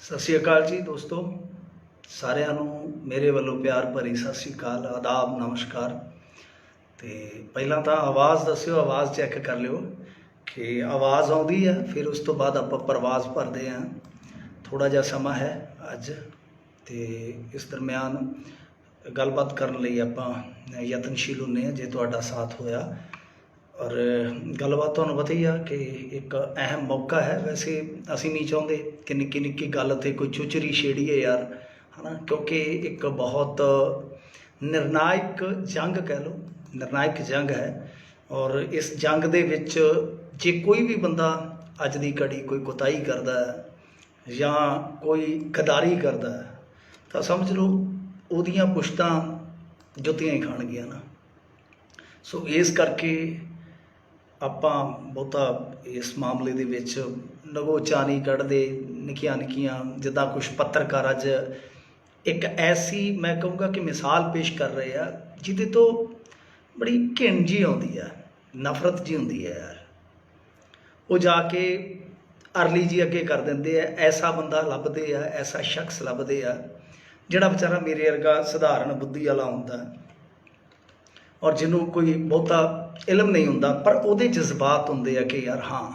सत श्री अकाल जी दोस्तों, सारिਆਂ ਨੂੰ ਮੇਰੇ ਵੱਲੋਂ ਪਿਆਰ ਭਰੀ ਸਤਿ ਸ਼੍ਰੀ ਅਕਾਲ, ਆਦਾਬ, ਨਮਸਕਾਰ। ਤੇ ਪਹਿਲਾਂ ਤਾਂ ਆਵਾਜ਼ ਦੱਸਿਓ, ਆਵਾਜ਼ ਚੈੱਕ ਕਰ ਲਿਓ ਕਿ ਆਵਾਜ਼ ਆਉਂਦੀ ਹੈ। ਫਿਰ ਉਸ ਤੋਂ ਬਾਅਦ ਆਪਾਂ ਪ੍ਰਵਾਜ਼ ਭਰਦੇ ਹਾਂ। ਥੋੜਾ ਜਿਹਾ ਸਮਾਂ ਹੈ ਅੱਜ ਤੇ ਇਸ ਦਰਮਿਆਨ ਗੱਲਬਾਤ ਕਰਨ ਲਈ ਆਪਾਂ ਯਤਨਸ਼ੀਲ ਹੁੰਦੇ ਹਾਂ ਜੇ ਤੁਹਾਡਾ ਸਾਥ ਹੋਇਆ। और गलबात तुहानूं पता ही आ कि एक अहम मौका है। वैसे असीं नहीं चाहते कि निक्की निक्की गल ते कोई चुचरी छेड़ीए यार, है ना, क्योंकि एक बहुत निर्णायक जंग कह लो, निर्णायक जंग है। और इस जंग दे विच जे कोई भी बंदा अज दी घड़ी कोई कोताही करदा है या कोई गद्दारी करदा है तो समझ लो उहदियां पुश्तां जुत्तियां ही खाणगियां ना। सो इस करके ਆਪਾਂ ਬਹੁਤਾ ਇਸ ਮਾਮਲੇ ਦੇ ਵਿੱਚ ਨਗੋਚਾ ਨਹੀਂ ਕੱਢਦੇ। ਨਿੱਕੀਆਂ ਨਿੱਕੀਆਂ ਜਿੱਦਾਂ ਕੁਛ ਪੱਤਰਕਾਰ ਅੱਜ ਇੱਕ ਐਸੀ ਮੈਂ ਕਹੂੰਗਾ ਕਿ ਮਿਸਾਲ ਪੇਸ਼ ਕਰ ਰਹੇ ਆ ਜਿਹਦੇ ਤੋਂ ਬੜੀ ਘਿਣ ਜਿਹੀ ਆਉਂਦੀ ਆ, ਨਫ਼ਰਤ ਜਿਹੀ ਹੁੰਦੀ ਹੈ ਯਾਰ। ਉਹ ਜਾ ਕੇ ਅਰਲੀ ਜੀ ਅੱਗੇ ਕਰ ਦਿੰਦੇ ਆ। ਐਸਾ ਬੰਦਾ ਲੱਭਦੇ ਆ, ਐਸਾ ਸ਼ਖਸ ਲੱਭਦੇ ਆ ਜਿਹੜਾ ਵਿਚਾਰਾ ਮੇਰੇ ਵਰਗਾ ਸਧਾਰਨ ਬੁੱਧੀ ਵਾਲਾ ਹੁੰਦਾ और जिन्हों कोई बहुता इलम नहीं होंदा, पर उहदे जज्बात होंदे आ कि यार हाँ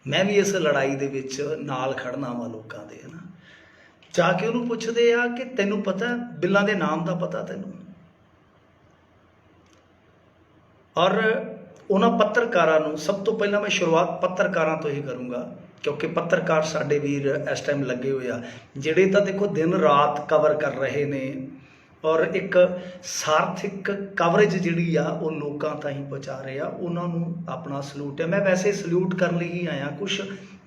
मैं भी इस लड़ाई दे विच नाल खड़ना वा लोकां दे, है ना। जाके उहनूं पुछदे आ कि तैनूं पता बिल्लां दे नाम दा पता तैनूं? और उन्हां पत्रकारां नूं सब तो पहलां मैं शुरुआत पत्रकारां तो ही करूँगा क्योंकि पत्रकार साडे वीर इस टाइम लगे हुए आ जिहड़े तां देखो दिन रात कवर कर रहे ने और एक सार्थिक कवरेज जिहड़ी आ वो लोकां ताईं पहुँचा रहे आ। उन्हां नूं अपना सलूट है। मैं वैसे सलूट करन लई ही आया। कुछ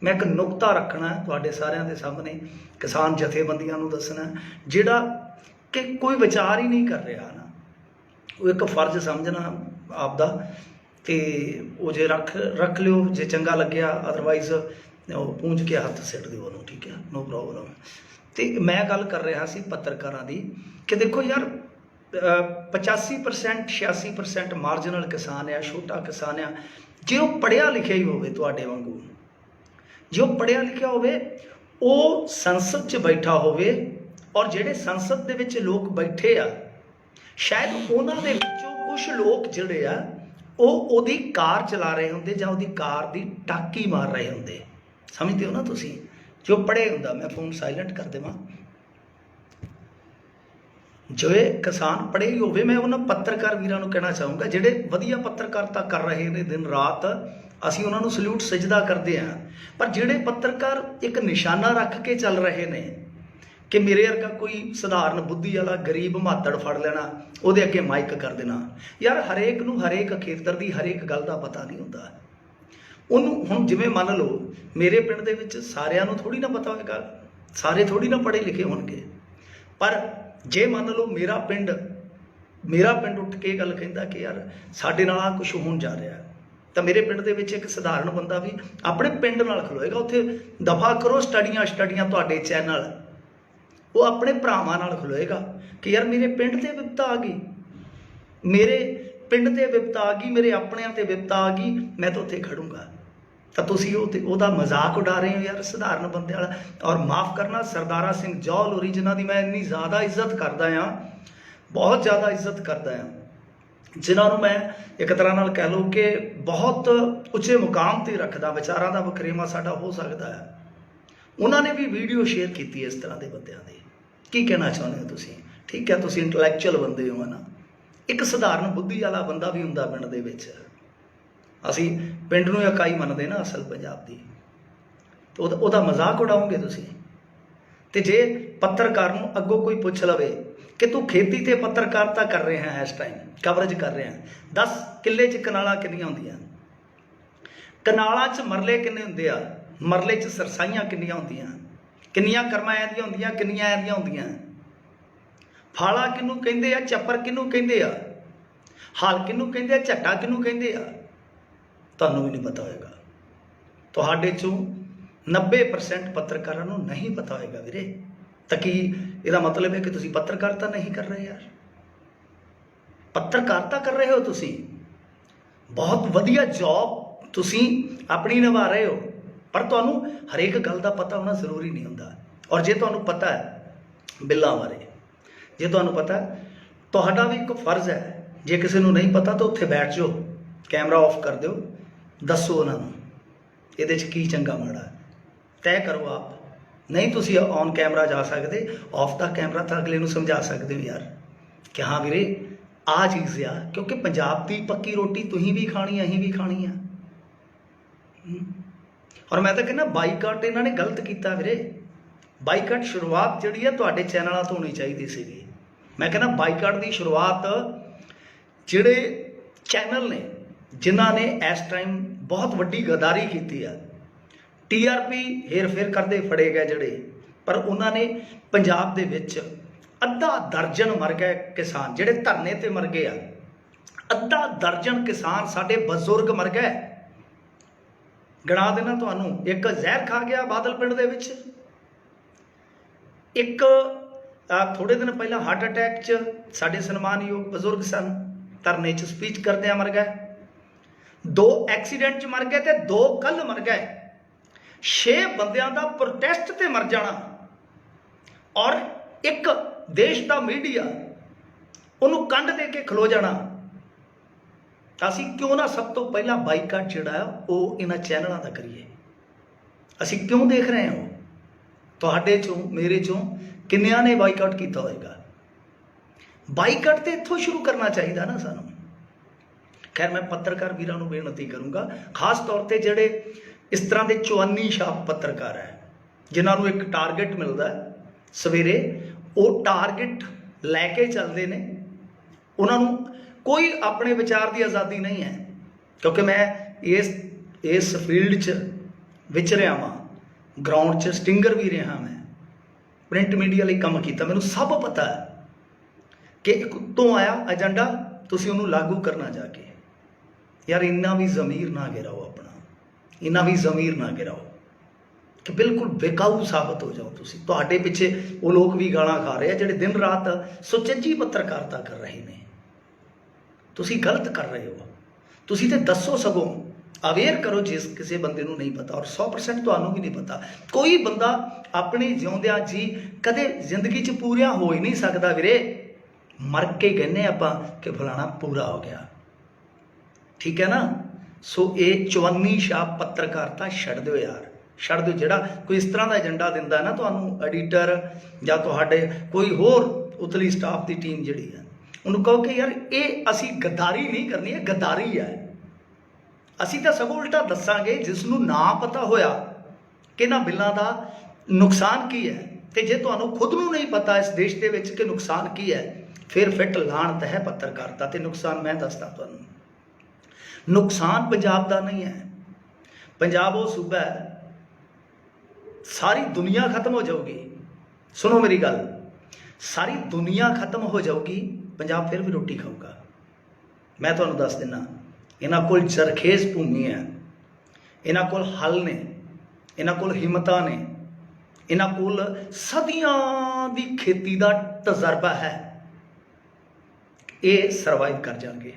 मैं एक नुकता रखना है तुहाडे सारिआं दे सामने, किसान जथेबंदियां नूं दसना जिहड़ा कि कोई विचार ही नहीं कर रहा ना, वो एक फर्ज समझना आपदा ते वो जे रख लिओ जे चंगा लग्या, अदरवाइज पूंछ के हत्थ सिट दिओ उहनूं, ठीक है, नो प्रॉब्लम। तो मैं गल कर रहा सी पत्रकारां दी कि देखो यार 85% 86% मार्जिनल किसान आ, छोटा किसान आ। जे वो पढ़िया लिखिया ही होवे तुहाडे वांगू, जे वो पढ़िया लिखिया होवे, वो संसद च बैठा होवे और जिहड़े संसद दे विच लोग बैठे आ शायद उन्हां दे विचों कुछ लोग जिहड़े आ ओहदी कार चला रहे होंदे जां ओहदी कार दी टाकी मार रहे होंदे। समझते हो ना तुसीं? जो पढ़े होंदा, मैं फोन साइलेंट कर देवां, जो किसान पढ़े ही होवे, मैं उन्होंने पत्रकार वीरां नूं कहना चाहूँगा जिहड़े वधिया पत्रकारिता कर रहे ने दिन रात, असीं उन्हां नूं सल्यूट सजदा करते हैं। पर जिहड़े पत्रकार एक निशाना रख के चल रहे ने कि मेरे वर्गा कोई सधारण बुद्धि वाला गरीब मातड़ फड़ लेना, उहदे अगे माइक कर देना, यार हरेक नूं हरेक खेतर दी हरेक गल दा पता नहीं हुंदा। उन्होंने हुण जिवें मान लो मेरे पिंड दे विच सारिआं नूं थोड़ी ना पता होएगा, सारे थोड़ी ना पढ़े लिखे होणगे। पर जे मान लो मेरा पिंड उठ के गल कहंदा कि यार साडे नाल आ कुछ होण जा रहा है, तो मेरे पिंड दे विच एक सधारण बंदा भी अपने पिंड नाल खलोएगा। उत्थे दफा करो स्टडियां तुहाडे चैनल, वो अपने भरावां नाल खलोएगा कि यार मेरे पिंड ते विपता आ गई, मेरे पिंड ते विपता आ गई, मेरे अपनिਆਂ ते विपता आ गई, मैं तो उत्थे खड़ूंगा। तो तुसीं ਉਹਦਾ मजाक उड़ा रहे हो यार सधारण बंदे वाला। और माफ़ करना सरदारा सिंह जौहल होरी जिन्हां दी मैं इन्नी ज़्यादा इज्जत करदा हाँ, बहुत ज़्यादा इज्जत करदा हाँ, जिन्हों मैं एक तरह नाल कह लो कि बहुत उच्चे मुकाम ते रखदा, विचारां दा वखरेवा साडा हो सकदा है। उन्होंने भी वीडियो शेयर की इस तरह के बंदियां दी। की कहना चाहुंदे हो तुसीं? ठीक है, तुसीं इंटलैक्चुअल बंदे हो ना, एक सधारण बुद्धि वाला बंदा भी हुंदा पिंड दे विच। असी पिंड नूं इकाई मनदे ना असल पंजाब दी, तो उहदा मजाक उड़ाओगे तुसीं। ते जे पत्रकार नूं अगों कोई पुछ लवे कि तू खेती ते पत्रकारिता कर रहे हैं, इस टाइम कवरेज कर रहे हैं, 10 किले च कनालां किन्नियां हुंदियां, कनालां च मरले किन्ने हुंदे आ, मरले च सरसाइयां किन्नियां हुंदियां, किन्नियां करमां दियां हुंदियां, किन्नियां दियां हुंदियां, फाला किनूं कहिंदे आ, चप्पर किनूं कहिंदे आ, हाल किनूं कहिंदे आ, झट्टा किनूं कहिंदे आ, तुहानूं भी नहीं पता होएगा। तुहाडे चों 90% पत्रकारां नूं नहीं पता होएगा वीरे। तो की इहदा मतलब है कि तुसीं पत्रकारिता नहीं कर रहे यार? पत्रकारिता कर रहे हो तुसीं, बहुत वधिया जॉब तुसीं अपनी निभा रहे हो, पर तुहानूं हरेक गल दा पता होना जरूरी नहीं हुंदा। ਔਰ ਜੇ ਤੁਹਾਨੂੰ ਪਤਾ ਹੈ ਬਿੱਲਾਂ ਬਾਰੇ, ਜੇ ਤੁਹਾਨੂੰ ਪਤਾ, ਤੁਹਾਡਾ ਵੀ ਇੱਕ ਫਰਜ਼ ਹੈ, ਜੇ ਕਿਸੇ ਨੂੰ ਨਹੀਂ ਪਤਾ ਤਾਂ ਉੱਥੇ ਬੈਠ ਜਾਓ, ਕੈਮਰਾ ਆਫ ਕਰ ਦਿਓ, ਦੱਸੋ ਉਹਨਾਂ ਨੂੰ ਇਹਦੇ 'ਚ ਕੀ ਚੰਗਾ ਮਾੜਾ ਹੈ, ਤੈਅ ਕਰੋ ਆਪ। ਨਹੀਂ ਤੁਸੀਂ ਔਨ ਕੈਮਰਾ ਜਾ ਸਕਦੇ, ਆਫ ਦਾ ਕੈਮਰਾ ਤਾਂ ਅਗਲੇ ਨੂੰ ਸਮਝਾ ਸਕਦੇ ਹੋ ਯਾਰ ਕਿ ਹਾਂ ਵੀਰੇ ਆਹ ਚੀਜ਼ ਆ, ਕਿਉਂਕਿ ਪੰਜਾਬ ਦੀ ਪੱਕੀ ਰੋਟੀ ਤੁਸੀਂ ਵੀ ਖਾਣੀ, ਅਸੀਂ ਵੀ ਖਾਣੀ ਆ। ਔਰ ਮੈਂ ਤਾਂ ਕਹਿੰਦਾ ਬਾਈਕਾਟ ਇਹਨਾਂ ਨੇ ਗਲਤ ਕੀਤਾ ਵੀਰੇ। ਬਾਈਕਾਟ ਸ਼ੁਰੂਆਤ ਜਿਹੜੀ ਹੈ ਤੁਹਾਡੇ ਚੈਨਲਾਂ ਤੋਂ ਹੋਣੀ ਚਾਹੀਦੀ ਸੀਗੀ। ਮੈਂ ਕਹਿੰਦਾ ਬਾਈਕਾਟ ਦੀ ਸ਼ੁਰੂਆਤ ਜਿਹੜੇ ਚੈਨਲ ਨੇ ਜਿਨ੍ਹਾਂ ਨੇ ਇਸ ਟਾਈਮ ਬਹੁਤ ਵੱਡੀ ਗਦਾਰੀ ਕੀਤੀ ਆ, TRP ਹੇਰ ਫੇਰ ਕਰਦੇ ਫੜੇ ਗਏ ਜਿਹੜੇ, ਪਰ ਉਹਨਾਂ ਨੇ ਪੰਜਾਬ ਦੇ ਵਿੱਚ ਅੱਧਾ ਦਰਜਨ ਮਰ ਗਏ ਕਿਸਾਨ ਜਿਹੜੇ ਧਰਨੇ ਤੇ ਮਰ ਗਏ ਆ, ਅੱਧਾ ਦਰਜਨ ਕਿਸਾਨ ਸਾਡੇ ਬਜ਼ੁਰਗ ਮਰ ਗਏ। ਗਿਣਾ ਦੇਣਾ ਤੁਹਾਨੂੰ, ਇੱਕ ਜ਼ਹਿਰ ਖਾ ਗਿਆ ਬਾਦਲ ਪਿੰਡ ਦੇ ਵਿੱਚ, ਇੱਕ ਥੋੜੇ ਦਿਨ ਪਹਿਲਾਂ ਹਾਰਟ ਅਟੈਕ 'ਚ ਸਾਡੇ ਸਨਮਾਨਯੋਗ ਬਜ਼ੁਰਗ ਸਨ, ਧਰਨੇ 'ਚ ਸਪੀਚ ਕਰਦਿਆਂ ਮਰ ਗਏ, 2 ਐਕਸੀਡੈਂਟ 'ਚ ਮਰ ਗਏ ਤੇ 2 ਕੱਲ ਮਰ ਗਏ। 6 ਬੰਦਿਆਂ ਦਾ ਪ੍ਰੋਟੈਸਟ ਤੇ ਮਰ ਜਾਣਾ, ਔਰ ਇੱਕ ਦੇਸ਼ ਦਾ ਮੀਡੀਆ ਉਹਨੂੰ ਕੰਡ ਦੇ ਕੇ ਖਲੋ ਜਾਣਾ। ਅਸੀਂ ਕਿਉਂ ਨਾ ਸਭ ਤੋਂ ਪਹਿਲਾਂ ਬਾਈਕਾਟ ਜਿਹੜਾ ਆ ਉਹ ਇਹਨਾਂ ਚੈਨਲਾਂ ਦਾ ਕਰੀਏ। ਅਸੀਂ ਕਿਉਂ ਦੇਖ ਰਹੇ ਹਾਂ, ਤੁਹਾਡੇ ਚੋਂ ਮੇਰੇ ਚੋਂ ਕਿੰਨਿਆਂ ਨੇ ਬਾਈਕਾਟ ਕੀਤਾ ਹੋਏਗਾ? ਬਾਈਕਾਟ ਤੇ ਇੱਥੋਂ ਸ਼ੁਰੂ ਕਰਨਾ ਚਾਹੀਦਾ ਨਾ ਸਾਨੂੰ। ਖੈਰ ਮੈਂ ਪੱਤਰਕਾਰ ਵੀਰਾਂ ਨੂੰ ਬੇਨਤੀ ਕਰੂੰਗਾ, ਖਾਸ ਤੌਰ ਤੇ ਜਿਹੜੇ ਇਸ ਤਰ੍ਹਾਂ ਦੇ ਚੁਆਨੀ ਛਾਪ ਪੱਤਰਕਾਰ ਹੈ, ਜਿਨ੍ਹਾਂ ਨੂੰ ਇੱਕ ਟਾਰਗੇਟ ਮਿਲਦਾ ਸਵੇਰੇ, ਉਹ ਟਾਰਗੇਟ ਲੈ ਕੇ ਚੱਲਦੇ ਨੇ, ਉਹਨਾਂ ਨੂੰ ਕੋਈ ਆਪਣੇ ਵਿਚਾਰ ਦੀ ਆਜ਼ਾਦੀ ਨਹੀਂ ਹੈ। ਕਿਉਂਕਿ ਮੈਂ ਇਸ ਫੀਲਡ 'ਚ ਵਿਚਰਿਆ ਵਾਂ, ਗਰਾਊਂਡ 'ਚ ਸਟਿੰਗਰ ਵੀ ਰਿਹਾ, ਮੈਂ ਪ੍ਰਿੰਟ ਮੀਡੀਆ ਲਈ ਕੰਮ ਕੀਤਾ, ਮੈਨੂੰ ਸਭ ਪਤਾ ਹੈ ਕਿ ਇੱਕ ਉੱਤੋਂ ਆਇਆ ਏਜੰਡਾ, ਤੁਸੀਂ ਉਹਨੂੰ ਲਾਗੂ ਕਰਨਾ ਜਾ ਕੇ। ਯਾਰ ਇੰਨਾ ਵੀ ਜ਼ਮੀਰ ਨਾ ਗਿਰਾਓ ਆਪਣਾ, ਇੰਨਾ ਵੀ ਜ਼ਮੀਰ ਨਾ ਗਿਰਾਓ ਕਿ ਬਿਲਕੁਲ ਬੇਕਾਬੂ ਸਾਬਤ ਹੋ ਜਾਓ ਤੁਸੀਂ। ਤੁਹਾਡੇ ਪਿੱਛੇ ਉਹ ਲੋਕ ਵੀ ਗਾਲਾਂ ਖਾ ਰਹੇ ਆ ਜਿਹੜੇ ਦਿਨ ਰਾਤ ਸੁਚੱਜੀ ਪੱਤਰਕਾਰਤਾ ਕਰ ਰਹੇ ਨੇ। ਤੁਸੀਂ ਗਲਤ ਕਰ ਰਹੇ ਹੋ, ਤੁਸੀਂ ਤੇ ਦੱਸੋ, ਸਗੋਂ ਅਵੇਅਰ ਕਰੋ ਜਿਸ ਕਿਸੇ ਬੰਦੇ ਨੂੰ ਨਹੀਂ ਪਤਾ, ਔਰ 100% ਤੁਹਾਨੂੰ ਵੀ ਨਹੀਂ ਪਤਾ। ਕੋਈ ਬੰਦਾ ਆਪਣੇ ਜਿਉਂਦਿਆਂ ਜੀ ਕਦੇ ਜ਼ਿੰਦਗੀ 'ਚ ਪੂਰਾ ਹੋ ਹੀ ਨਹੀਂ ਸਕਦਾ ਵੀਰੇ। ਮਰ ਕੇ ਕਹਿੰਦੇ ਆਪਾਂ ਕਿ ਫਲਾਣਾ ਪੂਰਾ ਹੋ ਗਿਆ, ਠੀਕ ਹੈ ਨਾ। ਸੋ ਇਹ ਚੁਆਨੀ ਛਾਪ ਪੱਤਰਕਾਰਤਾ ਛੱਡ ਦਿਓ ਯਾਰ, ਛੱਡ ਦਿਓ। ਜਿਹੜਾ ਕੋਈ ਇਸ ਤਰ੍ਹਾਂ ਦਾ ਏਜੰਡਾ ਦਿੰਦਾ ਨਾ ਤੁਹਾਨੂੰ, ਐਡੀਟਰ ਜਾਂ ਤੁਹਾਡੇ ਕੋਈ ਹੋਰ ਉਤਲੀ ਸਟਾਫ ਦੀ ਟੀਮ ਜਿਹੜੀ ਹੈ, ਉਹਨੂੰ ਕਹੋ ਕਿ ਯਾਰ ਇਹ ਅਸੀਂ ਗੱਦਾਰੀ ਨਹੀਂ ਕਰਨੀ, ਇਹ ਗੱਦਾਰੀ ਹੈ। ਅਸੀਂ ਤਾਂ ਸਗੋਂ ਉਲਟਾ ਦੱਸਾਂਗੇ, ਜਿਸ ਨੂੰ ਨਾ ਪਤਾ ਹੋਇਆ ਕਿ ਇਹਨਾਂ ਬਿੱਲਾਂ ਦਾ ਨੁਕਸਾਨ ਕੀ ਹੈ, ਤੇ ਜੇ ਤੁਹਾਨੂੰ ਖੁਦ ਨੂੰ ਨਹੀਂ ਪਤਾ ਇਸ ਦੇਸ਼ ਦੇ ਵਿੱਚ ਕਿ ਨੁਕਸਾਨ ਕੀ ਹੈ, ਫਿਰ ਫਿੱਟ ਲਾਹਨਤ ਹੈ ਪੱਤਰਕਾਰਤਾ ਤੇ। ਨੁਕਸਾਨ ਮੈਂ ਦੱਸਦਾ ਤੁਹਾਨੂੰ, ਨੁਕਸਾਨ ਪੰਜਾਬ ਦਾ ਨਹੀਂ ਹੈ। ਪੰਜਾਬ ਉਹ ਸੂਬਾ ਹੈ, ਸਾਰੀ ਦੁਨੀਆ ਖਤਮ ਹੋ ਜਾਊਗੀ, ਸੁਣੋ ਮੇਰੀ ਗੱਲ, ਸਾਰੀ ਦੁਨੀਆ ਖਤਮ ਹੋ ਜਾਊਗੀ, ਪੰਜਾਬ ਫਿਰ ਵੀ ਰੋਟੀ ਖਾਊਗਾ। ਮੈਂ ਤੁਹਾਨੂੰ ਦੱਸ ਦਿੰਦਾ, ਇਹਨਾਂ ਕੋਲ ਜ਼ਰਖੇਜ਼ ਭੂਮੀ ਹੈ, ਇਹਨਾਂ ਕੋਲ ਹੱਲ ਨੇ, ਇਹਨਾਂ ਕੋਲ ਹਿੰਮਤਾਂ ਨੇ, ਇਹਨਾਂ ਕੋਲ ਸਦੀਆਂ ਦੀ ਖੇਤੀ ਦਾ ਤਜਰਬਾ ਹੈ, ਇਹ ਸਰਵਾਈਵ ਕਰ ਜਾਣਗੇ।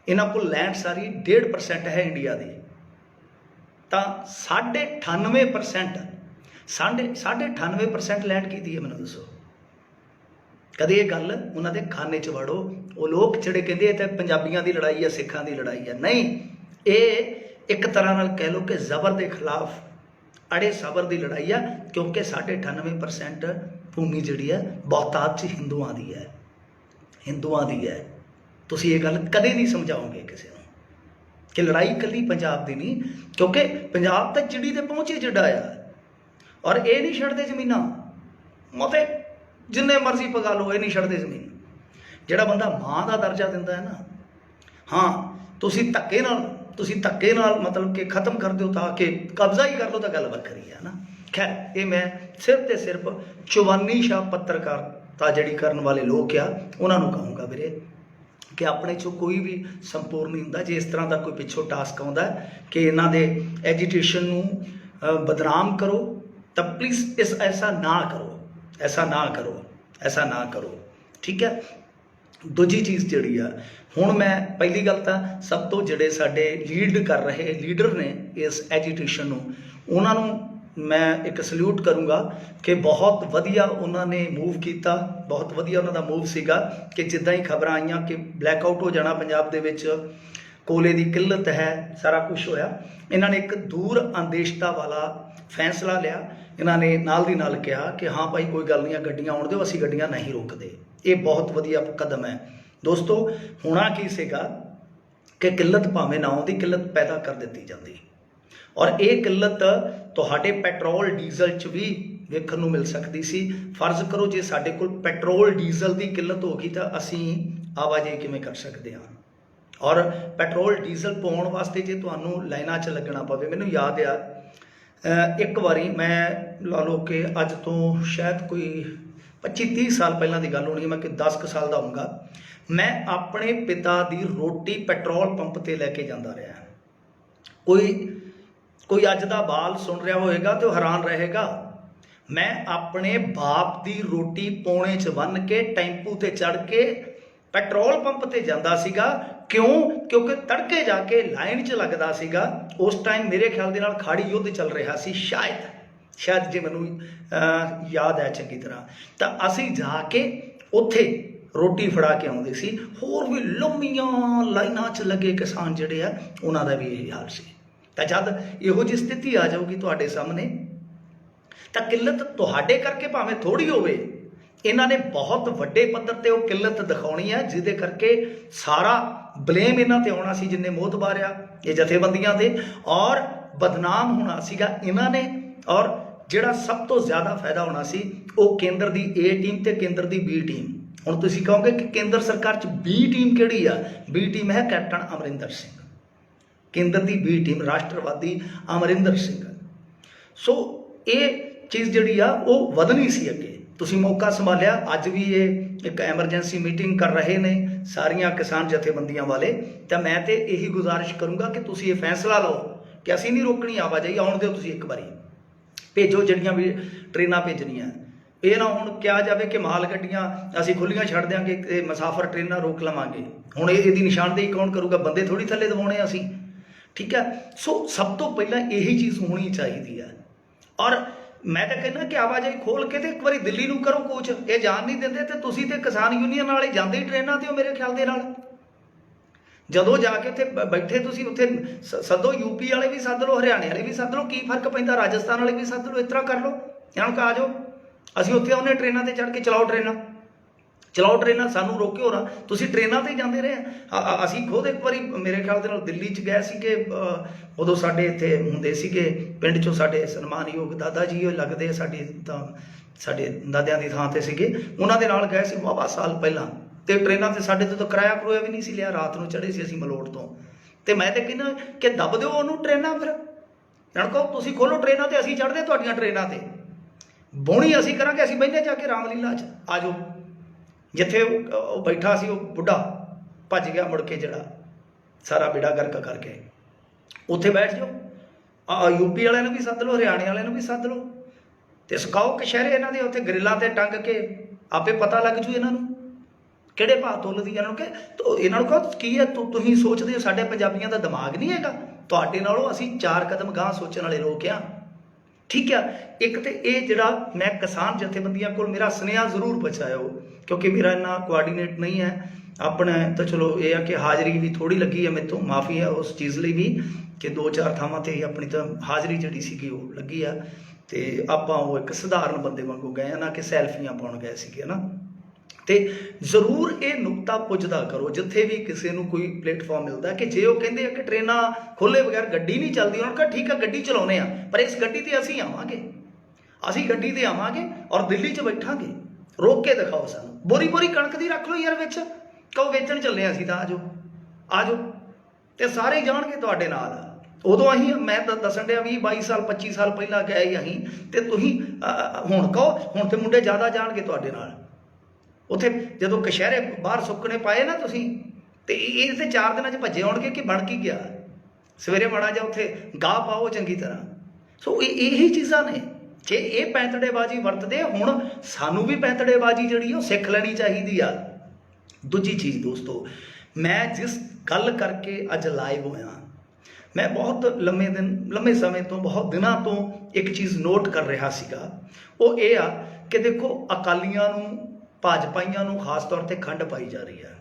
ਇਹਨਾਂ ਕੋਲ ਲੈਂਡ ਸਾਰੀ 1.5% ਹੈ ਇੰਡੀਆ ਦੀ, ਤਾਂ 98% 98% ਲੈਂਡ ਕੀਤੀ ਹੈ, ਮੈਨੂੰ ਦੱਸੋ। ਕਦੇ ਇਹ ਗੱਲ ਉਹਨਾਂ ਦੇ ਖਾਨੇ 'ਚ ਵੜੋ। ਉਹ ਲੋਕ ਜਿਹੜੇ ਕਹਿੰਦੇ ਇਹ ਤਾਂ ਪੰਜਾਬੀਆਂ ਦੀ ਲੜਾਈ ਹੈ, ਸਿੱਖਾਂ ਦੀ ਲੜਾਈ ਹੈ, ਨਹੀਂ, ਇਹ ਇੱਕ ਤਰ੍ਹਾਂ ਨਾਲ ਕਹਿ ਲਓ ਕਿ ਜ਼ਬਰ ਦੇ ਖਿਲਾਫ ਅੜੇ ਸਬਰ ਦੀ ਲੜਾਈ ਆ, ਕਿਉਂਕਿ 98% ਭੂਮੀ ਜਿਹੜੀ ਹੈ ਬਹੁਤਾਤ 'ਚ ਹਿੰਦੂਆਂ ਦੀ ਹੈ, ਹਿੰਦੂਆਂ ਦੀ ਹੈ। ਤੁਸੀਂ ਇਹ ਗੱਲ ਕਦੇ ਨਹੀਂ ਸਮਝਾਓਗੇ ਕਿਸੇ ਨੂੰ ਕਿ ਲੜਾਈ ਇਕੱਲੀ ਪੰਜਾਬ ਦੀ ਨਹੀਂ, ਕਿਉਂਕਿ ਪੰਜਾਬ ਤਾਂ ਚਿੜੀ ਦੇ ਪਹੁੰਚੇ ਜਿੱਡਾ ਆ, ਔਰ ਇਹ ਨਹੀਂ ਛੱਡਦੇ ਜ਼ਮੀਨਾਂ, ਮਤੇ ਜਿੰਨੇ ਮਰਜ਼ੀ ਪਗਾ ਲਓ, ਇਹ ਨਹੀਂ ਛੱਡਦੇ ਜ਼ਮੀਨ। ਜਿਹੜਾ ਬੰਦਾ ਮਾਂ ਦਾ ਦਰਜਾ ਦਿੰਦਾ ਹੈ ਨਾ, ਹਾਂ ਤੁਸੀਂ ਧੱਕੇ ਨਾਲ ਮਤਲਬ ਕਿ ਖਤਮ ਕਰ ਦਿਓ ਤਾਂ ਕਿ ਕਬਜ਼ਾ ਹੀ ਕਰ ਲਓ, ਤਾਂ ਗੱਲ ਵੱਖਰੀ ਹੈ ਨਾ। ਖੈਰ ਇਹ ਮੈਂ ਸਿਰਫ ਤੇ ਸਿਰਫ ਚੁਵਾਨੀ ਸ਼ਾਹ ਪੱਤਰਕਾਰਤਾ ਜਿਹੜੀ ਕਰਨ ਵਾਲੇ ਲੋਕ ਆ ਉਹਨਾਂ ਨੂੰ ਕਹੂੰਗਾ ਵੀਰੇ ਕਿ ਆਪਣੇ 'ਚੋਂ ਕੋਈ ਵੀ ਸੰਪੂਰਨ ਨਹੀਂ ਹੁੰਦਾ। ਜੇ ਇਸ ਤਰ੍ਹਾਂ ਦਾ ਕੋਈ ਪਿੱਛੋਂ ਟਾਸਕ ਆਉਂਦਾ ਕਿ ਇਹਨਾਂ ਦੇ ਐਜੀਟੇਸ਼ਨ ਨੂੰ ਬਦਨਾਮ ਕਰੋ, ਤਾਂ ਪਲੀਜ਼ ਐਸਾ ਨਾ ਕਰੋ, ਠੀਕ ਹੈ। ਦੂਜੀ ਚੀਜ਼ ਜਿਹੜੀ ਆ, ਹੁਣ ਮੈਂ ਪਹਿਲੀ ਗੱਲ ਤਾਂ ਸਭ ਤੋਂ ਜਿਹੜੇ ਸਾਡੇ ਲੀਡ ਕਰ ਰਹੇ ਲੀਡਰ ਨੇ ਇਸ ਐਜੀਟੇਸ਼ਨ ਨੂੰ, ਉਹਨਾਂ ਨੂੰ मैं एक सल्यूट करूँगा कि बहुत वधिया उन्होंने मूव किया, बहुत वधिया उन्हों का मूव सीगा कि जिद्दां ही खबर आईयां कि ब्लैकआउट हो जाना पंजाब दे विच, कोले की किल्लत है, सारा कुछ होया, इन्होंने एक दूर अंदेशता वाला फैसला लिया। इन्होंने नाल दी नाल कहा कि हाँ भाई कोई गल नहीं, गड्डियां आउण दिओ, असीं गड्डियां नहीं रोकते। ये बहुत वधिया कदम है दोस्तों। होना की सीगा कि किल्लत भावें ना आउंदी, किल्लत पैदा कर दी जाती, और ये किल्लत तुहाडे पैट्रोल डीजल च भी वेखण नूं मिल सकती सी। फर्ज करो जे साडे कोल पैट्रोल डीजल की किल्लत हो गई तो असीं आवाजाही किवें कर सकते हैं। और पैट्रोल डीजल पाउण वास्ते जे तुहानूं लाइनां च लगना पवे, मैनूं याद आ एक वारी मैं ला लो कि अज तो शायद कोई 25-30 साल पहलां दी गल होनी, मैं कि 10 कुछ साल दा होऊंगा, मैं अपने पिता दी रोटी पैट्रोल पंप ते लैके जांदा रहा। कोई अज दा बाल सुन रहा होएगा तो हैरान रहेगा, मैं अपने बाप दी रोटी पौने च बन के टैंपू ते चढ़ के पैट्रोल पंप ते जांदा सीगा। क्यों? क्योंकि तड़के जाके लाइन च लगदा सीगा। उस टाइम मेरे ख्याल दे नाल खाड़ी युद्ध चल रहा सी, शायद जे मैनूं याद है चंगी तरह, तो असीं जाके उत्थे रोटी फड़ा के आउंदे सी। होर भी लंबियां लाइनां च लगे किसान जिहड़े आ उन्हां दा भी यही हाल सी। तो जब इहो जी स्थिति आ जाऊगी तुहाडे सामने, तो किल्लत तुहाडे करके भावें थोड़ी होवे, इन्हां ने बहुत वड्डे पद्धर ते वो किल्लत दिखाउणी है, जिहदे करके सारा ब्लेम इन्हां ते आउणा सी, जिन्ने मोहतबार आ ये जथेबंदियां दे, और बदनाम होना सीगा इन्हां ने। और जिहड़ा सब तो ज़्यादा फायदा होना सी वो केंद्र दी ए टीम ते केंद्र दी बी टीम। हुण तुसीं कहोगे कि केंद्र सरकार च बी टीम किहड़ी आ? बी टीम है कैप्टन अमरिंदर सिंह, केंद्र की बी टीम राष्ट्रवादी अमरिंदर सिंह। सो ये चीज़ जिहड़ी आ वो वधनी सी अगे। तुसीं मौका संभालिया, अज भी ये एक एमरजेंसी मीटिंग कर रहे ने सारियां किसान जथेबंदियां वाले, तो मैं तो यही गुजारिश करूँगा कि तुसीं ये फैसला लो कि असीं नहीं रोकनी आवाजाही, आउण दिओ तुसीं एक बारी भेजो जिहड़ियां भी ट्रेनां भेजनियां। ये ना हुण किहा जाए कि माल गड्डियां असीं खुल्लियां छड्ड देंगे ते मुसाफर ट्रेनां रोक लवांगे। हुण इहदी निशानदेही कौन करूगा? बंदे थोड़ी थल्ले दबाउणे असीं, ठीक है। सो सब तो पहला यही चीज़ होनी चाहिए है। और मैं तो कहना कि आवाजाही खोल के तो एक बार दिल्ली नूं करो कोच, ये जान नहीं देंदे तो तुसीं ते किसान यूनीअन वाले जांदे ही ट्रेनां ते हो मेरे ख्याल दे नाल। जदों जाके उत्थे बैठे तुसीं उत्थे सदो, यूपी वाले भी सद लो, हरियाणे वाले भी सद लो, की फर्क पैंदा? राजस्थान वाले भी सद लो, इस तरह कर लो, इन्हां नूं आ जाओ, असीं उत्थे आउने ट्रेनां ते चढ़ के चलाओ ट्रेनां, सानू रोके हो रहा, तुसीं ट्रेनां ते जांदे रहे। असीं खुद एक बारी मेरे ख्याल दे नाल दिल्ली च गए सीगे, उदों साडे इत्थे हुंदे सीगे पिंड चों साडे सन्मानयोग दादा जी लगदे साडे दादियां दी थां ते सीगे, उन्हां दे नाल गए सी वाहवा साल पहलां। तो ट्रेनां ते साडे तो किराया करूया भी नहीं सी लिया, रात नूं चढ़े सी असीं मलोट तो। ते मैं ते कहना कि दब दिओ उहनूं ट्रेनां, फिर जाण कहो तुसीं खोलो ट्रेनां ते असीं चढ़दे तुहाडीआं ट्रेनां ते, बोणी असीं करांगे, असीं बहिने जाके रामलीला च आ जाओ। जिथे बैठा सी वो बुढ़ा भज गया मुड़ के, जड़ा सारा बेड़ा गर्क करके, उत्थे बैठ जाओ। यूपी वाले भी सद लो, हरियाणे वाले भी सद लो, तो सकाओ कशहरे इन्हों के उत्थे ग्रिलों से टंग के, आपे पता लग जू इन्हों किहड़े भाव तुलदी इन्हों के। तो इन्हों कहो की है तुसीं सोचदे हो साडे पंजाबियों का दिमाग नहीं हैगा? तुहाडे नालों असीं 4 कदम गांह सोचण वाले लोग आ, ठीक है। एक तो ये जड़ा मैं किसान जथेबंदियां को मेरा सुनेहा जरूर पहुँचाओ, क्योंकि मेरा इन्ना कोआर्डीनेट नहीं है अपने, तो चलो ये है कि हाज़री भी थोड़ी लगी है, मेरे तो माफ़ी है उस चीज़ लिए भी कि 2-4 थावां ते अपनी तो हाज़री जी सी वो लगी है। तो आपां वो एक सधारण बंदे वांगू गए ना कि सैल्फियां पाउण गए सीगे ना। तो जरूर ये नुकता पुजदा करो जिथे भी किसी को कोई प्लेटफॉर्म मिलता है कि जे वो कहते हैं कि ट्रेनां खोले बगैर गड्डी नहीं चलती, उन्होंने कहा ठीक है गड्डी चलाउने आ, पर इस गड्डी ते असीं आवांगे, असीं गड्डी ते आवांगे और दिल्ली च बैठांगे, रोक के दिखाओ सानूं। बोरी बोरी कणक दी रख लो यार विच, कहो वेचण चले असीं तां आ जाओ ते सारे जाणगे तुहाडे नाल। उदों असीं मैं दसन दिया 20-22 साल 25 साल पहला गए असीं, ते तुसीं हुण कहो, हुण ते मुंडे ज़्यादा जाणगे तुहाडे नाल। उत्थे जदों कशहरे बाहर सुक्कने पाए ना तुसीं, ते ये 4 दिनां च भज्जे आउणगे कि बण की गया, सवेरे माड़ा जा उत्थे गाह पाओ चंगी तरह। सो यही चीज़ां ने, जे ये पैंतड़ेबाजी वरतदे हुण सानू भी पैंतड़ेबाजी जिहड़ी वो सिख लैनी चाहिदी आ। दूजी चीज़ दोस्तों, मैं जिस गल करके अज लाइव होया, मैं बहुत लंबे समय तो, बहुत दिनों तो एक चीज़ नोट कर रहा सीगा, वो ये आ कि देखो अकालियां नूं, भाजपाइयां नूं खास तौर पर खंड पाई जा रही है।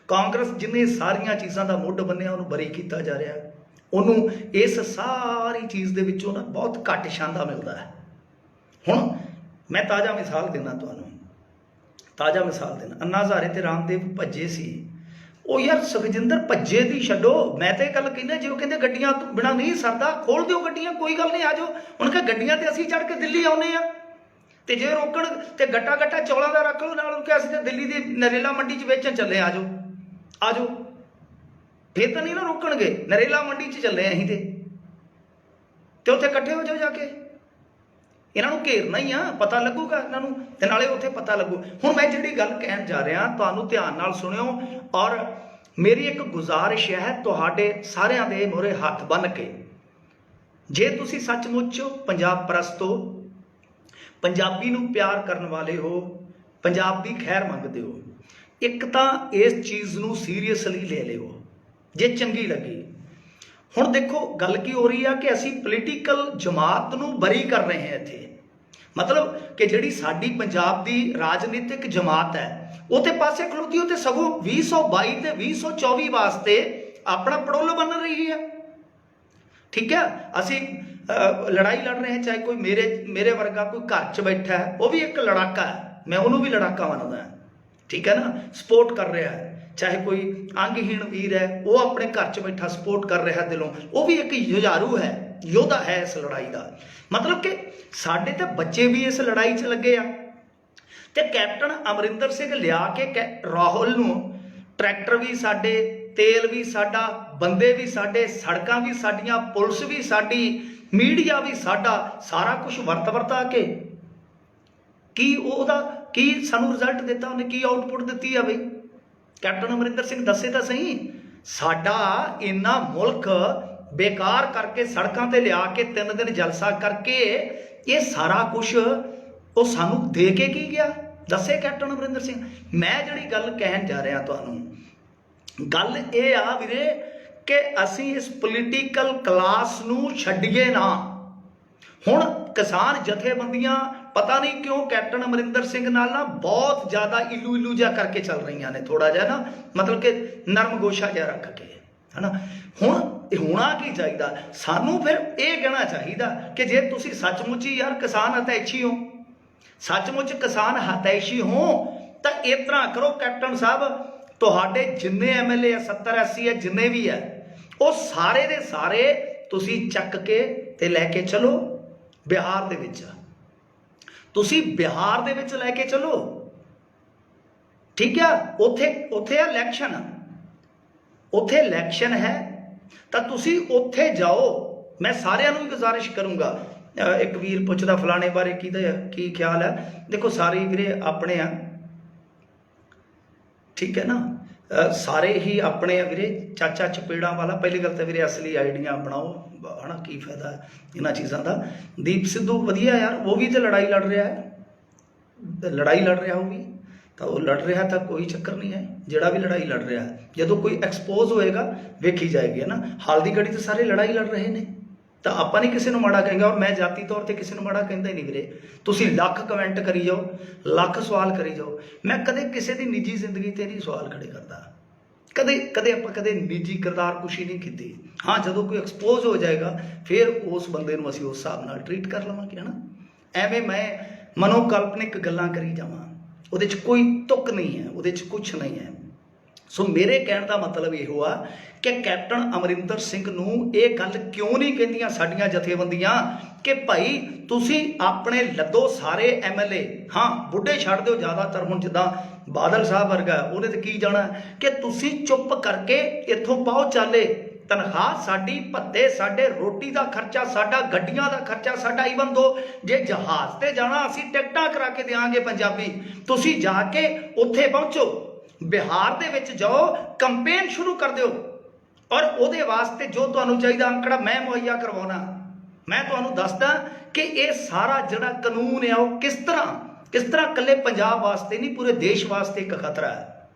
कांग्रेस जिन्हें सारिया चीज़ों का मुੱਢ बन्निया उन्होंने बरी किया जा रहा, उन्होंने इस सारी चीज़ के विचों ना बहुत घट शांदा मिलता है। हुण मैं ताज़ा मिसाल देना तुहानूं, ताज़ा मिसाल देना, अन्ना हज़ारे ते रामदेव भज्जे सी, ਉਹ यार सुखजिंदर भज्जे दी छड्डो, मैं तो गल कहना जो कहते गड्डियां तो बिना नहीं सरदा, खोल दिओ गड्डियां, कोई गल नहीं, आ जाओ। उन्हें कहा गड्डियां ते असीं चढ़ के दिल्ली आउणे आ, ते जे रोकण ते गट्टा गट्टा चौलां दा रख लो नाल, उन्हें असीं ते दिल्ली दी नरेला मंडी च वेचण चले, आ जाओ आ जाओ, फिर तो नहीं ना रोकणगे, नरेला मंडी च चले असीं ते उत्थे इकट्ठे हो जाओ जाके, इन्हों घेरना ही आ, पता लगूगा इन्हों, नाले उत्थे पता लगू। हुण मैं जिहड़ी गल कहण जा रहा तुहानूं ध्यान नाल सुणिओ, और मेरी एक गुजारिश है तुहाडे सारिआं दे मोहरे हत्थ बन के, जे तुसीं सचमुच पंजाब परस्त हो, पंजाबी नूं प्यार करन वाले हो, पंजाब दी खैर मंगदे हो, एक तां इस चीज़ नूं सीरीयसली ले लिओ जे चंगी लगी। हुण देखो गल की हो रही है कि असीं पोलीटिकल जमात नूं बरी कर रहे हैं इत्थे, मतलब कि जिहड़ी साडी पंजाब दी राजनीतिक जमात है वो ते पासे खलोती, हो ते सगों 2022 ते 2024 वास्ते अपना पड़ोल बन रही है। ठीक है, असीं लड़ाई लड़ रहे हैं, चाहे कोई मेरे वर्गा कोई घर च बैठा है, वो भी एक लड़ाका है, मैं उन्होंने भी लड़ाका मनदा, ठीक है ना, सपोर्ट कर रहा है। चाहे कोई अंगहीन वीर है, वो अपने घर च बैठा सपोर्ट कर रहा दिलों, वो भी एक जुझारू है, योद्धा है इस लड़ाई का। मतलब कि साडे ते बच्चे भी इस लड़ाई च लगे आ, ते कैप्टन अमरिंदर सिंह लिया के राहुल नूं, ट्रैक्टर भी साडे, तेल भी साडा, बंदे भी साडे, सड़कां भी साडियां, पुलिस भी साडी, मीडिया भी साडा, सारा कुछ वरता के की ओहदा की सानूं रिजल्ट दिता, उन्हें की आउटपुट दिती है बई कैप्टन अमरिंदर सिंह, दसे तो सही। साडा इन्ना मुल्क बेकार करके सड़कों ते लिया के 3 दिन जलसा करके ये सारा कुछ वो सानू दे के की गया, दसे कैप्टन अमरिंदर सिंह। मैं जिहड़ी गल कहन जा रहा तुहानूं, गल ये आ वीरे कि असीं इस पोलीटिकल क्लास नूं छड्डीए ना। हुण किसान जथेबंदियां पता नहीं क्यों कैप्टन अमरिंदर सिंह नाल ना बहुत ज़्यादा इलू इलू जा करके चल रही ने, थोड़ा जा ना मतलब कि नरम गोशा जा रख के, है ना। हुण होना की चाहिए, सानू फिर ये कहना चाहिए कि जे तुसी सचमुच ही यार किसान हतैषी हो, सचमुच किसान हतैषी हो, तो इस तरह करो कैप्टन साहब, तुहाडे जिन्ने MLA 70-80 है, जिन्ने भी है, वो सारे दे सारे तुसी चक के ते लैके चलो बिहार दे विच, तुसी बिहार दे विच लैके चलो, ठीक है। उथे इलैक्शन, उथे इलैक्शन है, तो तुसी उथे जाओ। मैं सारिਆਂ ਨੂੰ गुजारिश करूँगा, एक वीर पुछदा फलाने बारे की ख्याल है, देखो सारे वीरे अपने आ, ठीक है ना, सारे ही अपने वीरे, चाचा चपेड़ा वाला। पहली गल तो वीरे असली आइडिया बनाओ, है ना, की फायदा इन्होंने चीज़ों का। दीप सिद्धू वधिया यार, वो भी तो लड़ाई लड़ रहा है, लड़ाई लड़ रहा, वो भी तो वो लड़ रहा था, कोई चक्कर नहीं है, जड़ा भी लड़ाई लड़ रहा है, जो कोई एक्सपोज होएगा वेखी जाएगी, है ना। हाल की घड़ी तो सारे लड़ाई लड़ रहे हैं, तो आप नहीं किसी को माड़ा कहेंगे, और मैं जाती तौर पर किसी को माड़ा कहता ही नहीं वीरे। तुसी लख कमेंट करी जाओ, लख सवाल करी जाओ, मैं कदे किसी की निजी जिंदगी ते नहीं सवाल खड़े करता, कदे कदे आप कदे निजी किरदार कुशी नहीं की। हाँ, जो कोई एक्सपोज हो जाएगा फिर उस बंदे नूं असीं उस हिसाब नाल ट्रीट कर लवांगे, है ना। एवें मैं मनोकल्पनिक गल्लां करी जावां, उहदे च कोई तुक नहीं है, उहदे च कुछ नहीं है। सो मेरे कहने का मतलब ये हुआ कि कैप्टन अमरिंदर सिंह नूं ये गल क्यों नहीं कहंदियां साडियां जथेबंदियां कि भाई तुसी अपने लद्दो सारे MLA, हाँ बुढ़े छड्ड दिओ, ज़्यादातर हुण जिद्दां बादल साहब वर्गा उहने ते की जाना कि तुसी चुप करके इत्थों पाओ चाले, तनख्वाह साडी, भत्ते साडे, रोटी का खर्चा साडा, गड्डियां का खर्चा साडा, ईवन दो जे जहाज़ ते जाना असीं टिकटां करा के देंगे पंजाबी, तुसी जाके उत्थे पहुँचो, बिहार दे विच जाओ, कंपेन शुरू कर दो, और उहदे वास्ते जो तुहानूं चाहिए अंकड़ा मैं मुहैया करवाउणा। मैं तुहानूं दसदा कि ये सारा जिहड़ा कानून है वो किस तरह कल्ले पंजाब वास्ते नहीं पूरे देश वास्ते एक खतरा है,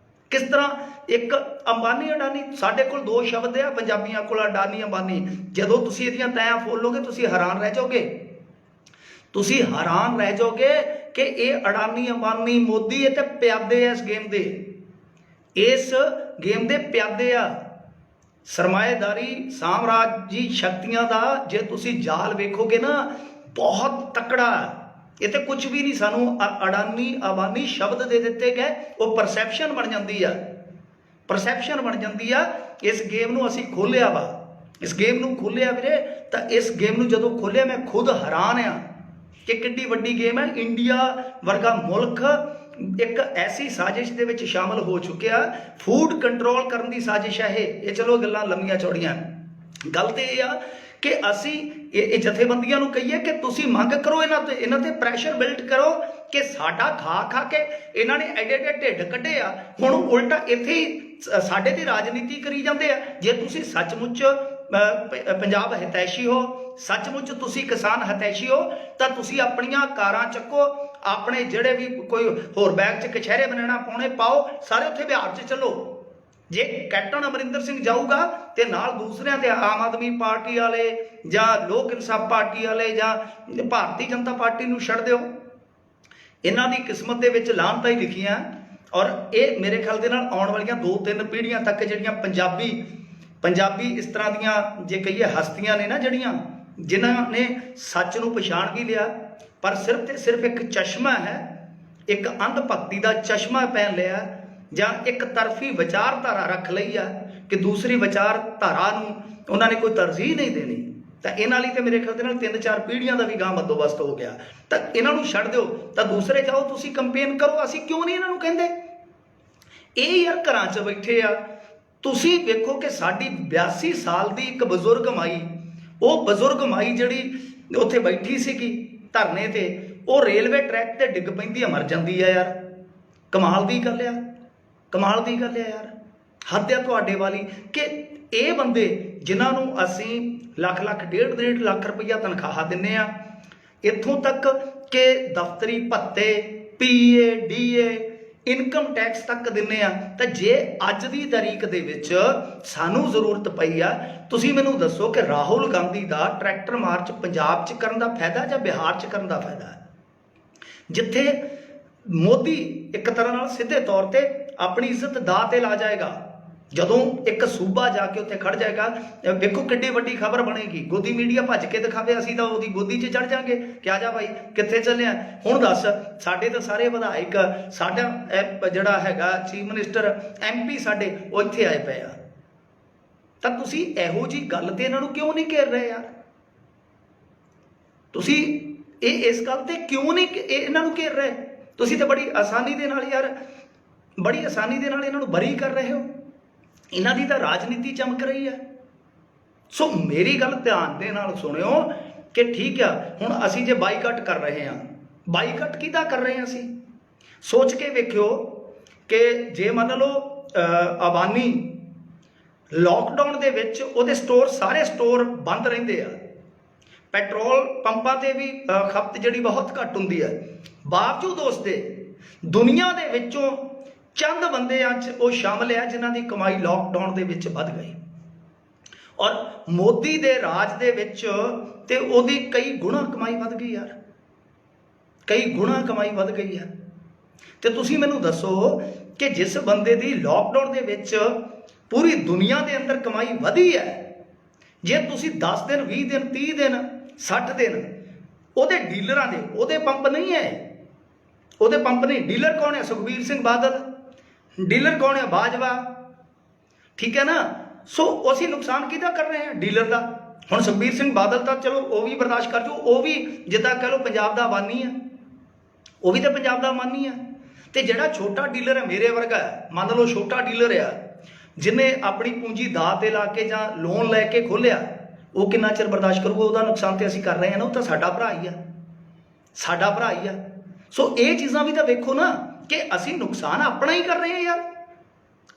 किस तरह ਇੱਕ ਅੰਬਾਨੀ ਅਡਾਨੀ, ਸਾਡੇ ਕੋਲ ਦੋ ਸ਼ਬਦ ਆ ਪੰਜਾਬੀਆਂ ਕੋਲ, ਅਡਾਨੀ ਅੰਬਾਨੀ। ਜਦੋਂ ਤੁਸੀਂ ਇਹਦੀਆਂ ਤੈਆਂ ਫੋਲੋਗੇ ਤੁਸੀਂ ਹੈਰਾਨ ਰਹਿ ਜਾਓਗੇ, ਤੁਸੀਂ ਹੈਰਾਨ ਰਹਿ ਜਾਓਗੇ ਕਿ ਇਹ ਅਡਾਨੀ ਅੰਬਾਨੀ ਮੋਦੀ ਇਹ ਤੇ ਪਿਆਦੇ ਆ ਇਸ ਗੇਮ ਦੇ, ਇਸ ਗੇਮ ਦੇ ਪਿਆਦੇ ਆ। ਸਰਮਾਏਦਾਰੀ ਸਾਮਰਾਜੀ ਸ਼ਕਤੀਆਂ ਦਾ ਜੇ ਤੁਸੀਂ ਜਾਲ ਵੇਖੋਗੇ ਨਾ ਬਹੁਤ ਤਕੜਾ। ਇਹ ਤੇ ਕੁਝ ਵੀ ਨਹੀਂ, ਸਾਨੂੰ ਅਡਾਨੀ ਅੰਬਾਨੀ ਸ਼ਬਦ ਦੇ ਦਿੱਤੇ ਗਏ, ਉਹ ਪਰਸੈਪਸ਼ਨ ਬਣ ਜਾਂਦੀ ਆ, ਪਰਸੈਪਸ਼ਨ ਬਣ ਜਾਂਦੀ ਆ। ਇਸ ਗੇਮ ਨੂੰ ਅਸੀਂ ਖੋਲਿਆ ਵਾ, ਇਸ ਗੇਮ ਨੂੰ ਖੋਲਿਆ ਵੀਰੇ। ਤਾਂ ਇਸ ਗੇਮ ਨੂੰ ਜਦੋਂ ਖੋਲਿਆ ਮੈਂ ਖੁਦ ਹੈਰਾਨ ਆ ਕਿ ਕਿੱਡੀ ਵੱਡੀ ਗੇਮ ਹੈ। ਇੰਡੀਆ ਵਰਗਾ ਮੁਲਕ ਇੱਕ ਐਸੀ ਸਾਜ਼ਿਸ਼ ਦੇ ਵਿੱਚ ਸ਼ਾਮਲ ਹੋ ਚੁੱਕਿਆ, ਫੂਡ ਕੰਟਰੋਲ ਕਰਨ ਦੀ ਸਾਜ਼ਿਸ਼ ਹੈ ਇਹ। ਚਲੋ ਗੱਲਾਂ ਲੰਮੀਆਂ ਚੌੜੀਆਂ, ਗੱਲ ਤੇ ਇਹ ਆ ਕਿ ਅਸੀਂ ਇਹ ਜਥੇਬੰਦੀਆਂ ਨੂੰ ਕਹੀਏ ਕਿ ਤੁਸੀਂ ਮੰਗ ਕਰੋ, ਇਹਨਾਂ ਤੇ ਪ੍ਰੈਸ਼ਰ ਬਿਲਡ ਕਰੋ ਕਿ ਸਾਡਾ ਖਾ ਖਾ ਕੇ ਇਹਨਾਂ ਨੇ ਐਡੇ ਐਡੇ ਢਿੱਡ ਕੱਢੇ ਆ, ਹੁਣ ਉਲਟਾ ਇੱਥੇ ਹੀ ਸਾਡੇ ਤੇ ਰਾਜਨੀਤੀ ਕਰੀ ਜਾਂਦੇ ਆ। ਜੇ ਤੁਸੀਂ ਸੱਚਮੁੱਚ ਪੰਜਾਬ ਹਿਤੈਸ਼ੀ ਹੋ, ਸੱਚਮੁੱਚ ਤੁਸੀਂ ਕਿਸਾਨ ਹਿਤੈਸ਼ੀ ਹੋ, ਤਾਂ ਤੁਸੀਂ ਆਪਣੀਆਂ ਕਾਰਾਂ ਚੱਕੋ, ਆਪਣੇ ਜਿਹੜੇ ਵੀ ਕੋਈ ਹੋਰ ਬੈਗ 'ਚ ਕਛਹਿਰੇ ਬਣਾਉਣਾ ਪਾਉਣੇ ਪਾਓ, ਸਾਰੇ ਉੱਥੇ ਬਿਹਾਰ 'ਚ ਚੱਲੋ। ਜੇ ਕੈਪਟਨ ਅਮਰਿੰਦਰ ਸਿੰਘ ਜਾਊਗਾ ਤੇ ਨਾਲ ਦੂਸਰਿਆਂ ਤੇ ਆਮ ਆਦਮੀ ਪਾਰਟੀ ਵਾਲੇ ਜਾਂ ਲੋਕ ਇਨਸਾਫ ਪਾਰਟੀ ਵਾਲੇ ਜਾਂ ਭਾਰਤੀ ਜਨਤਾ ਪਾਰਟੀ ਨੂੰ ਛੱਡ ਦਿਓ। ਇਹਨਾਂ ਦੀ ਕਿਸਮਤ ਦੇ ਵਿੱਚ ਲਾਹਨਤਾਂ ਹੀ ਲਿਖੀਆਂ। ਔਰ ਇਹ ਮੇਰੇ ਖਿਆਲ ਦੇ ਨਾਲ ਆਉਣ ਵਾਲੀਆਂ 2-3 ਪੀੜ੍ਹੀਆਂ ਤੱਕ ਜਿਹੜੀਆਂ ਪੰਜਾਬੀ ਇਸ ਤਰ੍ਹਾਂ ਦੀਆਂ ਜੇ ਕਹੀਏ ਹਸਤੀਆਂ ਨੇ ਨਾ, ਜਿਹੜੀਆਂ ਜਿਨ੍ਹਾਂ ਨੇ ਸੱਚ ਨੂੰ ਪਛਾਣ ਵੀ ਲਿਆ, ਪਰ ਸਿਰਫ ਤੇ ਸਿਰਫ ਇੱਕ ਚਸ਼ਮਾ ਹੈ, ਇੱਕ ਅੰਧ ਭਗਤੀ ਦਾ ਚਸ਼ਮਾ ਪਹਿਨ ਲਿਆ, ਜਾਂ ਇੱਕ ਤਰਫੀ ਵਿਚਾਰਧਾਰਾ ਰੱਖ ਲਈ ਆ ਕਿ ਦੂਸਰੀ ਵਿਚਾਰਧਾਰਾ ਨੂੰ ਉਹਨਾਂ ਨੇ ਕੋਈ ਤਰਜੀਹ ਨਹੀਂ ਦੇਣੀ। ਤਾਂ ਇਹਨਾਂ ਲਈ ਤੇ ਮੇਰੇ ਖਿਆਲ ਦੇ ਨਾਲ 3-4 ਪੀੜ੍ਹੀਆਂ ਦਾ ਵੀ ਗਾਂ ਬੰਦੋਬਸਤ ਹੋ ਗਿਆ। ਤਾਂ ਇਹਨਾਂ ਨੂੰ ਛੱਡ ਦਿਓ, ਤਾਂ ਦੂਸਰੇ ਜਾਓ, ਤੁਸੀਂ ਕੰਪੇਨ ਕਰੋ। ਅਸੀਂ ਕਿਉਂ ਨਹੀਂ ਇਹਨਾਂ ਨੂੰ ਕਹਿੰਦੇ? ਇਹ ਯਾਰ ਘਰਾਂ 'ਚ ਬੈਠੇ ਆ। ਤੁਸੀਂ ਵੇਖੋ ਕਿ ਸਾਡੀ 82 ਸਾਲ ਦੀ ਇੱਕ ਬਜ਼ੁਰਗ ਮਾਈ, ਉਹ ਬਜ਼ੁਰਗ ਮਾਈ ਜਿਹੜੀ ਉੱਥੇ ਬੈਠੀ ਸੀਗੀ ਧਰਨੇ ਤੇ, ਉਹ ਰੇਲਵੇ ਟਰੈਕ ਤੇ ਡਿੱਗ ਪੈਂਦੀ ਆ, ਮਰ ਜਾਂਦੀ ਆ ਯਾਰ। ਕਮਾਲ ਦੀ ਗੱਲ ਆ, ਕਮਾਲ ਦੀ ਗੱਲ ਆ ਯਾਰ। ਹੱਦ ਆ ਤੁਹਾਡੇ ਵਾਲੀ ਕਿ ਇਹ ਬੰਦੇ ਜਿਨ੍ਹਾਂ ਨੂੰ ਅਸੀਂ ਲੱਖ 1.5 ਲੱਖ ਰੁਪਈਆ ਤਨਖਾਹ ਦਿੰਦੇ ਆ, ਇੱਥੋਂ ਤੱਕ ਕਿ ਦਫ਼ਤਰੀ ਭੱਤੇ, PA DA ਇਨਕਮ ਟੈਕਸ ਤੱਕ ਦਿੰਦੇ ਆ। ਤਾਂ ਜੇ ਅੱਜ ਦੀ ਤਾਰੀਖ ਦੇ ਵਿੱਚ ਸਾਨੂੰ ਜ਼ਰੂਰਤ ਪਈ ਆ, ਤੁਸੀਂ ਮੈਨੂੰ ਦੱਸੋ ਕਿ ਰਾਹੁਲ ਗਾਂਧੀ ਦਾ ਟਰੈਕਟਰ ਮਾਰਚ ਪੰਜਾਬ 'ਚ ਕਰਨ ਦਾ ਫਾਇਦਾ ਜਾਂ ਬਿਹਾਰ 'ਚ ਕਰਨ ਦਾ ਫਾਇਦਾ? ਜਿੱਥੇ ਮੋਦੀ ਇੱਕ ਤਰ੍ਹਾਂ ਨਾਲ ਸਿੱਧੇ ਤੌਰ ਤੇ ਆਪਣੀ ਇੱਜ਼ਤ ਦਾਅ ਤੇ ਲਾ ਜਾਏਗਾ, ਜਦੋਂ ਇੱਕ ਸੂਬਾ ਜਾ ਕੇ ਉੱਥੇ ਖੜ ਜਾਏਗਾ। ਵੇਖੋ ਕਿੱਡੀ ਵੱਡੀ ਖਬਰ ਬਣੇਗੀ, ਗੋਦੀ ਮੀਡੀਆ ਭੱਜ ਕੇ ਦਿਖਾਵੇ, ਅਸੀਂ ਤਾਂ ਉਹਦੀ ਗੋਦੀ 'ਚ ਚੜ ਜਾਾਂਗੇ ਕਿ ਆ ਜਾ ਭਾਈ ਕਿੱਥੇ ਚੱਲਿਆ। ਹੁਣ ਦੱਸ, ਸਾਡੇ ਤਾਂ ਸਾਰੇ ਵਿਧਾਇਕ, ਸਾਡਾ ਜਿਹੜਾ ਹੈਗਾ ਚੀਫ ਮਿਨਿਸਟਰ, MP ਸਾਡੇ ਉਹ ਇੱਥੇ ਆਏ ਪਏ ਆ। ਤਾਂ ਤੁਸੀਂ ਇਹੋ ਜਿਹੀ ਗੱਲ ਤੇ ਇਹਨਾਂ ਨੂੰ ਕਿਉਂ ਨਹੀਂ ਘੇਰ ਰਹੇ ਯਾਰ? ਤੁਸੀਂ ਇਸ ਗੱਲ ਤੇ ਕਿਉਂ ਨਹੀਂ ਇਹਨਾਂ ਨੂੰ ਘੇਰ ਰਹੇ? ਤੁਸੀਂ ਤਾਂ ਬੜੀ ਆਸਾਨੀ ਦੇ ਨਾਲ ਯਾਰ, ਬੜੀ ਆਸਾਨੀ ਦੇ ਨਾਲ ਇਹਨਾਂ ਨੂੰ ਬਰੀ ਕਰ ਰਹੇ ਹੋ। ਇਹਨਾਂ ਦੀ ਤਾਂ ਰਾਜਨੀਤੀ ਚਮਕ ਰਹੀ ਹੈ। ਸੋ ਮੇਰੀ ਗੱਲ ਧਿਆਨ ਦੇ ਨਾਲ ਸੁਣਿਓ ਕਿ ਠੀਕ ਆ, ਹੁਣ ਅਸੀਂ ਜੇ ਬਾਈਕਾਟ ਕਰ ਰਹੇ ਹਾਂ, ਬਾਈਕਾਟ ਕਿਹਦਾ ਕਰ ਰਹੇ ਹਾਂ? ਅਸੀਂ ਸੋਚ ਕੇ ਵੇਖਿਓ ਕਿ ਜੇ ਮੰਨ ਲਓ ਅਬਾਨੀ ਲੋਕਡਾਊਨ ਦੇ ਵਿੱਚ ਉਹਦੇ ਸਟੋਰ, ਸਾਰੇ ਸਟੋਰ ਬੰਦ ਰਹਿੰਦੇ ਆ, ਪੈਟਰੋਲ ਪੰਪਾਂ ਤੇ ਵੀ ਖਪਤ ਜਿਹੜੀ ਬਹੁਤ ਘੱਟ ਹੁੰਦੀ ਹੈ, ਬਾਵਜੂਦ ਉਸ ਦੇ ਦੁਨੀਆ ਦੇ ਵਿੱਚੋਂ ਚੰਦ ਬੰਦਿਆਂ 'ਚ ਉਹ ਸ਼ਾਮਲ ਆ ਜਿਨ੍ਹਾਂ ਦੀ ਕਮਾਈ ਲੋਕਡਾਊਨ ਦੇ ਵਿੱਚ ਵੱਧ ਗਈ। ਔਰ ਮੋਦੀ ਦੇ ਰਾਜ ਦੇ ਵਿੱਚ ਤੇ ਉਹਦੀ ਕਈ ਗੁਣਾ ਕਮਾਈ ਵੱਧ ਗਈ ਯਾਰ, ਕਈ ਗੁਣਾ ਕਮਾਈ ਵੱਧ ਗਈ ਹੈ। ਤੇ ਤੁਸੀਂ ਮੈਨੂੰ ਦੱਸੋ ਕਿ ਜਿਸ ਬੰਦੇ ਦੀ ਲੋਕਡਾਊਨ ਦੇ ਵਿੱਚ ਪੂਰੀ ਦੁਨੀਆ ਦੇ ਅੰਦਰ ਕਮਾਈ ਵਧੀ ਹੈ, ਜੇ ਤੁਸੀਂ 10 ਦਿਨ 20 ਦਿਨ 30 ਦਿਨ 60 ਦਿਨ ਉਹਦੇ ਡੀਲਰਾਂ ਦੇ, ਉਹਦੇ ਪੰਪ ਨਹੀਂ ਹੈ, ਉਹਦੇ ਪੰਪ ਨਹੀਂ। ਡੀਲਰ ਕੌਣ ਹੈ? ਸੁਖਬੀਰ ਸਿੰਘ ਬਾਦਲ। ਡੀਲਰ ਕੌਣ ਹੈ? ਬਾਜਵਾ। ਠੀਕ ਹੈ ਨਾ? ਸੋ ਅਸੀਂ ਨੁਕਸਾਨ ਕਿਹਦਾ ਕਰ ਰਹੇ ਹਾਂ? ਡੀਲਰ ਦਾ। ਹੁਣ ਸੁਖਬੀਰ ਸਿੰਘ ਬਾਦਲ ਤਾਂ ਚਲੋ ਉਹ ਵੀ ਬਰਦਾਸ਼ਤ ਕਰ ਜਾਓ, ਉਹ ਵੀ ਜਿੱਦਾਂ ਕਹਿ ਲਓ ਪੰਜਾਬ ਦਾ ਅਬਾਨੀ ਹੈ, ਉਹ ਵੀ ਤਾਂ ਪੰਜਾਬ ਦਾ ਅਬਾਨੀ ਹੈ। ਤੇ ਜਿਹੜਾ ਛੋਟਾ ਡੀਲਰ ਹੈ, ਮੇਰੇ ਵਰਗਾ ਹੈ, ਮੰਨ ਲਓ ਛੋਟਾ ਡੀਲਰ ਆ, ਜਿਹਨੇ ਆਪਣੀ ਪੂੰਜੀ ਦਾਅ ਤੇ ਲਾ ਕੇ ਜਾਂ ਲੋਨ ਲੈ ਕੇ ਖੋਲਿਆ, ਉਹ ਕਿੰਨਾ ਚਿਰ ਬਰਦਾਸ਼ਤ ਕਰੂਗਾ? ਉਹਦਾ ਨੁਕਸਾਨ ਤੇ ਅਸੀਂ ਕਰ ਰਹੇ ਹਾਂ ਨਾ, ਉਹ ਤਾਂ ਸਾਡਾ ਭਰਾ ਹੀ ਆ, ਸਾਡਾ ਭਰਾ ਹੀ ਆ। ਸੋ ਇਹ ਚੀਜ਼ਾਂ ਵੀ ਤਾਂ ਵੇਖੋ ਨਾ ਕਿ ਅਸੀਂ ਨੁਕਸਾਨ ਆਪਣਾ ਹੀ ਕਰ ਰਹੇ ਹਾਂ ਯਾਰ।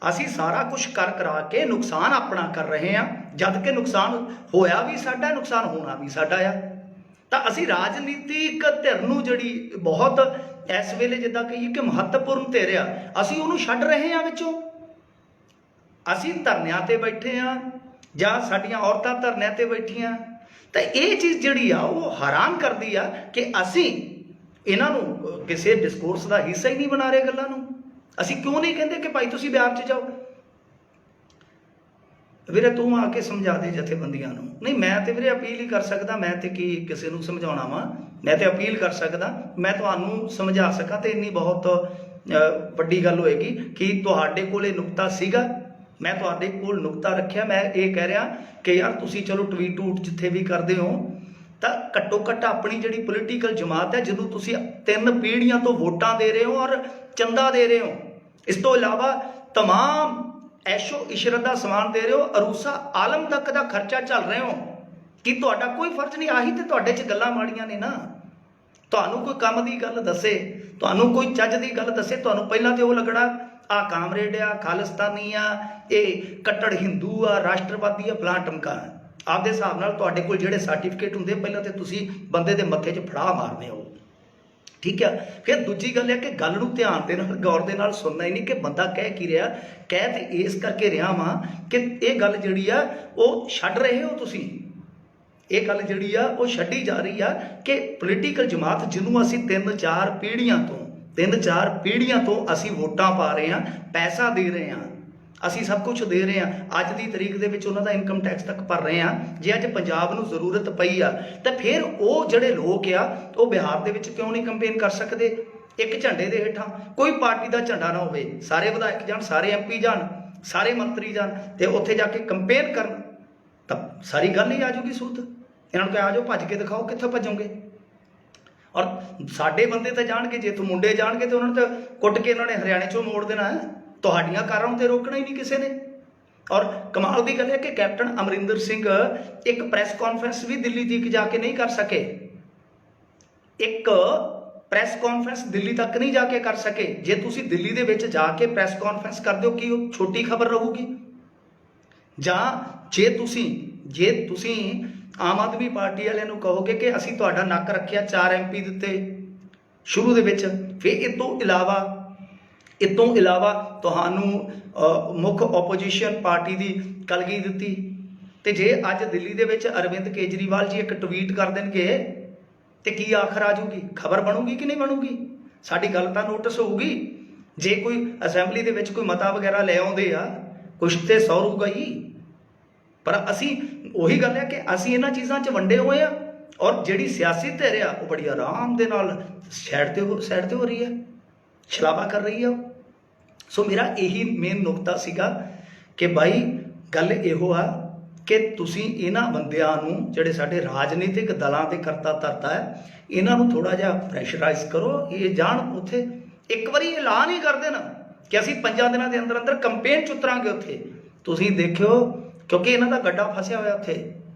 ਅਸੀਂ ਸਾਰਾ ਕੁਝ ਕਰਾ ਕੇ ਨੁਕਸਾਨ ਆਪਣਾ ਕਰ ਰਹੇ ਹਾਂ, ਜਦ ਕਿ ਨੁਕਸਾਨ ਹੋਇਆ ਵੀ ਸਾਡਾ, ਨੁਕਸਾਨ ਹੋਣਾ ਵੀ ਸਾਡਾ ਆ। ਤਾਂ ਅਸੀਂ ਰਾਜਨੀਤਿਕ ਧਿਰ ਨੂੰ ਜਿਹੜੀ ਬਹੁਤ ਇਸ ਵੇਲੇ ਜਿੱਦਾਂ ਕਹੀਏ ਕਿ ਮਹੱਤਵਪੂਰਨ ਧਿਰ ਆ, ਅਸੀਂ ਉਹਨੂੰ ਛੱਡ ਰਹੇ ਹਾਂ ਵਿੱਚੋਂ। ਅਸੀਂ ਧਰਨਿਆਂ ਤੇ ਬੈਠੇ ਆ ਜਾਂ ਸਾਡੀਆਂ ਔਰਤਾਂ ਧਰਨਿਆਂ ਤੇ ਬੈਠੀਆਂ, ਤਾਂ ਇਹ ਚੀਜ਼ ਜਿਹੜੀ ਆ ਉਹ ਹੈਰਾਨ ਕਰਦੀ ਆ ਕਿ ਅਸੀਂ ਇਹਨਾਂ ਨੂੰ ਕਿਸੇ ਡਿਸਕੋਰਸ ਦਾ ਹਿੱਸਾ ਹੀ ਨਹੀਂ ਬਣਾ ਰਹੇ। ਗੱਲਾਂ ਨੂੰ ਅਸੀਂ ਕਿਉਂ ਨਹੀਂ ਕਹਿੰਦੇ ਕਿ ਭਾਈ ਤੁਸੀਂ ਬਿਹਾਰ 'ਚ ਜਾਓ? ਵੀਰੇ ਤੂੰ ਆ ਕੇ ਸਮਝਾ ਦੇ ਜਥੇਬੰਦੀਆਂ ਨੂੰ। ਨਹੀਂ ਮੈਂ ਤੇ ਵੀਰੇ ਅਪੀਲ ਹੀ ਕਰ ਸਕਦਾ, ਮੈਂ ਤੇ ਕੀ ਕਿਸੇ ਨੂੰ ਸਮਝਾਉਣਾ ਵਾ, ਮੈਂ ਤੇ ਅਪੀਲ ਕਰ ਸਕਦਾ, ਮੈਂ ਤੁਹਾਨੂੰ ਸਮਝਾ ਸਕਾਂ ਤੇ ਇੰਨੀ ਬਹੁਤ ਵੱਡੀ ਗੱਲ ਹੋਏਗੀ ਕਿ ਤੁਹਾਡੇ ਕੋਲ ਇਹ ਨੁਕਤਾ ਸੀਗਾ, ਮੈਂ ਤੁਹਾਡੇ ਕੋਲ ਨੁਕਤਾ ਰੱਖਿਆ। ਮੈਂ ਇਹ ਕਹਿ ਰਿਹਾ ਕਿ ਯਾਰ ਤੁਸੀਂ ਚਲੋ ਟਵੀਟ ਟੂਟ ਜਿੱਥੇ ਵੀ ਕਰਦੇ ਹੋ ਤਾਂ ਘੱਟੋ ਘੱਟ ਆਪਣੀ ਜਿਹੜੀ ਪੋਲੀਟੀਕਲ ਜਮਾਤ ਹੈ, ਜਦੋਂ ਤੁਸੀਂ 3 ਪੀੜ੍ਹੀਆਂ ਤੋਂ ਵੋਟਾਂ ਦੇ ਰਹੇ ਹੋ ਔਰ ਚੰਦਾ ਦੇ ਰਹੇ ਹੋ, ਇਸ ਤੋਂ ਇਲਾਵਾ तमाम ਐਸ਼ੋ ਇਸ਼ਰਤ ਦਾ ਸਮਾਨ ਦੇ ਰਹੇ ਹੋ, ਅਰੂਸਾ ਆਲਮ ਤੱਕ ਦਾ ਖਰਚਾ ਚੱਲ ਰਹੇ ਹੋ, ਕਿ ਤੁਹਾਡਾ ਕੋਈ ਫਰਜ਼ ਨਹੀਂ? ਆਹੀ ਤੇ ਤੁਹਾਡੇ 'ਚ ਗੱਲਾਂ ਮਾੜੀਆਂ ਨੇ ਨਾ। ਤੁਹਾਨੂੰ ਕੋਈ ਕੰਮ ਦੀ ਗੱਲ ਦੱਸੇ, ਤੁਹਾਨੂੰ ਕੋਈ ਚੱਜ ਦੀ ਗੱਲ ਦੱਸੇ, ਤੁਹਾਨੂੰ ਪਹਿਲਾਂ ਤੇ ਉਹ ਲੱਗਣਾ ਆ ਕਾਮਰੇਡ ਆ, ਖਾਲਿਸਤਾਨੀ ਆ, ਇਹ ਕੱਟੜ ਹਿੰਦੂ ਆ, ਰਾਸ਼ਟਰਵਾਦੀ ਆ, ਫਲਾਂ ਟਮਕਾ। ਆਪਦੇ ਹਿਸਾਬ ਨਾਲ ਤੁਹਾਡੇ ਕੋਲ ਜਿਹੜੇ ਸਰਟੀਫਿਕੇਟ ਹੁੰਦੇ ਪਹਿਲਾਂ ਤੇ ਤੁਸੀਂ ਬੰਦੇ ਦੇ ਮੱਥੇ 'ਚ ਫੜਾ ਮਾਰਨੇ ਹੋ, ਠੀਕ ਆ। ਫਿਰ ਦੂਜੀ ਗੱਲ ਹੈ ਕਿ ਗੱਲ ਨੂੰ ਧਿਆਨ ਦੇ ਨਾਲ ਗੌਰ ਦੇ ਨਾਲ ਸੁਣਨਾ ਹੀ ਨਹੀਂ ਕਿ ਬੰਦਾ ਕਹਿ ਕੀ ਰਿਹਾ। ਕਹਿ ਤੇ ਇਸ ਕਰਕੇ ਰਿਹਾ ਵਾਂ ਕਿ ਇਹ ਗੱਲ ਜਿਹੜੀ ਆ ਉਹ ਛੱਡ ਰਹੇ ਹੋ ਤੁਸੀਂ, ਇਹ ਗੱਲ ਜਿਹੜੀ ਆ ਉਹ ਛੱਡੀ ਜਾ ਰਹੀ ਆ ਕਿ ਪੋਲੀਟੀਕਲ ਜਮਾਤ ਜਿਹਨੂੰ ਅਸੀਂ 3-4 ਪੀੜ੍ਹੀਆਂ ਤੋਂ ਅਸੀਂ ਵੋਟਾਂ ਪਾ ਰਹੇ ਹਾਂ, ਪੈਸਾ ਦੇ ਰਹੇ ਹਾਂ, ਅਸੀਂ ਸਭ ਕੁਝ ਦੇ ਰਹੇ ਹਾਂ, ਅੱਜ ਦੀ ਤਰੀਕ ਦੇ ਵਿੱਚ ਉਹਨਾਂ ਦਾ ਇਨਕਮ ਟੈਕਸ ਤੱਕ ਭਰ ਰਹੇ ਹਾਂ। ਜੇ ਅੱਜ ਪੰਜਾਬ ਨੂੰ ਜ਼ਰੂਰਤ ਪਈ ਆ ਤਾਂ ਫਿਰ ਉਹ ਜਿਹੜੇ ਲੋਕ ਆ ਉਹ ਬਿਹਾਰ ਦੇ ਵਿੱਚ ਕਿਉਂ ਨਹੀਂ ਕੰਪੇਨ ਕਰ ਸਕਦੇ? ਇੱਕ ਝੰਡੇ ਦੇ ਹੇਠਾਂ ਕੋਈ ਪਾਰਟੀ ਦਾ ਝੰਡਾ ਨਾ ਹੋਵੇ, ਸਾਰੇ ਵਿਧਾਇਕ ਜਾਣ, ਸਾਰੇ MP ਜਾਣ, ਸਾਰੇ ਮੰਤਰੀ ਜਾਣ ਤੇ ਉੱਥੇ ਜਾ ਕੇ ਕੰਪੇਨ ਕਰਨ, ਤਾਂ ਸਾਰੀ ਗੱਲ ਹੀ ਆ ਜੂਗੀ ਸੂਤ। ਇਹਨਾਂ ਨੂੰ ਕਹਿ ਆ ਜਾਓ, ਭੱਜ ਕੇ ਦਿਖਾਓ, ਕਿੱਥੋਂ ਭੱਜੋਗੇ? ਔਰ ਸਾਡੇ ਬੰਦੇ ਤਾਂ ਜਾਣਗੇ, ਜੇ ਤੂੰ ਮੁੰਡੇ ਜਾਣਗੇ ਤੇ ਉਹਨਾਂ ਨੂੰ ਤਾਂ ਕੁੱਟ ਕੇ ਇਹਨਾਂ ਨੇ ਹਰਿਆਣੇ 'ਚੋਂ ਮੋੜ ਦੇਣਾ ਹੈ, ਤੁਹਾਡੀਆਂ ਕਾਰਾਂ ਨੂੰ ਤੇ ਰੋਕਣਾ ਹੀ ਨਹੀਂ ਕਿਸੇ ਨੇ। ਔਰ ਕਮਾਲ ਦੀ ਗੱਲ ਹੈ ਕਿ ਕੈਪਟਨ ਅਮਰਿੰਦਰ ਸਿੰਘ ਇੱਕ ਪ੍ਰੈਸ ਕਾਨਫਰੰਸ ਵੀ ਦਿੱਲੀ ਤੱਕ ਜਾ ਕੇ ਨਹੀਂ ਕਰ ਸਕੇ, ਇੱਕ ਪ੍ਰੈਸ ਕਾਨਫਰੰਸ ਦਿੱਲੀ ਤੱਕ ਨਹੀਂ ਜਾ ਕੇ ਕਰ ਸਕੇ। ਜੇ ਤੁਸੀਂ ਦਿੱਲੀ ਦੇ ਵਿੱਚ ਜਾ ਕੇ ਪ੍ਰੈਸ ਕਾਨਫਰੰਸ ਕਰਦੇ ਹੋ ਕੀ ਉਹ ਛੋਟੀ ਖਬਰ ਰਹੂਗੀ? ਜਾਂ ਜੇ ਤੁਸੀਂ ਆਮ ਆਦਮੀ ਪਾਰਟੀ ਵਾਲਿਆਂ ਨੂੰ ਕਹੋਗੇ ਕਿ ਅਸੀਂ ਤੁਹਾਡਾ ਨੱਕ ਰੱਖਿਆ, 4 MP ਦਿੱਤੇ ਸ਼ੁਰੂ ਦੇ ਵਿੱਚ, ਫਿਰ ਇਹ ਤੋਂ ਇਲਾਵਾ ਤੁਹਾਨੂੰ ਮੁੱਖ ਓਪੋਜੀਸ਼ਨ ਪਾਰਟੀ ਦੀ ਕਲਗੀ ਦਿੱਤੀ, ਤੇ ਜੇ ਅੱਜ ਦਿੱਲੀ ਦੇ ਵਿੱਚ ਅਰਵਿੰਦ ਕੇਜਰੀਵਾਲ ਜੀ ਇੱਕ ਟਵੀਟ ਕਰ ਦੇਣਗੇ ਤੇ ਕੀ ਆਖਰ ਆ ਜੂਗੀ? ਖਬਰ ਬਣੂਗੀ ਕਿ ਨਹੀਂ ਬਣੂਗੀ? ਸਾਡੀ ਗੱਲ ਤਾਂ ਨੋਟਿਸ ਹੋਊਗੀ। ਜੇ ਕੋਈ ਅਸੈਂਬਲੀ ਦੇ ਵਿੱਚ ਕੋਈ ਮਤਾ ਵਗੈਰਾ ਲੈ ਆਉਂਦੇ ਆ, ਕੁਛ ਤੇ ਸੌਰੂਗਾ ਹੀ। ਪਰ ਅਸੀਂ ਉਹੀ ਗੱਲ ਹੈ ਕਿ ਅਸੀਂ ਇਹਨਾਂ ਚੀਜ਼ਾਂ 'ਚ ਵੰਡੇ ਹੋਏ ਆ, ਔਰ ਜਿਹੜੀ ਸਿਆਸੀ ਧਿਰ ਆ ਉਹ ਬੜੀ ਆਰਾਮ ਦੇ ਨਾਲ ਸਾਈਡ ਤੇ ਹੋ ਰਹੀ ਹੈ, ਛਲਾਵਾ ਕਰ ਰਹੀ ਆ। ਸੋ ਮੇਰਾ ਇਹੀ ਮੇਨ ਨੁਕਤਾ ਸੀਗਾ ਕਿ ਬਾਈ ਗੱਲ ਇਹੋ ਆ ਕਿ ਤੁਸੀਂ ਇਹਨਾਂ ਬੰਦਿਆਂ ਨੂੰ, ਜਿਹੜੇ ਸਾਡੇ ਰਾਜਨੀਤਿਕ ਦਲਾਂ ਦੇ ਕਰਤਾ ਧਰਤਾ ਹੈ, ਇਹਨਾਂ ਨੂੰ ਥੋੜਾ ਜਿਹਾ ਪ੍ਰੈਸ਼ਰਾਈਜ਼ ਕਰੋ। ਇਹ ਜਾਣ ਉੱਥੇ ਇੱਕ ਵਾਰੀ ਐਲਾਨ ਹੀ ਕਰ ਦੇਣਾ ਕਿ ਅਸੀਂ 5 ਦਿਨਾਂ ਦੇ ਅੰਦਰ ਕੰਪੇਨ 'ਚ ਉਤਰਾਂਗੇ ਉੱਥੇ। ਤੁਸੀਂ ਦੇਖਿਓ, ਕਿਉਂਕਿ ਇਹਨਾਂ ਦਾ ਗੱਡਾ ਫਸਿਆ ਹੋਇਆ ਉੱਥੇ,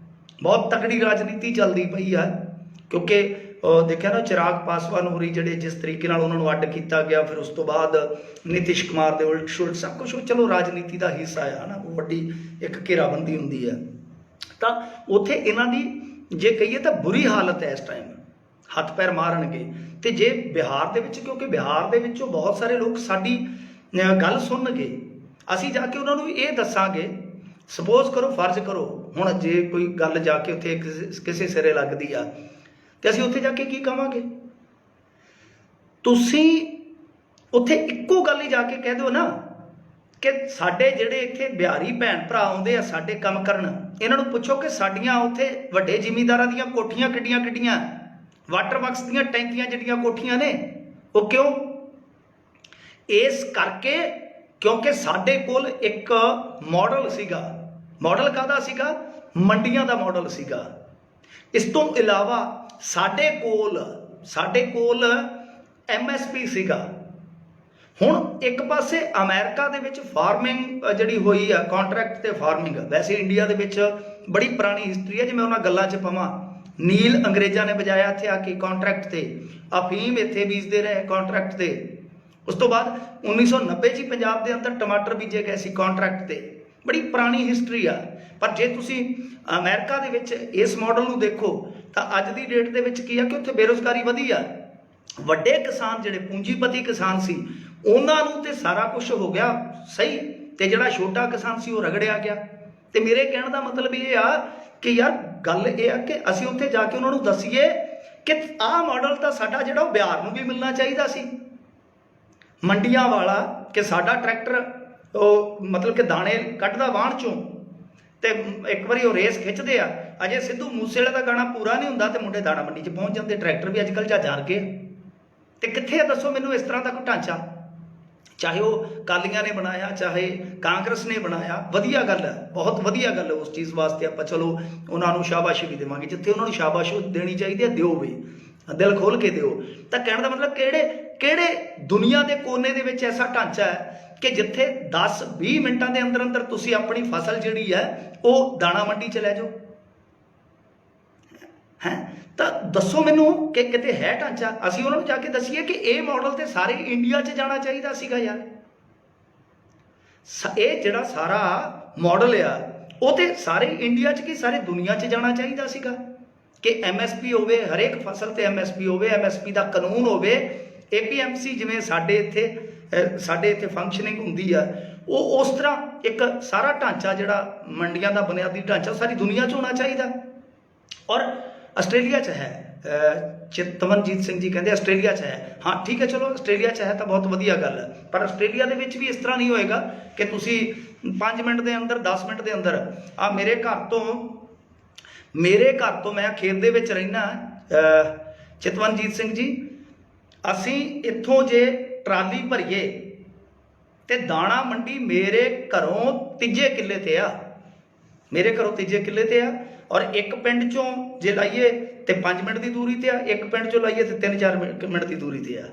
ਬਹੁਤ ਤਕੜੀ ਰਾਜਨੀਤੀ ਚੱਲਦੀ ਪਈ ਆ। ਕਿਉਂਕਿ ਦੇਖਿਆ ਨਾ ਚਿਰਾਗ ਪਾਸਵਾਨ ਹੋਰੀ ਜਿਹੜੇ ਜਿਸ ਤਰੀਕੇ ਨਾਲ ਉਹਨਾਂ ਨੂੰ ਅੱਡ ਕੀਤਾ ਗਿਆ, ਫਿਰ ਉਸ ਤੋਂ ਬਾਅਦ ਨਿਤਿਸ਼ ਕੁਮਾਰ ਦੇ ਉਲਟ ਸ਼ੁਲਟ ਸਭ ਕੁਛ ਚਲੋ ਰਾਜਨੀਤੀ ਦਾ ਹਿੱਸਾ ਆ ਨਾ, ਉਹ ਵੱਡੀ ਇੱਕ ਘੇਰਾਬੰਦੀ ਹੁੰਦੀ ਹੈ। ਤਾਂ ਉੱਥੇ ਇਹਨਾਂ ਦੀ ਜੇ ਕਹੀਏ ਤਾਂ ਬੁਰੀ ਹਾਲਤ ਹੈ ਇਸ ਟਾਈਮ, ਹੱਥ ਪੈਰ ਮਾਰਨਗੇ। ਤੇ ਜੇ ਬਿਹਾਰ ਦੇ ਵਿੱਚ, ਕਿਉਂਕਿ ਬਿਹਾਰ ਦੇ ਵਿੱਚੋਂ ਬਹੁਤ ਸਾਰੇ ਲੋਕ ਸਾਡੀ ਗੱਲ ਸੁਣਨਗੇ, ਅਸੀਂ ਜਾ ਕੇ ਉਹਨਾਂ ਨੂੰ ਇਹ ਦੱਸਾਂਗੇ। ਸਪੋਜ਼ ਕਰੋ, ਫਰਜ਼ ਕਰੋ ਹੁਣ ਜੇ ਕੋਈ ਗੱਲ ਜਾ ਕੇ ਉੱਥੇ ਕਿਸੇ ਸਿਰੇ ਲੱਗਦੀ ਆ ਤੇ ਅਸੀਂ ਉੱਥੇ ਜਾ ਕੇ ਕੀ ਕਹਾਂਗੇ? ਤੁਸੀਂ ਉੱਥੇ ਇੱਕੋ ਗੱਲ ਹੀ ਜਾ ਕੇ ਕਹਿ ਦਿਓ ਨਾ ਕਿ ਸਾਡੇ ਜਿਹੜੇ ਇੱਥੇ ਬਿਹਾਰੀ ਭੈਣ ਭਰਾ ਆਉਂਦੇ ਆ ਸਾਡੇ ਕੰਮ ਕਰਨ, ਇਹਨਾਂ ਨੂੰ ਪੁੱਛੋ ਕਿ ਸਾਡੀਆਂ ਉੱਥੇ ਵੱਡੇ ਜ਼ਿਮੀਂਦਾਰਾਂ ਦੀਆਂ ਕੋਠੀਆਂ ਕਿੱਡੀਆਂ, ਵਾਟਰ ਵਰਕਸ ਦੀਆਂ ਟੈਂਕੀਆਂ ਜਿਹੜੀਆਂ ਕੋਠੀਆਂ ਨੇ, ਉਹ ਕਿਉਂ? ਇਸ ਕਰਕੇ ਕਿਉਂਕਿ ਸਾਡੇ ਕੋਲ ਇੱਕ ਮਾਡਲ ਸੀਗਾ। ਮਾਡਲ ਕਾਹਦਾ ਸੀਗਾ? ਮੰਡੀਆਂ ਦਾ ਮਾਡਲ ਸੀਗਾ। ਇਸ ਤੋਂ ਇਲਾਵਾ ਸਾਡੇ ਕੋਲ MSP ਸੀਗਾ। ਹੁਣ ਇੱਕ ਪਾਸੇ ਅਮਰੀਕਾ ਦੇ ਵਿੱਚ ਫਾਰਮਿੰਗ ਜਿਹੜੀ ਹੋਈ ਆ, ਕੰਟਰੈਕਟ ਤੇ ਫਾਰਮਿੰਗ, ਵੈਸੇ ਇੰਡੀਆ ਦੇ ਵਿੱਚ ਬੜੀ ਪੁਰਾਣੀ ਹਿਸਟਰੀ ਹੈ। ਜਿਵੇਂ ਉਹਨਾਂ ਗੱਲਾਂ 'ਚ ਪਵਾਂ, ਨੀਲ ਅੰਗਰੇਜ਼ਾਂ ਨੇ ਵਜਾਇਆ ਇੱਥੇ ਆ ਕੇ ਕੰਟਰੈਕਟ ਤੇ, ਅਫੀਮ ਇੱਥੇ ਬੀਜਦੇ ਰਹੇ ਕੰਟਰੈਕਟ ਤੇ। ਉਸ ਤੋਂ ਬਾਅਦ 1990 'ਚ ਪੰਜਾਬ ਦੇ ਅੰਦਰ ਟਮਾਟਰ ਬੀਜੇ ਗਏ ਸੀ ਕੰਟਰੈਕਟ ਤੇ। ਬੜੀ ਪੁਰਾਣੀ ਹਿਸਟਰੀ ਆ। ਪਰ ਜੇ ਤੁਸੀਂ ਅਮਰੀਕਾ ਦੇ ਵਿੱਚ ਇਸ ਮਾਡਲ ਨੂੰ ਦੇਖੋ ਤਾਂ ਅੱਜ ਦੀ ਡੇਟ ਦੇ ਵਿੱਚ ਕੀ ਆ ਕਿ ਉੱਥੇ ਬੇਰੁਜ਼ਗਾਰੀ ਵਧੀ ਆ। ਵੱਡੇ ਕਿਸਾਨ ਜਿਹੜੇ ਪੂੰਜੀਪਤੀ ਕਿਸਾਨ ਸੀ, ਉਹਨਾਂ ਨੂੰ ਤੇ ਸਾਰਾ ਕੁਝ ਹੋ ਗਿਆ ਸਹੀ, ਤੇ ਜਿਹੜਾ ਛੋਟਾ ਕਿਸਾਨ ਸੀ ਉਹ ਰਗੜਿਆ ਗਿਆ। ਤੇ ਮੇਰੇ ਕਹਿਣ ਦਾ ਮਤਲਬ ਇਹ ਆ ਕਿ ਯਾਰ ਗੱਲ ਇਹ ਆ ਕਿ ਅਸੀਂ ਉੱਥੇ ਜਾ ਕੇ ਉਹਨਾਂ ਨੂੰ ਦੱਸੀਏ ਕਿ ਆਹ ਮਾਡਲ ਤਾਂ ਸਾਡਾ ਜਿਹੜਾ ਉਹ ਬਿਹਾਰ ਨੂੰ ਵੀ ਮਿਲਣਾ ਚਾਹੀਦਾ ਸੀ, ਮੰਡੀਆਂ ਵਾਲਾ, ਕਿ ਸਾਡਾ ਟਰੈਕਟਰ ਉਹ ਮਤਲਬ ਕਿ ਦਾਣੇ ਕੱਢਦਾ ਵਾਹਣ ਚੋਂ ਤੇ ਇੱਕ ਵਾਰੀ ਉਹ ਰੇਸ ਖਿੱਚਦੇ ਆ। ਅਜੇ ਸਿੱਧੂ ਮੂਸੇਵਾਲੇ ਦਾ ਗਾਣਾ ਪੂਰਾ ਨਹੀਂ ਹੁੰਦਾ ਤੇ ਮੁੰਡੇ ਦਾਣਾ ਮੰਡੀ 'ਚ ਪਹੁੰਚ ਜਾਂਦੇ। ਟਰੈਕਟਰ ਵੀ ਅੱਜ ਕੱਲ੍ਹ ਜਹਾਜ਼ਾਂ ਵਰਗੇ ਤੇ ਕਿੱਥੇ ਆ ਦੱਸੋ ਮੈਨੂੰ ਇਸ ਤਰ੍ਹਾਂ ਦਾ ਕੋਈ ਢਾਂਚਾ, ਚਾਹੇ ਉਹ ਅਕਾਲੀਆਂ ਨੇ ਬਣਾਇਆ ਚਾਹੇ ਕਾਂਗਰਸ ਨੇ ਬਣਾਇਆ। ਵਧੀਆ ਗੱਲ ਹੈ, ਬਹੁਤ ਵਧੀਆ ਗੱਲ ਹੈ, ਉਸ ਚੀਜ਼ ਵਾਸਤੇ ਆਪਾਂ ਚਲੋ ਉਹਨਾਂ ਨੂੰ ਸ਼ਾਬਾਸ਼ ਵੀ ਦੇਵਾਂਗੇ, ਜਿੱਥੇ ਉਹਨਾਂ ਨੂੰ ਸ਼ਾਬਾਸ਼ ਦੇਣੀ ਚਾਹੀਦੀ ਹੈ ਦਿਓ ਵੀ, ਦਿਲ ਖੋਲ ਕੇ ਦਿਓ। ਤਾਂ ਕਹਿਣ ਦਾ ਮਤਲਬ ਕਿਹੜੇ ਦੁਨੀਆ ਦੇ ਕੋਨੇ ਦੇ ਵਿੱਚ ਐਸਾ ਢਾਂਚਾ ਹੈ ਕਿ ਜਿੱਥੇ 10-20 ਮਿੰਟਾਂ ਦੇ ਅੰਦਰ ਅੰਦਰ ਤੁਸੀਂ ਆਪਣੀ ਫਸਲ ਜਿਹੜੀ ਹੈ ਉਹ ਦਾਣਾ ਮੰਡੀ 'ਚ ਲੈ ਜਾਓ ਹੈ। ਤਾਂ ਦੱਸੋ ਮੈਨੂੰ ਕਿ ਕਿਤੇ ਹੈ ਢਾਂਚਾ, ਅਸੀਂ ਉਹਨਾਂ ਨੂੰ ਜਾ ਕੇ ਦੱਸੀਏ ਕਿ ਇਹ ਮਾਡਲ ਤੇ ਸਾਰੇ ਇੰਡੀਆ 'ਚ ਜਾਣਾ ਚਾਹੀਦਾ ਸੀਗਾ ਯਾਰ। ਇਹ ਜਿਹੜਾ ਸਾਰਾ ਮਾਡਲ ਆ ਉਹ ਤੇ ਸਾਰੇ ਇੰਡੀਆ 'ਚ ਕੀ ਸਾਰੇ ਦੁਨੀਆ 'ਚ ਜਾਣਾ ਚਾਹੀਦਾ ਸੀਗਾ ਕਿ MSP ਹੋਵੇ, ਹਰੇਕ ਫਸਲ ਤੇ MSP ਹੋਵੇ, MSP ਦਾ ਕਾਨੂੰਨ ਹੋਵੇ, APMC ਜਿਵੇਂ ਸਾਡੇ ਇੱਥੇ ਫੰਕਸ਼ਨਿੰਗ ਹੁੰਦੀ ਆ, ਉਹ ਉਸ ਤਰ੍ਹਾਂ ਇੱਕ ਸਾਰਾ ਢਾਂਚਾ ਜਿਹੜਾ ਮੰਡੀਆਂ ਦਾ ਬੁਨਿਆਦੀ ਢਾਂਚਾ ਸਾਰੀ ਦੁਨੀਆ 'ਚ ਹੋਣਾ ਚਾਹੀਦਾ। ਔਰ ਆਸਟ੍ਰੇਲੀਆ 'ਚ ਹੈ, ਚਿਤਵਨਜੀਤ ਸਿੰਘ ਜੀ ਕਹਿੰਦੇ ਆਸਟ੍ਰੇਲੀਆ 'ਚ ਹੈ। ਹਾਂ ਠੀਕ ਹੈ, ਚਲੋ ਆਸਟ੍ਰੇਲੀਆ 'ਚ ਹੈ ਤਾਂ ਬਹੁਤ ਵਧੀਆ ਗੱਲ ਹੈ, ਪਰ ਆਸਟ੍ਰੇਲੀਆ ਦੇ ਵਿੱਚ ਵੀ ਇਸ ਤਰ੍ਹਾਂ ਨਹੀਂ ਹੋਏਗਾ ਕਿ ਤੁਸੀਂ 5 ਮਿੰਟ ਦੇ ਅੰਦਰ 10 ਮਿੰਟ ਦੇ ਅੰਦਰ ਮੇਰੇ ਘਰ ਤੋਂ ਮੈਂ ਖੇਤ ਦੇ ਵਿੱਚ ਰਹਿਣਾ। ਚਿਤਵਨਜੀਤ ਸਿੰਘ ਜੀ, ਅਸੀਂ ਇੱਥੋਂ ਜੇ ਟਰਾਲੀ ਭਰੀਏ ਤੇ ਦਾਣਾ ਮੰਡੀ ਮੇਰੇ ਘਰੋਂ ਤੀਜੇ ਕਿੱਲੇ ਤੇ ਆ, ਮੇਰੇ ਘਰੋਂ ਤੀਜੇ ਕਿੱਲੇ ਤੇ ਆ। ਔਰ ਇੱਕ ਪਿੰਡ ਚੋਂ ਜੇ ਲਾਈਏ ਤੇ 5 ਮਿੰਟ ਦੀ ਦੂਰੀ ਤੇ ਆ, ਇੱਕ ਪਿੰਡ ਚੋਂ ਲਾਈਏ ਤੇ 3-4 ਮਿੰਟ ਦੀ ਦੂਰੀ ਤੇ ਆ।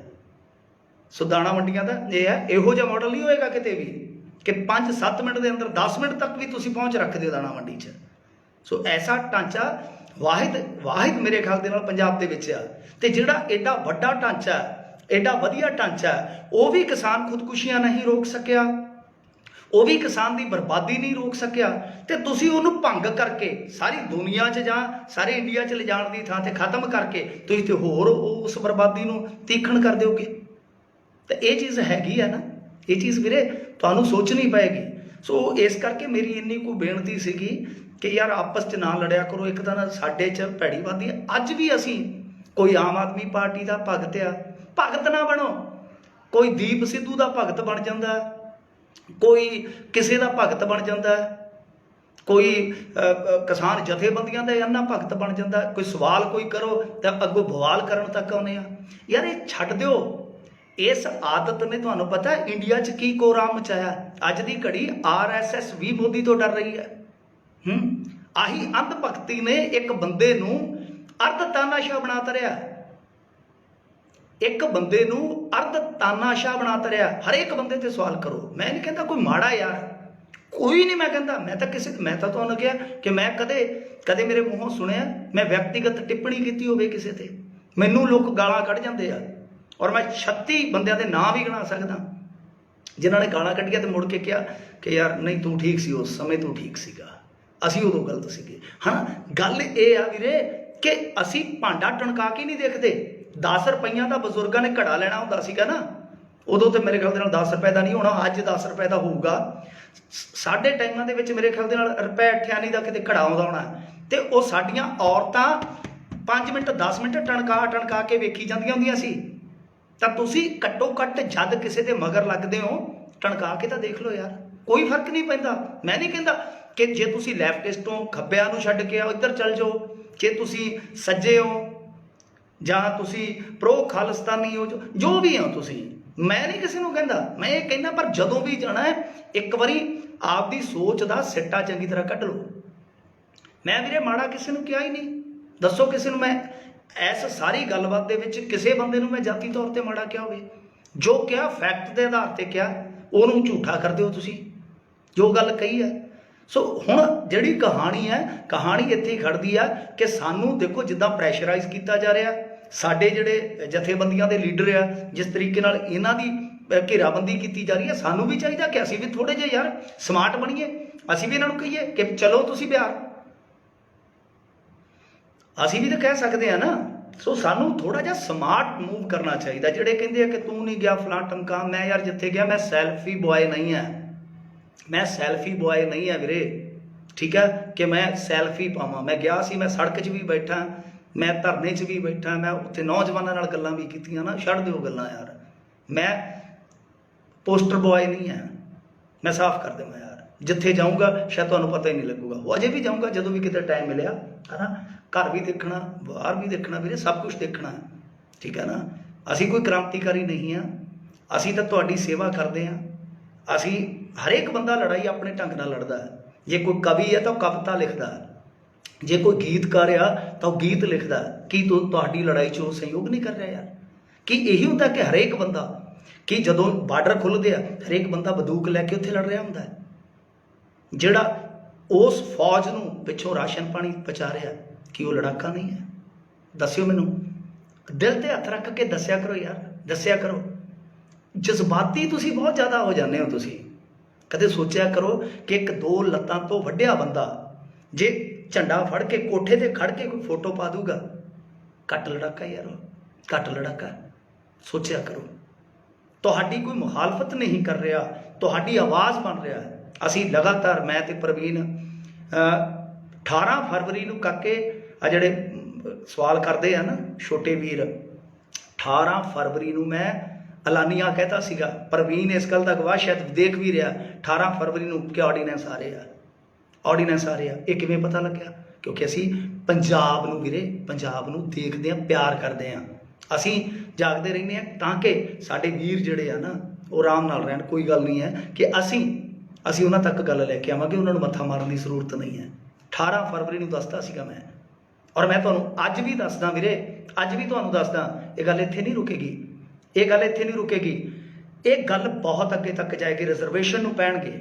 ਸੋ ਦਾਣਾ ਮੰਡੀਆਂ ਦਾ ਇਹ ਹੈ, ਇਹੋ ਜਿਹਾ ਮਾਡਲ ਨਹੀਂ ਹੋਏਗਾ ਕਿਤੇ ਵੀ ਕਿ 5-7 ਮਿੰਟ ਦੇ ਅੰਦਰ 10 ਮਿੰਟ ਤੱਕ ਵੀ ਤੁਸੀਂ ਪਹੁੰਚ ਰੱਖਦੇ ਹੋ ਦਾਣਾ ਮੰਡੀ 'ਚ। ਸੋ ਐਸਾ ਢਾਂਚਾ ਵਾਹਿਦ ਮੇਰੇ ਖਿਆਲ ਦੇ ਨਾਲ ਪੰਜਾਬ ਦੇ ਵਿੱਚ ਆ। ਤੇ ਜਿਹੜਾ ਐਡਾ ਵੱਡਾ ਢਾਂਚਾ, ਐਡਾ ਵਧੀਆ ਢਾਂਚਾ, ਉਹ ਵੀ ਕਿਸਾਨ ਖੁਦਕੁਸ਼ੀਆਂ ਨਹੀਂ ਰੋਕ ਸਕਿਆ, ਉਹ ਵੀ ਕਿਸਾਨ ਦੀ ਬਰਬਾਦੀ ਨਹੀਂ ਰੋਕ ਸਕਿਆ। ਤੇ ਤੁਸੀਂ ਉਹਨੂੰ ਭੰਗ ਕਰਕੇ ਸਾਰੀ ਦੁਨੀਆ 'ਚ ਜਾਂ ਸਾਰੇ ਇੰਡੀਆ 'ਚ ਲਿਜਾਣ ਦੀ ਥਾਂ ਤੇ ਖਤਮ ਕਰਕੇ ਤੁਸੀਂ ਤੇ ਹੋਰ ਉਸ ਬਰਬਾਦੀ ਨੂੰ ਤੀਖਣ ਕਰ ਦਿਓਗੇ। ਤਾਂ ਇਹ ਚੀਜ਼ ਹੈਗੀ ਆ ਨਾ, ਇਹ ਚੀਜ਼ ਵੀਰੇ ਤੁਹਾਨੂੰ ਸੋਚਣੀ ਪਏਗੀ। ਸੋ ਇਸ ਕਰਕੇ ਮੇਰੀ ਇੰਨੀ ਕੋਈ ਬੇਨਤੀ ਸੀਗੀ ਕਿ ਯਾਰ ਆਪਸ 'ਚ ਨਾ ਲੜਿਆ ਕਰੋ। ਇੱਕ ਤਾਂ ਸਾਡੇ 'ਚ ਭੈੜੀਵਾਦੀ ਅੱਜ ਵੀ ਅਸੀਂ ਕੋਈ ਆਮ ਆਦਮੀ ਪਾਰਟੀ ਦਾ ਭਗਤ ਆ, ਭਗਤ ਨਾ ਬਣੋ। ਕੋਈ ਦੀਪ ਸਿੱਧੂ ਦਾ ਭਗਤ ਬਣ ਜਾਂਦਾ, ਕੋਈ ਕਿਸੇ ਦਾ ਭਗਤ ਬਣ ਜਾਂਦਾ, ਕੋਈ ਕਿਸਾਨ ਜਥੇਬੰਦੀਆਂ ਦਾ ਇੰਨਾ ਭਗਤ ਬਣ ਜਾਂਦਾ। ਕੋਈ ਸਵਾਲ ਕੋਈ ਕਰੋ ਤਾਂ ਅੱਗੋਂ ਬਵਾਲ ਕਰਨ ਤੱਕ ਆਉਂਦੇ ਆ। ਯਾਰ ਇਹ ਛੱਡ ਦਿਓ। ਇਸ ਆਦਤ ਨੇ ਤੁਹਾਨੂੰ ਪਤਾ ਇੰਡੀਆ 'ਚ ਕੀ ਕੋਰਾਮ ਮਚਾਇਆ। ਅੱਜ ਦੀ ਘੜੀ RSS ਵੀ ਮੋਦੀ ਤੋਂ ਡਰ ਰਹੀ ਹੈ। ਆਹੀ ਅੰਧ ਭਗਤੀ ਨੇ ਇੱਕ ਬੰਦੇ ਨੂੰ ਅਰਧ ਤਾਨਾਸ਼ਾਹ ਬਣਾ ਤਰਿਆ, ਇੱਕ ਬੰਦੇ ਨੂੰ ਅਰਧ ਤਾਨਾਸ਼ਾਹ ਬਣਾ ਤਰਿਆ। ਹਰੇਕ ਬੰਦੇ ਤੇ ਸਵਾਲ ਕਰੋ। ਮੈਂ ਨਹੀਂ ਕਹਿੰਦਾ ਕੋਈ ਮਾੜਾ ਯਾਰ, ਕੋਈ ਨਹੀਂ। ਮੈਂ ਕਹਿੰਦਾ ਮੈਂ ਤਾਂ ਤੁਹਾਨੂੰ ਕਿਹਾ ਕਿ ਮੈਂ ਕਦੇ ਮੇਰੇ ਮੂੰਹੋਂ ਸੁਣਿਆ ਮੈਂ ਵਿਅਕਤੀਗਤ ਟਿੱਪਣੀ ਕੀਤੀ ਹੋਵੇ ਕਿਸੇ ਤੇ। ਮੈਨੂੰ ਲੋਕ ਗਾਲਾਂ ਕੱਢ ਜਾਂਦੇ ਆ ਔਰ ਮੈਂ 36 ਬੰਦਿਆਂ ਦੇ ਨਾਂ ਵੀ ਗਿਣਾ ਸਕਦਾ ਜਿਨ੍ਹਾਂ ਨੇ ਗਾਲਾਂ ਕੱਢੀਆਂ ਤੇ ਮੁੜ ਕੇ ਕਿਹਾ ਕਿ ਯਾਰ ਨਹੀਂ ਤੂੰ ਠੀਕ ਸੀ, ਉਸ ਸਮੇਂ ਤੂੰ ਠੀਕ ਸੀਗਾ, ਅਸੀਂ ਉਦੋਂ ਗਲਤ ਸੀਗੇ। ਹਾਂ, ਗੱਲ ਇਹ ਆ ਵੀਰੇ ਕਿ ਅਸੀਂ ਭਾਂਡਾ ਟਣਕਾ ਕੇ ਨਹੀਂ ਦੇਖਦੇ। 10 ਰੁਪਈਆਂ ਦਾ ਬਜ਼ੁਰਗਾਂ ਨੇ ਘੜਾ ਲੈਣਾ ਹੁੰਦਾ ਸੀਗਾ ਨਾ, ਉਦੋਂ ਤੇ ਮੇਰੇ ਖਿਆਲ ਦੇ ਨਾਲ 10 ਰੁਪਏ ਦਾ ਨਹੀਂ ਹੋਣਾ, ਅੱਜ 10 ਰੁਪਏ ਦਾ ਹੋਊਗਾ। ਸਾਡੇ ਟਾਈਮਾਂ ਦੇ ਵਿੱਚ ਮੇਰੇ ਖਿਆਲ ਦੇ ਨਾਲ ਰੁਪਏ 98 ਦਾ ਕਿਤੇ ਘੜਾ ਆਉਂਦਾ ਹੋਣਾ। ਤੇ ਉਹ ਸਾਡੀਆਂ ਔਰਤਾਂ 5 ਮਿੰਟ 10 ਮਿੰਟ ਟਣਕਾ ਕੇ ਵੇਖੀ ਜਾਂਦੀਆਂ ਹੁੰਦੀਆਂ ਸੀ। ਤਾਂ ਤੁਸੀਂ ਘੱਟੋ ਘੱਟ ਜਦ ਕਿਸੇ ਦੇ ਮਗਰ ਲੱਗਦੇ ਹੋ ਟਣਕਾ ਕੇ ਤਾਂ ਦੇਖ ਲਓ ਯਾਰ, ਕੋਈ ਫਰਕ ਨਹੀਂ ਪੈਂਦਾ। ਮੈਂ ਨਹੀਂ ਕਹਿੰਦਾ ਕਿ ਜੇ ਤੁਸੀਂ ਲੈਫਟਿਸਟ ਹੋ ਖੱਬਿਆਂ ਨੂੰ ਛੱਡ ਕੇ ਇੱਧਰ ਚੱਲ ਜਾਓ, ਜੇ ਤੁਸੀਂ ਸੱਜੇ ਹੋ ਜਾਂ ਤੁਸੀਂ ਪ੍ਰੋ ਖਾਲਿਸਤਾਨੀ ਹੋ, ਜੋ ਵੀ ਹੋ ਤੁਸੀਂ, ਮੈਂ ਨਹੀਂ ਕਿਸੇ ਨੂੰ ਕਹਿੰਦਾ। ਮੈਂ ਇਹ ਕਹਿੰਦਾ ਪਰ ਜਦੋਂ ਵੀ ਜਾਣਾ ਹੈ ਇੱਕ ਵਾਰੀ ਆਪਦੀ ਸੋਚ ਦਾ ਸਿੱਟਾ ਚੰਗੀ ਤਰ੍ਹਾਂ ਕੱਢ ਲਓ। ਮੈਂ ਵੀਰੇ ਮਾੜਾ ਕਿਸੇ ਨੂੰ ਕਿਹਾ ਹੀ ਨਹੀਂ। ਦੱਸੋ ਕਿਸੇ ਨੂੰ ਮੈਂ ਇਸ ਸਾਰੀ ਗੱਲਬਾਤ ਦੇ ਵਿੱਚ ਕਿਸੇ ਬੰਦੇ ਨੂੰ ਮੈਂ ਜਾਤੀ ਤੌਰ ਤੇ ਮਾੜਾ ਕਿਹਾ ਹੋਵੇ? ਜੋ ਕਿਹਾ ਫੈਕਟ ਦੇ ਆਧਾਰ ਤੇ ਕਿਹਾ, ਉਹਨੂੰ ਝੂਠਾ ਕਰ ਦਿਓ ਤੁਸੀਂ ਜੋ ਗੱਲ ਕਹੀ ਹੈ। ਸੋ ਹੁਣ ਜਿਹੜੀ ਕਹਾਣੀ ਹੈ, ਕਹਾਣੀ ਇੱਥੇ ਹੀ ਖੜਦੀ ਆ ਕਿ ਸਾਨੂੰ ਦੇਖੋ ਜਿੱਦਾਂ ਪ੍ਰੈਸ਼ਰਾਈਜ਼ ਕੀਤਾ ਜਾ ਰਿਹਾ, ਸਾਡੇ ਜਿਹੜੇ ਜਥੇਬੰਦੀਆਂ ਦੇ ਲੀਡਰ ਆ ਜਿਸ ਤਰੀਕੇ ਨਾਲ ਇਹਨਾਂ ਦੀ ਘੇਰਾਬੰਦੀ ਕੀਤੀ ਜਾ ਰਹੀ ਹੈ, ਸਾਨੂੰ ਵੀ ਚਾਹੀਦਾ ਕਿ ਅਸੀਂ ਵੀ ਥੋੜੇ ਜਿਹੇ ਯਾਰ ਸਮਾਰਟ ਬਣੀਏ। ਅਸੀਂ ਵੀ ਇਹਨਾਂ ਨੂੰ ਕਹੀਏ ਕਿ ਚਲੋ ਤੁਸੀਂ ਬਿਹਾਰ, ਅਸੀਂ ਵੀ ਤਾਂ ਕਹਿ ਸਕਦੇ ਆ ਨਾ। ਸੋ ਸਾਨੂੰ ਥੋੜਾ ਜਿਹਾ ਸਮਾਰਟ ਮੂਵ ਕਰਨਾ ਚਾਹੀਦਾ। ਜਿਹੜੇ ਕਹਿੰਦੇ ਆ ਕਿ ਤੂੰ ਨਹੀਂ ਗਿਆ ਫਲਾਂ ਟਮਕਾ, ਮੈਂ ਯਾਰ ਜਿੱਥੇ ਗਿਆ ਮੈਂ ਸੈਲਫੀ ਬॉय ਨਹੀਂ ਆ। मैं सैल्फी बॉय नहीं है वीरे, ठीक है, कि मैं सैल्फी पावां। मैं गया सी, मैं सड़क 'ਚ भी बैठा, मैं धरने 'ਚ भी बैठा, मैं उत्थे नौजवानों नाल गल्लां भी कीतियां ना। छੱਡ दिओ गल्लां यार, मैं पोस्टर बॉय नहीं है, मैं साफ कर देवां यार। जिथे जाऊँगा शायद तुहानूं पता ही नहीं लगूगा, वो अजे भी जाऊँगा जदों भी किते टाइम मिलिया है ना। घर भी देखना, बाहर भी देखना वीरे, सब कुछ देखना, ठीक है ना। असीं कोई क्रांतिकारी नहीं हाँ, असीं तां तुहाडी सेवा करदे हाँ। असीं हरेक बंदा लड़ाई अपने ढंग नाल लड़दा है। जे कोई कवि है तो कविता लिखदा है, जे कोई गीतकार आ तो गीत लिखदा है। की तुहाडी लड़ाई 'ਚ ਉਹ सहयोग नहीं कर रहा यार? कि यही ਹੁੰਦਾ कि हरेक बंदा, कि जदों बार्डर खुलदे आ हरेक बंदा बंदूक लैके उत्थे लड़ रहा हुंदा है, ਜਿਹੜਾ उस फौज ਨੂੰ ਪਿੱਛੋਂ राशन पानी पहुँचा रहा, कि वो लड़ाका नहीं है? दस्सिओ मैनूं, दिल ते हत्थ रख के दस्सिया करो यार, दस्सिया करो। जज्बाती तुसीं बहुत ज़्यादा हो जाते हो। तुसीं कदे सोचिया करो कि एक दो लत्तां तो वड्डिया बंदा जे झंडा फड़ के कोठे ते खड़ के कोई फोटो पा दूगा, घट लड़ाका यार, घट लड़ाका। सोचिया करो, तुहाडी कोई मुखालफत नहीं कर रहा, तुहाडी आवाज़ बन रहा है। असी लगातार, मैं ते प्रवीण 18 फरवरी नूं काके आ जिहड़े सवाल करते हैं ना छोटे वीर, 18 फरवरी नूं मैं ਐਲਾਨੀਆ कहता सीगा, प्रवीण इस गल का गवाह शायद देख भी रहा, 18 फरवरी नूं कि ऑर्ਡੀਨੈਂਸ आ रहे ऑर्ਡੀਨੈਂਸ आ रहे। ये किवें पता लग्या? क्योंकि असी पंजाब नूं वीरे, पंजाब नूं देखदे हां, प्यार करदे हां, असी जागदे रहिंदे हां ताकि साडे वीर जिहड़े आ ना वो आराम नाल रहण। कोई गल नहीं है कि असी उन्हां तक गल लैके आवांगे, उन्हां नूं मत्था मारन दी जरूरत नहीं है। 18 फरवरी नूं दसदा सीगा मैं, और मैं तुहानूं अज भी दसदा वीरे, अज भी तुहानूं दसदा, ये गल इत्थे नहीं रुकेगी, ये गल इत्थे नहीं रुकेगी, ये गल बहुत अगे तक जाएगी। रिजर्वेशन नूं पैणगे,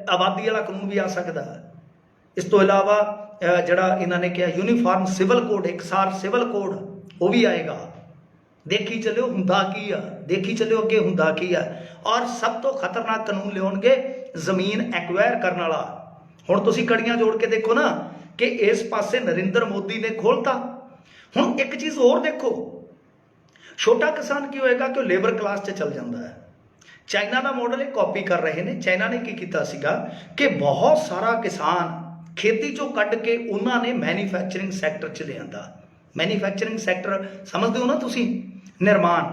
आबादी वाला कानून भी आ सकता है। इस तो इलावा जिहड़ा इन्हां ने कहा यूनीफॉर्म सिविल कोड, एकसार सिविल कोड, वो भी आएगा। देखी चलियो हुंदा की आ, देखी चलियो अगे हुंदा की आ। और सब तो खतरनाक कानून लियाउणगे जमीन एक्वायर करने वाला। हुण तुसीं कड़ियां जोड़ के देखो ना कि इस पासे नरेंद्र मोदी ने खोलता। हुण एक चीज़ होर देखो, छोटा किसान की होएगा कि लेबर क्लास च चल जाता है। चाइना का मॉडल ये कॉपी कर रहे हैं। चाइना ने की कीता सीगा कि बहुत सारा किसान खेती चों कढ़ के उन्होंने मैन्युफैक्चरिंग सैक्टर च लिया। मैन्युफैक्चरिंग सैक्टर समझते हो ना तुसीं, निर्माण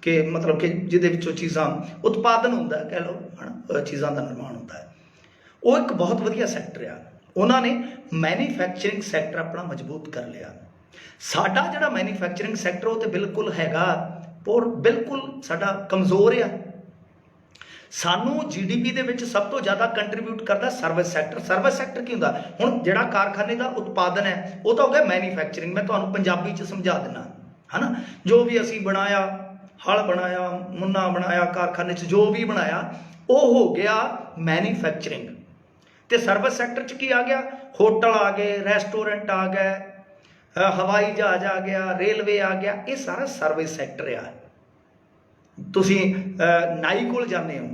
के मतलब कि जिहदे विचों चीज़ां उत्पादन होंदा है, कह लो है ना, चीज़ां का निर्माण होता है। वो एक बहुत वधिया सैक्टर आ। उन्होंने मैन्युफैक्चरिंग सैक्टर अपना मजबूत कर लिया। साडा जिहड़ा मैन्युफैक्चरिंग सैक्टर वो तो बिल्कुल हैगा पर बिल्कुल साडा कमज़ोर आ। सानू GDP दे विच सब तो ज़्यादा कंट्रीब्यूट करता सर्विस सैक्टर। सर्विस सैक्टर की हुंदा हुण जिहड़ा कारखाने का उत्पादन है वो तो हो गया मैन्युफैक्चरिंग। मैं तुहानूं पंजाबी च समझा दिना है ना। जो भी असीं बनाया, हल बनाया, मुन्ना बनाया, कारखाने च जो भी बनाया वो हो गया मैन्युफैक्चरिंग। तो सर्विस सैक्टर च की आ गया, होटल आ गए, रेस्टोरेंट आ गए, हवाई जहाज आ गया, रेलवे आ गया, ये सारा सर्विस सैक्टर आ। तुसीं नाई कोल जाते हो,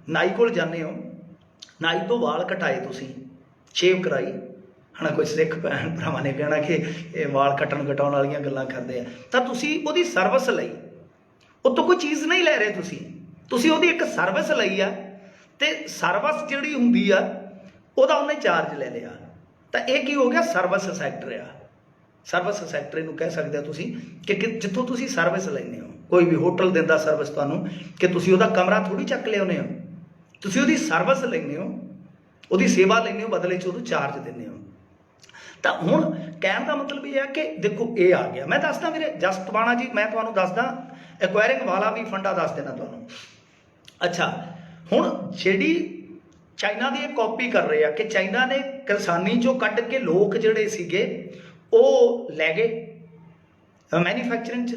नाई कोल जाते हो, नाई तो वाल कटाए, तुसीं शेव कराई है ना। कोई सिख भैन भरावां ने कहना कि ये वाल कट्टण कटाउण वालियां गल्लां करदे आ, तां तुसीं उहदी सर्विस लई, उत्तों कोई चीज़ नहीं लै रहे, तुसीं उहदी एक सर्विस लई आ। ते सर्विस जिहड़ी हुंदी आ ਉਹਦਾ ਉਹਨੇ ਚਾਰਜ ਲੈ ਲਿਆ। ਤਾਂ ਇਹ ਕੀ ਹੋ ਗਿਆ? ਸਰਵਿਸ ਸੈਕਟਰ ਆ। ਸਰਵਿਸ ਸੈਕਟਰ ਇਹਨੂੰ ਕਹਿ ਸਕਦੇ ਹੋ ਤੁਸੀਂ ਕਿ ਜਿੱਥੋਂ ਤੁਸੀਂ ਸਰਵਿਸ ਲੈਂਦੇ ਹੋ। ਕੋਈ ਵੀ ਹੋਟਲ ਦਿੰਦਾ ਸਰਵਿਸ ਤੁਹਾਨੂੰ, ਕਿ ਤੁਸੀਂ ਉਹਦਾ ਕਮਰਾ ਥੋੜੀ ਚੱਕ ਲਿਆਉਂਦੇ ਹੋ, ਤੁਸੀਂ ਉਹਦੀ ਸਰਵਿਸ ਲੈਂਦੇ ਹੋ, ਉਹਦੀ ਸੇਵਾ ਲੈਂਦੇ ਹੋ, ਬਦਲੇ 'ਚ ਉਹਨੂੰ ਚਾਰਜ ਦਿੰਦੇ ਹੋ। ਤਾਂ ਹੁਣ ਕਹਿਣ ਦਾ ਮਤਲਬ ਇਹ ਹੈ ਕਿ ਦੇਖੋ ਇਹ ਆ ਗਿਆ। ਮੈਂ ਦੱਸਦਾ ਵੀਰੇ ਜਸਟ ਬਾਣਾ ਜੀ, ਮੈਂ ਤੁਹਾਨੂੰ ਦੱਸਦਾ ਐਕਵਾਇਰਿੰਗ ਵਾਲਾ ਵੀ ਫੰਡਾ ਦੱਸ ਦੇਣਾ ਤੁਹਾਨੂੰ। ਅੱਛਾ, ਹੁਣ ਜਿਹੜੀ ਚਾਈਨਾ ਦੀ ਇਹ ਕਾਪੀ ਕਰ ਰਹੇ ਆ ਕਿ ਚਾਈਨਾ ਨੇ ਕਿਸਾਨੀ ਚੋਂ ਕੱਢ ਕੇ ਲੋਕ ਜਿਹੜੇ ਸੀਗੇ ਉਹ ਲੈ ਗਏ ਮੈਨੂਫੈਕਚਰਿੰਗ 'ਚ।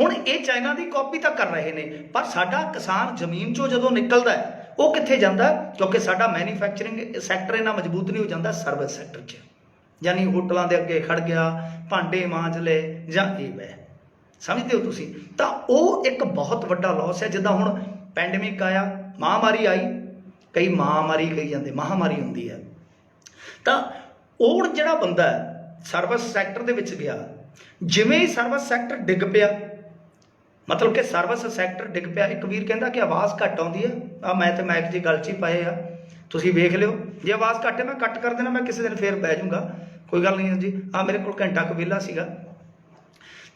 ਹੁਣ ਇਹ ਚਾਈਨਾ ਦੀ ਕਾਪੀ ਤਾਂ ਕਰ ਰਹੇ ਨੇ, ਪਰ ਸਾਡਾ ਕਿਸਾਨ ਜ਼ਮੀਨ ਚੋਂ ਜਦੋਂ ਨਿਕਲਦਾ ਉਹ ਕਿੱਥੇ ਜਾਂਦਾ? ਕਿਉਂਕਿ ਸਾਡਾ ਮੈਨੂਫੈਕਚਰਿੰਗ ਸੈਕਟਰ ਇੰਨਾ ਮਜ਼ਬੂਤ ਨਹੀਂ ਹੋ ਜਾਂਦਾ ਸਰਵਿਸ ਸੈਕਟਰ 'ਚ। ਯਾਨੀ ਹੋਟਲਾਂ ਦੇ ਅੱਗੇ ਖੜ ਗਿਆ, ਭਾਂਡੇ ਮਾਂਜ ਲਏ ਜਾਂ ਇਹ ਵੈ, ਸਮਝਦੇ ਹੋ ਤੁਸੀਂ? ਤਾਂ ਉਹ ਇੱਕ ਬਹੁਤ ਵੱਡਾ ਲੋਸ ਹੈ। ਜਿੱਦਾਂ ਹੁਣ ਪੈਂਡੇਮਿਕ ਆਇਆ, ਮਹਾਂਮਾਰੀ ਆਈ, कई महामारी कही जाते, महामारी होंगी है। तो और जिहड़ा बंदा सर्विस सैक्टर दे विच गया, जिवें ही सर्विस सैक्टर डिग पिया, मतलब कि ਸਰਵਿਸ ਸੈਕਟਰ ਡਿੱਗ ਪਿਆ। ਇੱਕ ਵੀਰ ਕਹਿੰਦਾ ਕਿ ਆਵਾਜ਼ ਘੱਟ ਆਉਂਦੀ ਹੈ। ਮੈਂ ਤੇ ਮਾਈਕ ਦੀ ਗੱਲ 'ਚ ਹੀ ਪਾਏ ਆ, ਤੁਸੀਂ ਵੇਖ ਲਿਓ। ਜੇ ਆਵਾਜ਼ ਘੱਟ ਹੈ ਮੈਂ ਕੱਟ ਕਰ ਦੇਣਾ, ਮੈਂ ਕਿਸੇ ਦਿਨ ਫੇਰ ਬਹਿ ਜਾਊਂਗਾ, ਕੋਈ ਗੱਲ ਨਹੀਂ ਜੀ। ਮੇਰੇ ਕੋਲ ਘੰਟਾ ਕੁ ਵਿਹਲਾ ਸੀਗਾ।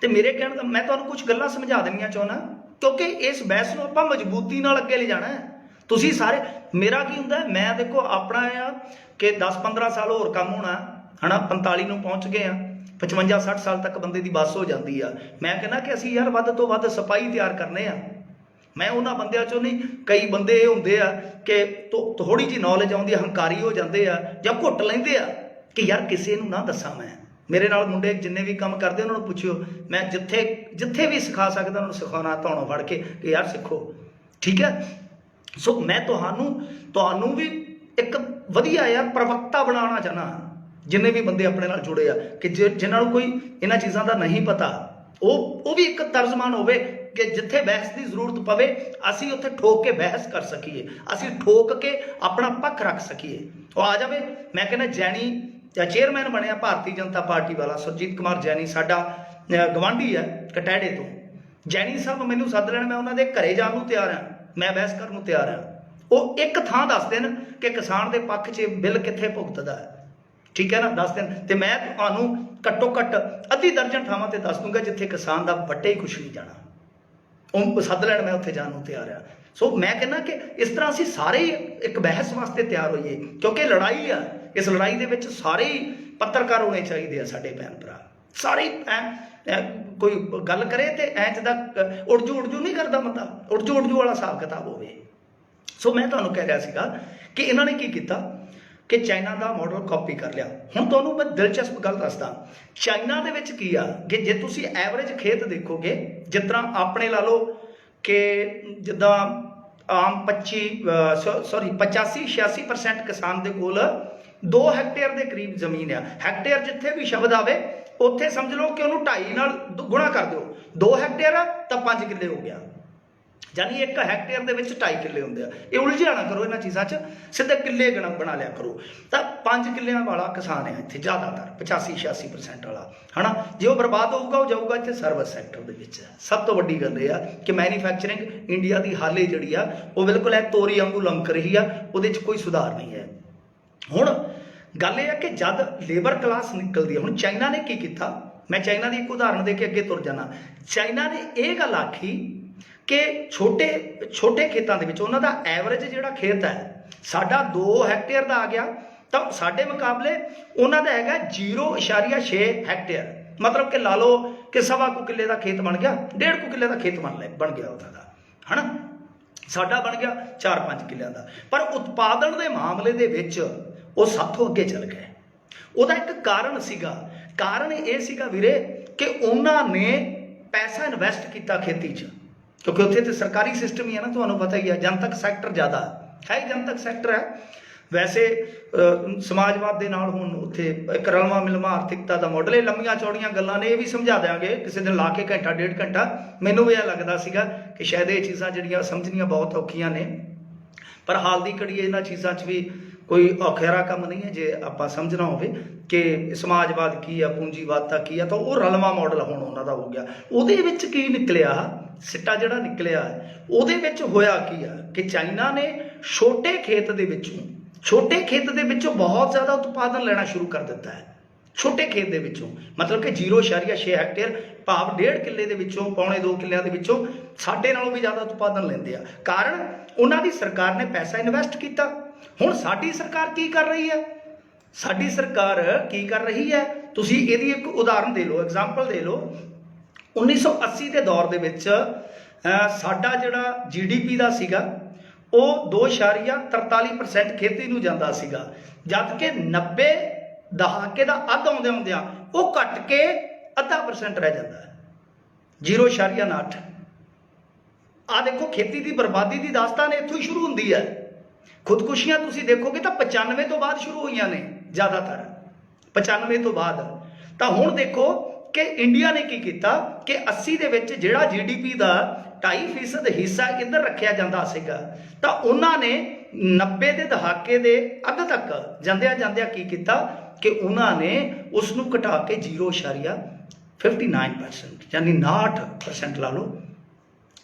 ਤੇ ਮੇਰੇ ਕਹਿਣ ਦਾ ਮੈਂ ਤੁਹਾਨੂੰ ਕੁਝ ਗੱਲਾਂ ਸਮਝਾ ਦੇਣੀਆਂ ਚਾਹੁੰਦਾ, ਕਿਉਂਕਿ ਇਸ ਬਹਿਸ ਨੂੰ ਆਪਾਂ ਮਜ਼ਬੂਤੀ ਨਾਲ ਅੱਗੇ ਲਿਜਾਣਾ ਹੈ। ਤੁਸੀਂ ਸਾਰੇ, ਮੇਰਾ ਕੀ ਹੁੰਦਾ, ਮੈਂ ਦੇਖੋ ਆਪਣਾ ਆ ਕਿ 10-15 ਸਾਲ ਹੋਰ ਕੰਮ ਹੋਣਾ ਹੈ ਨਾ, 45 ਨੂੰ ਪਹੁੰਚ ਗਏ ਆ, 55-60 ਸਾਲ ਤੱਕ ਬੰਦੇ ਦੀ ਬੱਸ ਹੋ ਜਾਂਦੀ ਆ। ਮੈਂ ਕਹਿੰਦਾ ਕਿ ਅਸੀਂ ਯਾਰ ਵੱਧ ਤੋਂ ਵੱਧ ਸਿਪਾਹੀ ਤਿਆਰ ਕਰਨੇ ਆ। ਮੈਂ ਉਹਨਾਂ ਬੰਦਿਆਂ 'ਚੋਂ ਨਹੀਂ, ਕਈ ਬੰਦੇ ਇਹ ਹੁੰਦੇ ਆ ਕਿ ਥੋੜ੍ਹੀ ਜਿਹੀ ਨੌਲੇਜ ਆਉਂਦੀ, ਹੰਕਾਰੀ ਹੋ ਜਾਂਦੇ ਆ ਜਾਂ ਘੁੱਟ ਲੈਂਦੇ ਆ ਕਿ ਯਾਰ ਕਿਸੇ ਨੂੰ ਨਾ ਦੱਸਾਂ। ਮੈਂ ਮੇਰੇ ਨਾਲ ਮੁੰਡੇ ਜਿੰਨੇ ਵੀ ਕੰਮ ਕਰਦੇ ਉਹਨਾਂ ਨੂੰ ਪੁੱਛਿਓ, ਮੈਂ ਜਿੱਥੇ ਵੀ ਸਿਖਾ ਸਕਦਾ ਉਹਨਾਂ ਨੂੰ ਸਿਖਾਉਣਾ, ਧੌਣੋਂ ਫੜ ਕੇ ਕਿ ਯਾਰ ਸਿੱਖੋ, ਠੀਕ ਹੈ। ਸੋ ਮੈਂ ਤੁਹਾਨੂੰ ਵੀ ਇੱਕ ਵਧੀਆ ਯਾਰ ਪ੍ਰਵਕਤਾ ਬਣਾਉਣਾ ਚਾਹੁੰਦਾ। ਜਿੰਨੇ ਵੀ ਬੰਦੇ ਆਪਣੇ ਨਾਲ ਜੁੜੇ ਆ ਕਿ ਜਿਨ੍ਹਾਂ ਨੂੰ ਕੋਈ ਇਹਨਾਂ ਚੀਜ਼ਾਂ ਦਾ ਨਹੀਂ ਪਤਾ, ਉਹ ਵੀ ਇੱਕ ਤਰਜਮਾਨ ਹੋਵੇ ਕਿ ਜਿੱਥੇ ਬਹਿਸ ਦੀ ਜ਼ਰੂਰਤ ਪਵੇ ਅਸੀਂ ਉੱਥੇ ਠੋਕ ਕੇ ਬਹਿਸ ਕਰ ਸਕੀਏ, ਅਸੀਂ ਠੋਕ ਕੇ ਆਪਣਾ ਪੱਖ ਰੱਖ ਸਕੀਏ। ਉਹ ਆ ਜਾਵੇ। ਮੈਂ ਕਹਿੰਦਾ ਜੈਨੀ ਚੇਅਰਮੈਨ ਬਣਿਆ ਭਾਰਤੀ ਜਨਤਾ ਪਾਰਟੀ ਵਾਲਾ ਸੁਰਜੀਤ ਕੁਮਾਰ ਜੈਨੀ, ਸਾਡਾ ਗਵਾਂਢੀ ਹੈ ਕਟਹਿੜੇ ਤੋਂ। ਜੈਨੀ ਸਾਹਿਬ ਮੈਨੂੰ ਸੱਦ ਲੈਣ, ਮੈਂ ਉਹਨਾਂ ਦੇ ਘਰੇ ਜਾਣ ਨੂੰ ਤਿਆਰ ਹਾਂ, ਮੈਂ ਬਹਿਸ ਕਰਨ ਨੂੰ ਤਿਆਰ ਹਾਂ। ਉਹ ਇੱਕ ਥਾਂ ਦੱਸ ਦੇਣ ਕਿ ਕਿਸਾਨ ਦੇ ਪੱਖ 'ਚ ਬਿੱਲ ਕਿੱਥੇ ਭੁਗਤਦਾ ਹੈ, ਠੀਕ ਹੈ ਨਾ, ਦੱਸ ਦੇਣ, ਤੇ ਮੈਂ ਤੁਹਾਨੂੰ ਘੱਟੋ ਘੱਟ ਅੱਧੀ ਦਰਜਨ ਥਾਵਾਂ ਤੇ ਦੱਸ ਦੂੰਗਾ ਜਿੱਥੇ ਕਿਸਾਨ ਦਾ ਵੱਟੇ ਹੀ ਕੁਛ ਨਹੀਂ ਜਾਣਾ। ਉਹ ਸੱਦ ਲੈਣ, ਮੈਂ ਉੱਥੇ ਜਾਣ ਨੂੰ ਤਿਆਰ ਹਾਂ। ਸੋ ਮੈਂ ਕਹਿੰਦਾ ਕਿ ਇਸ ਤਰ੍ਹਾਂ ਅਸੀਂ ਸਾਰੇ ਇੱਕ ਬਹਿਸ ਵਾਸਤੇ ਤਿਆਰ ਹੋਈਏ, ਕਿਉਂਕਿ ਲੜਾਈ ਆ। ਇਸ ਲੜਾਈ ਦੇ ਵਿੱਚ ਸਾਰੇ ਹੀ ਪੱਤਰਕਾਰ ਹੋਣੇ ਚਾਹੀਦੇ ਆ, ਸਾਡੇ ਭੈਣ ਭਰਾ ਸਾਰੇ। ਕੋਈ ਗੱਲ ਕਰੇ ਤੇ ਐਂ ਜਿੱਦਾਂ ਉੜਜੂ ਨਹੀਂ ਕਰਦਾ ਬੰਦਾ, ਉੜਜੂ ਵਾਲਾ ਹਿਸਾਬ ਕਿਤਾਬ ਹੋਵੇ। ਸੋ ਮੈਂ ਤੁਹਾਨੂੰ ਕਹਿ ਰਿਹਾ ਸੀਗਾ ਕਿ ਇਹਨਾਂ ਨੇ ਕੀ ਕੀਤਾ ਕਿ ਚਾਈਨਾ ਦਾ ਮਾਡਲ ਕਾਪੀ ਕਰ ਲਿਆ। ਹੁਣ ਤੁਹਾਨੂੰ ਮੈਂ ਦਿਲਚਸਪ ਗੱਲ ਦੱਸਦਾ, ਚਾਈਨਾ ਦੇ ਵਿੱਚ ਕੀ ਆ ਕਿ ਜੇ ਤੁਸੀਂ ਐਵਰੇਜ ਖੇਤ ਦੇਖੋਗੇ, ਜਿਸ ਤਰ੍ਹਾਂ ਆਪਣੇ ਲਾ ਲਓ ਕਿ ਜਿੱਦਾਂ ਆਮ 85-86% ਕਿਸਾਨ ਦੇ ਕੋਲ 2 ਹੈਕਟੇਅਰ ਦੇ ਕਰੀਬ ਜ਼ਮੀਨ ਆ। ਹੈਕਟੇਅਰ ਜਿੱਥੇ ਵੀ ਸ਼ਬਦ ਆਵੇ ਉੱਥੇ ਸਮਝ ਲਓ ਕਿ ਉਹਨੂੰ 2.5 ਨਾਲ ਗੁਣਾ ਕਰ ਦਿਓ। 2 ਹੈਕਟੇਅਰ ਆ ਤਾਂ 5 ਕਿੱਲੇ ਹੋ ਗਿਆ, ਯਾਨੀ 1 ਹੈਕਟੇਅਰ ਦੇ ਵਿੱਚ 2.5 ਕਿੱਲੇ ਹੁੰਦੇ ਆ। ਇਹ ਉਲਝਿਆ ਨਾ ਕਰੋ ਇਹਨਾਂ ਚੀਜ਼ਾਂ 'ਚ, ਸਿੱਧੇ ਕਿੱਲੇ ਬਣਾ ਲਿਆ ਕਰੋ। ਤਾਂ 5 ਕਿੱਲਿਆਂ ਵਾਲਾ ਕਿਸਾਨ ਹੈ ਇੱਥੇ ਜ਼ਿਆਦਾਤਰ, 85-86% ਵਾਲਾ, ਹੈ ਨਾ। ਜੇ ਉਹ ਬਰਬਾਦ ਹੋਊਗਾ, ਉਹ ਜਾਊਗਾ ਇੱਥੇ ਸਰਵਿਸ ਸੈਕਟਰ ਦੇ ਵਿੱਚ। ਸਭ ਤੋਂ ਵੱਡੀ ਗੱਲ ਇਹ ਆ ਕਿ ਮੈਨੂਫੈਕਚਰਿੰਗ ਇੰਡੀਆ ਦੀ ਹਾਲੇ ਜਿਹੜੀ ਆ ਉਹ ਬਿਲਕੁਲ ਇਹ ਤੋਰੀ ਵਾਂਗੂ ਲਮਕ ਰਹੀ ਆ, ਉਹਦੇ 'ਚ ਕੋਈ ਸੁਧਾਰ ਨਹੀਂ ਹੈ। ਹੁਣ ਗੱਲ ਇਹ ਆ ਕਿ ਜਦ ਲੇਬਰ ਕਲਾਸ ਨਿਕਲਦੀ ਹੈ, ਹੁਣ ਚਾਈਨਾ ਨੇ ਕੀ ਕੀਤਾ, ਮੈਂ ਚਾਈਨਾ ਦੀ ਇੱਕ ਉਦਾਹਰਨ ਦੇ ਕੇ ਅੱਗੇ ਤੁਰ ਜਾਣਾ। ਚਾਈਨਾ ਨੇ ਇਹ ਗੱਲ ਆਖੀ ਕਿ ਛੋਟੇ ਖੇਤਾਂ ਦੇ ਵਿੱਚ ਉਹਨਾਂ ਦਾ ਐਵਰੇਜ ਜਿਹੜਾ ਖੇਤ ਹੈ ਸਾਡਾ 2 ਹੈਕਟੇਅਰ ਦਾ ਆ ਗਿਆ, ਤਾਂ ਸਾਡੇ ਮੁਕਾਬਲੇ ਉਹਨਾਂ ਦਾ ਹੈਗਾ 0.6 ਹੈਕਟੇਅਰ। ਮਤਲਬ ਕਿ ਲਾ ਲਓ ਕਿ 1.25 ਕਿੱਲੇ ਦਾ ਖੇਤ ਬਣ ਗਿਆ, 1.5 ਕਿੱਲੇ ਦਾ ਖੇਤ ਬਣ ਗਿਆ ਉਹਨਾਂ ਦਾ, ਹੈ ਨਾ। ਸਾਡਾ ਬਣ ਗਿਆ 4-5 ਕਿੱਲਿਆਂ ਦਾ। ਪਰ ਉਤਪਾਦਨ ਦੇ ਮਾਮਲੇ ਦੇ ਵਿੱਚ ਉਹ ਸਾਥੋਂ ਅੱਗੇ ਚੱਲ ਗਏ। ਉਹਦਾ ਇੱਕ ਕਾਰਨ ਸੀਗਾ, ਕਾਰਨ ਇਹ ਸੀਗਾ ਵੀਰੇ ਕਿ ਉਹਨਾਂ ਨੇ ਪੈਸਾ ਇਨਵੈਸਟ ਕੀਤਾ ਖੇਤੀ 'ਚ, ਕਿਉਂਕਿ ਉੱਥੇ ਤੇ ਸਰਕਾਰੀ ਸਿਸਟਮ ਹੀ ਹੈ ਨਾ, ਤੁਹਾਨੂੰ ਪਤਾ ਹੀ ਹੈ। ਜਨਤਕ ਸੈਕਟਰ ਜ਼ਿਆਦਾ ਹੈ, ਜਨਤਕ ਸੈਕਟਰ ਹੈ। ਵੈਸੇ ਸਮਾਜਵਾਦ ਦੇ ਨਾਲ ਹੁਣ ਉੱਥੇ ਇੱਕ ਰਲਵਾਂ ਮਿਲਵਾਂ ਆਰਥਿਕਤਾ ਦਾ ਮਾਡਲ। ਇਹ ਲੰਮੀਆਂ ਚੌੜੀਆਂ ਗੱਲਾਂ ਨੇ, ਇਹ ਵੀ ਸਮਝਾ ਦਿਆਂਗੇ ਕਿਸੇ ਦਿਨ ਲਾ ਕੇ, ਘੰਟਾ 1.5 ਘੰਟਾ। ਮੈਨੂੰ ਵੀ ਇਹ ਲੱਗਦਾ ਸੀਗਾ ਕਿ ਸ਼ਾਇਦ ਇਹ ਚੀਜ਼ਾਂ ਜਿਹੜੀਆਂ ਸਮਝਣੀਆਂ ਬਹੁਤ ਔਖੀਆਂ ਨੇ, ਪਰ ਹਾਲ ਦੀ ਘੜੀ ਇਹਨਾਂ ਚੀਜ਼ਾਂ 'ਚ ਵੀ ਕੋਈ ਔਖਿਆਰਾ ਕੰਮ ਨਹੀਂ ਹੈ। ਜੇ ਆਪਾਂ ਸਮਝਣਾ ਹੋਵੇ ਕਿ ਸਮਾਜਵਾਦ ਕੀ ਆ, ਪੂੰਜੀਵਾਦਤਾ ਕੀ ਆ, ਤਾਂ ਉਹ ਰਲਵਾਂ ਮਾਡਲ ਹੁਣ ਉਹਨਾਂ ਦਾ ਹੋ ਗਿਆ। ਉਹਦੇ ਵਿੱਚ ਕੀ ਨਿਕਲਿਆ, ਸਿੱਟਾ ਜਿਹੜਾ ਨਿਕਲਿਆ ਉਹਦੇ ਵਿੱਚ ਹੋਇਆ ਕੀ ਆ ਕਿ ਚਾਈਨਾ ਨੇ ਛੋਟੇ ਖੇਤ ਦੇ ਵਿੱਚੋਂ ਬਹੁਤ ਜ਼ਿਆਦਾ ਉਤਪਾਦਨ ਲੈਣਾ ਸ਼ੁਰੂ ਕਰ ਦਿੱਤਾ ਹੈ। ਛੋਟੇ ਖੇਤ ਦੇ ਵਿੱਚੋਂ ਮਤਲਬ ਕਿ 0.6 ਹੈਕਟੇਅਰ, ਭਾਵ 1.5 ਕਿੱਲੇ ਦੇ ਵਿੱਚੋਂ, 2.25 ਕਿੱਲਿਆਂ ਦੇ ਵਿੱਚੋਂ ਸਾਡੇ ਨਾਲੋਂ ਵੀ ਜ਼ਿਆਦਾ ਉਤਪਾਦਨ ਲੈਂਦੇ ਆ। ਕਾਰਨ ਉਹਨਾਂ ਦੀ ਸਰਕਾਰ ਨੇ ਪੈਸਾ ਇਨਵੈਸਟ ਕੀਤਾ। ਹੁਣ ਸਾਡੀ ਸਰਕਾਰ ਕੀ ਕਰ ਰਹੀ ਹੈ? ਸਾਡੀ ਸਰਕਾਰ ਕੀ ਕਰ ਰਹੀ ਹੈ? ਤੁਸੀਂ ਇਹਦੀ ਇੱਕ ਉਦਾਹਰਨ ਦੇ ਲਓ, ਐਗਜ਼ਾਮਪਲ ਦੇ ਲਓ। 1980 ਦੇ ਦੌਰ ਦੇ ਵਿੱਚ ਸਾਡਾ ਜਿਹੜਾ GDP ਦਾ ਸੀਗਾ ਉਹ 2.43% ਖੇਤੀ ਨੂੰ ਜਾਂਦਾ ਸੀਗਾ, ਜਦ ਕਿ 90 ਦਹਾਕੇ ਦਾ ਅੱਧ ਆਉਂਦਿਆਂ ਉਹ ਘਟ ਕੇ 0.5% ਰਹਿ ਜਾਂਦਾ ਹੈ, 0.59। ਆਹ ਦੇਖੋ, ਖੇਤੀ ਦੀ ਬਰਬਾਦੀ ਦੀ ਦਾਸਤਾਨ ਇੱਥੋਂ ਹੀ ਸ਼ੁਰੂ ਹੁੰਦੀ ਹੈ। ਖੁਦਕੁਸ਼ੀਆਂ ਤੁਸੀਂ ਦੇਖੋਗੇ ਤਾਂ 95 ਤੋਂ ਬਾਅਦ ਸ਼ੁਰੂ ਹੋਈਆਂ ਨੇ, ਜ਼ਿਆਦਾਤਰ 95 ਤੋਂ ਬਾਅਦ। ਤਾਂ ਹੁਣ ਦੇਖੋ ਕਿ ਇੰਡੀਆ ਨੇ ਕੀ ਕੀਤਾ ਕਿ 80 ਦੇ ਵਿੱਚ ਜਿਹੜਾ GDP ਦਾ 2.5% ਹਿੱਸਾ ਇੱਧਰ ਰੱਖਿਆ ਜਾਂਦਾ ਸੀਗਾ, ਤਾਂ ਉਹਨਾਂ ਨੇ 90 ਦੇ ਦਹਾਕੇ ਦੇ ਅੱਧ ਤੱਕ ਜਾਂਦਿਆਂ ਕੀ ਕੀਤਾ ਕਿ ਉਹਨਾਂ ਨੇ ਉਸ ਨੂੰ ਘਟਾ ਕੇ 0.59% ਯਾਨੀ 59% ਲਾ ਲਓ,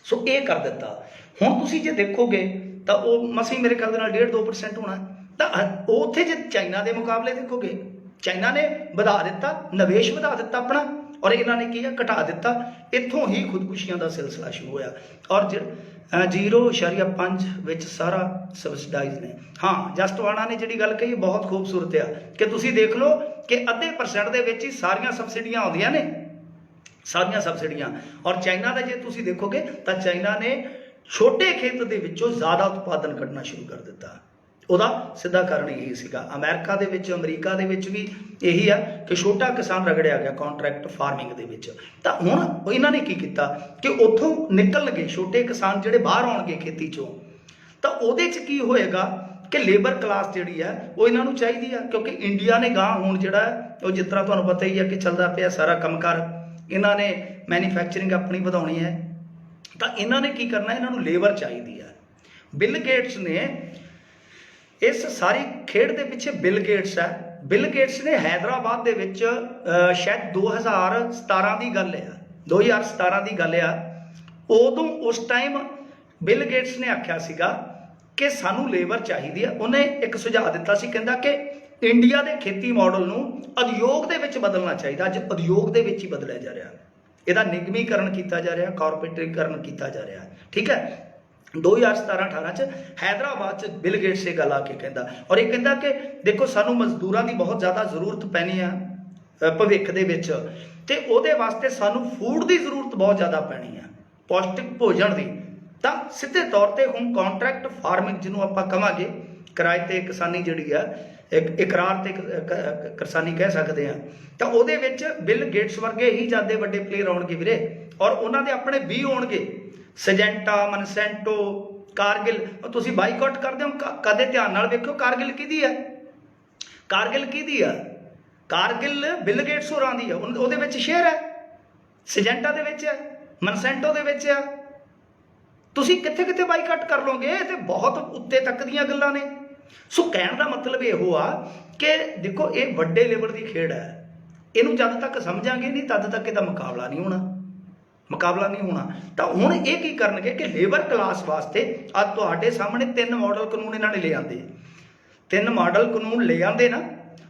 ਸੋ ਇਹ ਕਰ ਦਿੱਤਾ। ਹੁਣ ਤੁਸੀਂ ਜੇ ਦੇਖੋਗੇ ਤਾਂ ਉਹ ਮਸੀਂ ਮੇਰੇ ਖਿਆਲ ਦੇ ਨਾਲ 1.5-2% ਹੋਣਾ। ਤਾਂ ਉਹ ਉੱਥੇ ਜੇ ਚਾਈਨਾ ਦੇ ਮੁਕਾਬਲੇ ਦੇਖੋਗੇ, ਚਾਈਨਾ ਨੇ ਵਧਾ ਦਿੱਤਾ, ਨਿਵੇਸ਼ ਵਧਾ ਦਿੱਤਾ ਆਪਣਾ, ਔਰ ਇਹਨਾਂ ਨੇ ਕੀ ਆ ਘਟਾ ਦਿੱਤਾ। ਇੱਥੋਂ ਹੀ ਖੁਦਕੁਸ਼ੀਆਂ ਦਾ ਸਿਲਸਿਲਾ ਸ਼ੁਰੂ ਹੋਇਆ। ਔਰ 0.5 ਵਿੱਚ ਸਾਰਾ ਸਬਸਿਡਾਈਜ਼ ਨੇ। ਹਾਂ, ਜਸਟਵਾਣਾ ਨੇ ਜਿਹੜੀ ਗੱਲ ਕਹੀ ਬਹੁਤ ਖੂਬਸੂਰਤ ਆ ਕਿ ਤੁਸੀਂ ਦੇਖ ਲਓ ਕਿ ਅੱਧੇ % ਦੇ ਵਿੱਚ ਹੀ ਸਾਰੀਆਂ ਸਬਸਿਡੀਆਂ ਆਉਂਦੀਆਂ ਨੇ, ਸਾਰੀਆਂ ਸਬਸਿਡੀਆਂ। ਔਰ ਚਾਈਨਾ ਦਾ ਜੇ ਤੁਸੀਂ ਦੇਖੋਗੇ ਤਾਂ ਚਾਈਨਾ ਨੇ ਛੋਟੇ ਖੇਤ ਦੇ ਵਿੱਚੋਂ ਜ਼ਿਆਦਾ ਉਤਪਾਦਨ ਕੱਢਣਾ ਸ਼ੁਰੂ ਕਰ ਦਿੱਤਾ। ਉਹਦਾ ਸਿੱਧਾ ਕਾਰਨ ਇਹੀ ਸੀਗਾ। ਅਮਰੀਕਾ ਦੇ ਵਿੱਚ ਵੀ ਇਹੀ ਆ ਕਿ ਛੋਟਾ ਕਿਸਾਨ ਰਗੜਿਆ ਗਿਆ ਕੰਟਰੈਕਟ ਫਾਰਮਿੰਗ ਦੇ ਵਿੱਚ। ਤਾਂ ਹੁਣ ਇਹਨਾਂ ਨੇ ਕੀ ਕੀਤਾ ਕਿ ਉੱਥੋਂ ਨਿਕਲਣਗੇ ਛੋਟੇ ਕਿਸਾਨ ਜਿਹੜੇ ਬਾਹਰ ਆਉਣਗੇ ਖੇਤੀ ਚੋਂ, ਤਾਂ ਉਹਦੇ 'ਚ ਕੀ ਹੋਏਗਾ ਕਿ ਲੇਬਰ ਕਲਾਸ ਜਿਹੜੀ ਆ ਉਹ ਇਹਨਾਂ ਨੂੰ ਚਾਹੀਦੀ ਆ, ਕਿਉਂਕਿ ਇੰਡੀਆ ਨੇ ਗਾਂ ਹੁਣ ਜਿਹੜਾ ਉਹ ਜਿਸ ਤਰ੍ਹਾਂ ਤੁਹਾਨੂੰ ਪਤਾ ਹੀ ਆ ਕਿ ਚੱਲਦਾ ਪਿਆ ਸਾਰਾ ਕੰਮਕਾਰ, ਇਹਨਾਂ ਨੇ ਮੈਨੂਫੈਕਚਰਿੰਗ ਆਪਣੀ ਵਧਾਉਣੀ ਹੈ। ਤਾਂ ਇਹਨਾਂ ਨੇ ਕੀ ਕਰਨਾ, ਇਹਨਾਂ ਨੂੰ ਲੇਬਰ ਚਾਹੀਦੀ ਆ। ਬਿਲ ਗੇਟਸ ਨੇ ਇਸ ਸਾਰੀ ਖੇਡ ਦੇ ਪਿੱਛੇ ਬਿਲ ਗੇਟਸ ਹੈ। ਬਿਲ ਗੇਟਸ ਨੇ ਹੈਦਰਾਬਾਦ ਦੇ ਵਿੱਚ ਸ਼ਾਇਦ 2017 ਦੀ ਗੱਲ ਆ, 2017 ਦੀ ਗੱਲ ਆ, ਉਦੋਂ ਉਸ ਟਾਈਮ ਬਿਲ ਗੇਟਸ ਨੇ ਆਖਿਆ ਸੀਗਾ ਕਿ ਸਾਨੂੰ ਲੇਬਰ ਚਾਹੀਦੀ ਆ। ਉਹਨੇ ਇੱਕ ਸੁਝਾਅ ਦਿੱਤਾ ਸੀ, ਕਹਿੰਦਾ ਕਿ ਇੰਡੀਆ ਦੇ ਖੇਤੀ ਮਾਡਲ ਨੂੰ ਉਦਯੋਗ ਦੇ ਵਿੱਚ ਬਦਲਣਾ ਚਾਹੀਦਾ। ਅੱਜ ਉਦਯੋਗ ਦੇ ਵਿੱਚ ਹੀ ਬਦਲਿਆ ਜਾ ਰਿਹਾ, ਇਹਦਾ ਨਿਗਮੀਕਰਨ ਕੀਤਾ ਜਾ ਰਿਹਾ, ਕਾਰਪੋਰੇਟੀਕਰਨ ਕੀਤਾ ਜਾ ਰਿਹਾ। ਠੀਕ ਹੈ, 2017-18 ਚ ਹੈਦਰਾਬਾਦ ਚ ਬਿਲ ਗੇਟਸ ਇਹ ਗੱਲ ਆ ਕੇ ਕਹਿੰਦਾ। ਔਰ ਇਹ ਕਹਿੰਦਾ ਕਿ ਦੇਖੋ ਸਾਨੂੰ ਮਜ਼ਦੂਰਾਂ ਦੀ ਬਹੁਤ ਜ਼ਿਆਦਾ ਜ਼ਰੂਰਤ ਪੈਣੀ ਆ ਭਵਿੱਖ ਦੇ ਵਿੱਚ, ਤੇ ਉਹਦੇ ਵਾਸਤੇ ਸਾਨੂੰ ਫੂਡ ਦੀ ਜ਼ਰੂਰਤ ਬਹੁਤ ਜ਼ਿਆਦਾ ਪੈਣੀ ਆ, ਪੌਸ਼ਟਿਕ ਭੋਜਨ ਦੀ। ਤਾਂ ਸਿੱਧੇ ਤੌਰ ਤੇ ਹੁਣ ਕੰਟਰੈਕਟ ਫਾਰਮਿੰਗ ਜਿਹਨੂੰ ਆਪਾਂ ਕਹਾਂਗੇ, ਕਿਰਾਏ ਤੇ ਕਿਸਾਨੀ ਜਿਹੜੀ ਆ, ਇਕਰਾਰ ਤੇ ਕਿਸਾਨੀ ਕਹਿ ਸਕਦੇ ਆ, ਤਾਂ ਉਹਦੇ ਵਿੱਚ ਬਿਲ ਗੇਟਸ ਵਰਗੇ ਹੀ ਜ਼ਿਆਦਾ ਵੱਡੇ ਪਲੇਅਰ ਆਉਣਗੇ ਵੀਰੇ। ਔਰ ਉਹਨਾਂ ਦੇ ਆਪਣੇ ਵੀ ਹੋਣਗੇ, ਸਜੈਂਟਾ, ਮਨਸੈਂਟੋ, ਕਾਰਗਿਲ। ਤੁਸੀਂ ਬਾਈਕਾਟ ਕਰਦੇ ਹੋ, ਕਦੇ ਧਿਆਨ ਨਾਲ ਵੇਖੋ ਕਾਰਗਿਲ ਕਿਹਦੀ ਹੈ? ਕਾਰਗਿਲ ਕਿਹਦੀ ਆ? ਕਾਰਗਿਲ ਬਿਲ ਗੇਟਸ ਹੋਰਾਂ ਦੀ ਆ, ਉਹਦੇ ਵਿੱਚ ਸ਼ੇਅਰ ਹੈ, ਸਜੈਂਟਾ ਦੇ ਵਿੱਚ ਹੈ, ਮਨਸੈਂਟੋ ਦੇ ਵਿੱਚ ਆ। ਤੁਸੀਂ ਕਿੱਥੇ ਕਿੱਥੇ ਬਾਈਕਾਟ ਕਰ ਲਓਗੇ? ਤੇ ਬਹੁਤ ਉੱਤੇ ਤੱਕ ਦੀਆਂ ਗੱਲਾਂ ਨੇ। ਸੋ ਕਹਿਣ ਦਾ ਮਤਲਬ ਇਹੋ ਆ ਕਿ ਦੇਖੋ ਇਹ ਵੱਡੇ ਲੈਵਲ ਦੀ ਖੇਡ ਹੈ, ਇਹਨੂੰ ਜਦ ਤੱਕ ਸਮਝਾਂਗੇ ਨਹੀਂ ਤਦ ਤੱਕ ਇਹਦਾ ਮੁਕਾਬਲਾ ਨਹੀਂ ਹੋਣਾ, ਮੁਕਾਬਲਾ ਨਹੀਂ ਹੋਣਾ। ਤਾਂ ਹੁਣ ਇਹ ਕੀ ਕਰਨਗੇ ਕਿ ਲੇਬਰ ਕਲਾਸ ਵਾਸਤੇ ਅੱਜ ਤੁਹਾਡੇ ਸਾਹਮਣੇ 3 ਮਾਡਲ ਕਾਨੂੰਨ ਇਹਨਾਂ ਨੇ ਲੈ ਆਂਦੇ, 3 ਮਾਡਲ ਕਾਨੂੰਨ ਲੈ ਆਂਦੇ ਨਾ।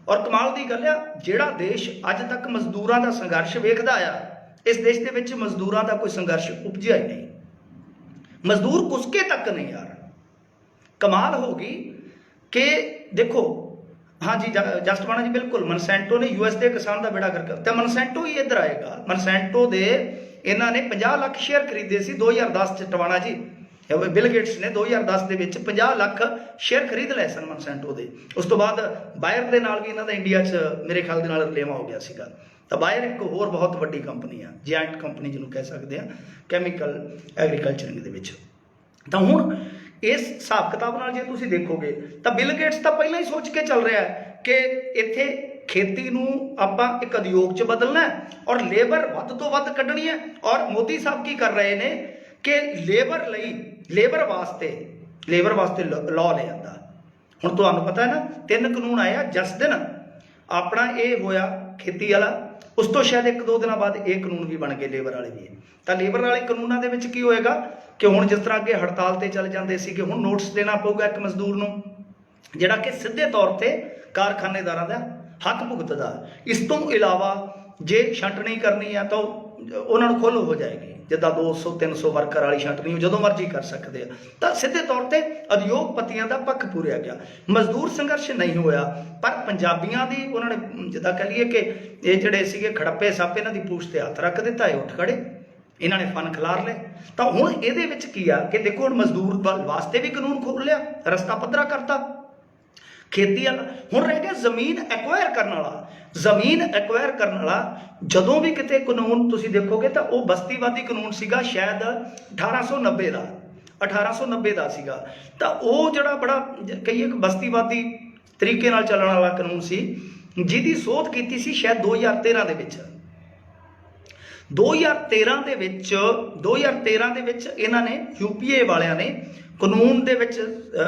ਔਰ ਕਮਾਲ ਦੀ ਗੱਲ ਆ, ਜਿਹੜਾ ਦੇਸ਼ ਅੱਜ ਤੱਕ ਮਜ਼ਦੂਰਾਂ ਦਾ ਸੰਘਰਸ਼ ਵੇਖਦਾ ਆ, ਇਸ ਦੇਸ਼ ਦੇ ਵਿੱਚ ਮਜ਼ਦੂਰਾਂ ਦਾ ਕੋਈ ਸੰਘਰਸ਼ ਉਪਜਿਆ ਹੀ ਨਹੀਂ। ਮਜ਼ਦੂਰ ਕੁਸਕੇ ਤੱਕ ਨਹੀਂ ਯਾਰ। ਕਮਾਲ ਹੋ ਗਈ ਕਿ ਦੇਖੋ, ਹਾਂਜੀ ਜਸਟਵਾਣਾ ਜੀ ਬਿਲਕੁਲ, ਮਨਸੈਂਟੋ ਨੇ US ਦੇ ਕਿਸਾਨ ਦਾ ਬੇੜਾ ਗਰਕ, ਤੇ ਮਨਸੈਂਟੋ ਹੀ ਇੱਧਰ ਆਏਗਾ। ਮਨਸੈਂਟੋ ਦੇ ਇਹਨਾਂ ਨੇ 50 ਲੱਖ ਸ਼ੇਅਰ ਖਰੀਦੇ ਸੀ 2010 ਚ। ਟਵਾਣਾ ਜੀ, ਬਿਲ ਗੇਟਸ ਨੇ 2010 ਦੇ ਵਿੱਚ 50 ਲੱਖ ਸ਼ੇਅਰ ਖਰੀਦ ਲਏ ਸਨ ਮਨਸੈਂਟੋ ਦੇ। ਉਸ ਤੋਂ ਬਾਅਦ ਬਾਇਰ ਦੇ ਨਾਲ ਵੀ ਇਹਨਾਂ ਦਾ ਇੰਡੀਆ 'ਚ ਮੇਰੇ ਖਿਆਲ ਦੇ ਨਾਲ ਰਲੇਵਾਂ ਹੋ ਗਿਆ ਸੀਗਾ। ਤਾਂ ਬਾਇਰ ਇੱਕ ਹੋਰ ਬਹੁਤ ਵੱਡੀ ਕੰਪਨੀ ਆ, ਜਾਇੰਟ ਕੰਪਨੀ ਜਿਹਨੂੰ ਕਹਿ ਸਕਦੇ ਆ ਕੈਮੀਕਲ ਐਗਰੀਕਲਚਰਿੰਗ ਦੇ ਵਿੱਚ। ਤਾਂ ਹੁਣ ਇਸ ਹਿਸਾਬ ਕਿਤਾਬ ਨਾਲ ਜੇ ਤੁਸੀਂ ਦੇਖੋਗੇ ਤਾਂ ਬਿਲ ਗੇਟਸ ਤਾਂ ਪਹਿਲਾਂ ਹੀ ਸੋਚ ਕੇ ਚੱਲ ਰਿਹਾ ਹੈ ਕਿ ਇੱਥੇ ਖੇਤੀ ਨੂੰ ਆਪਾਂ ਇੱਕ ਉਦਯੋਗ 'ਚ ਬਦਲਣਾ ਔਰ ਲੇਬਰ ਵੱਧ ਤੋਂ ਵੱਧ ਕੱਢਣੀ ਹੈ। ਔਰ ਮੋਦੀ ਸਾਹਿਬ ਕੀ ਕਰ ਰਹੇ ਨੇ ਕਿ ਲੇਬਰ ਲਈ, ਲੇਬਰ ਵਾਸਤੇ ਲਾਅ ਲੈ ਆਂਦਾ। ਹੁਣ ਤੁਹਾਨੂੰ ਪਤਾ ਹੈ ਨਾ 3 ਕਾਨੂੰਨ ਆਏ ਆ ਜਿਸ ਦਿਨ ਆਪਣਾ ਇਹ ਹੋਇਆ ਖੇਤੀ ਵਾਲਾ, ਉਸ ਤੋਂ ਸ਼ਾਇਦ 1-2 ਦਿਨਾਂ ਬਾਅਦ ਇਹ ਕਾਨੂੰਨ ਵੀ ਬਣ ਗਏ ਲੇਬਰ ਵਾਲੇ ਵੀ। ਤਾਂ ਲੇਬਰ ਵਾਲੇ ਕਾਨੂੰਨਾਂ ਦੇ ਵਿੱਚ ਕੀ ਹੋਏਗਾ ਕਿ ਹੁਣ ਜਿਸ ਤਰ੍ਹਾਂ ਅੱਗੇ ਹੜਤਾਲ ਤੇ ਚੱਲ ਜਾਂਦੇ ਸੀ ਕਿ ਹੁਣ ਨੋਟਿਸ ਦੇਣਾ ਪਊਗਾ ਇੱਕ ਮਜ਼ਦੂਰ ਨੂੰ, ਜਿਹੜਾ ਕਿ ਸਿੱਧੇ ਤੌਰ ਤੇ ਕਾਰਖਾਨੇਦਾਰਾਂ ਦਾ ਹੱਕ ਭੁਗਤਦਾ। ਇਸ ਤੋਂ ਇਲਾਵਾ ਜੇ ਛੰਟਣੀ ਕਰਨੀ ਆ ਤਾਂ ਉਹਨਾਂ ਨੂੰ ਖੁੱਲ੍ਹ ਹੋ ਜਾਏਗੀ, ਜਿੱਦਾਂ 200-300 ਵਰਕਰ ਵਾਲੀ ਛੰਟਣੀ ਜਦੋਂ ਮਰਜ਼ੀ ਕਰ ਸਕਦੇ ਆ। ਤਾਂ ਸਿੱਧੇ ਤੌਰ ਤੇ ਉਦਯੋਗਪਤੀਆਂ ਦਾ ਪੱਖ ਪੂਰਿਆ ਗਿਆ, ਮਜ਼ਦੂਰ ਸੰਘਰਸ਼ ਨਹੀਂ ਹੋਇਆ। ਪਰ ਪੰਜਾਬੀਆਂ ਦੀ ਉਹਨਾਂ ਨੇ ਜਿੱਦਾਂ ਕਹਿ ਲਈਏ ਕਿ ਇਹ ਜਿਹੜੇ ਸੀਗੇ ਖੜੱਪੇ ਸੱਪ, ਇਹਨਾਂ ਦੀ ਪੂਛ ਤੇ ਹੱਥ ਰੱਖ ਦਿੱਤਾ, ਇਹ ਉੱਠ ਖੜੇ, ਇਹਨਾਂ ਨੇ ਫਨ ਖਿਲਾਰ ਲਏ। ਤਾਂ ਹੁਣ ਇਹਦੇ ਵਿੱਚ ਕੀ ਆ ਕਿ ਦੇਖੋ ਹੁਣ ਮਜ਼ਦੂਰ ਵਾਸਤੇ ਵੀ ਕਾਨੂੰਨ ਖੋਲ੍ਹ ਲਿਆ, ਰਸਤਾ ਪੱਧਰਾ ਕਰਤਾ ਖੇਤੀ ਵਾਲਾ। ਹੁਣ ਰਹਿ ਗਿਆ ਜ਼ਮੀਨ ਐਕਵਾਇਰ ਕਰਨ ਵਾਲਾ। ਜ਼ਮੀਨ ਐਕਵਾਇਰ ਕਰਨ ਵਾਲਾ ਜਦੋਂ ਵੀ ਕਿਤੇ ਕਾਨੂੰਨ ਤੁਸੀਂ ਦੇਖੋਗੇ ਤਾਂ ਉਹ ਬਸਤੀਵਾਦੀ ਕਾਨੂੰਨ ਸੀਗਾ, ਸ਼ਾਇਦ 1890 ਦਾ ਸੀਗਾ। ਤਾਂ ਉਹ ਜਿਹੜਾ ਬੜਾ ਕਹੀਏ ਕਿ ਬਸਤੀਵਾਦੀ ਤਰੀਕੇ ਨਾਲ ਚੱਲਣ ਵਾਲਾ ਕਾਨੂੰਨ ਸੀ, ਜਿਹਦੀ ਸੋਧ ਕੀਤੀ ਸੀ ਸ਼ਾਇਦ 2013 ਦੇ ਵਿੱਚ। 2013 ਦੇ ਵਿੱਚ ਇਹਨਾਂ ਨੇ UPA ਵਾਲਿਆਂ ਨੇ ਕਾਨੂੰਨ ਦੇ ਵਿੱਚ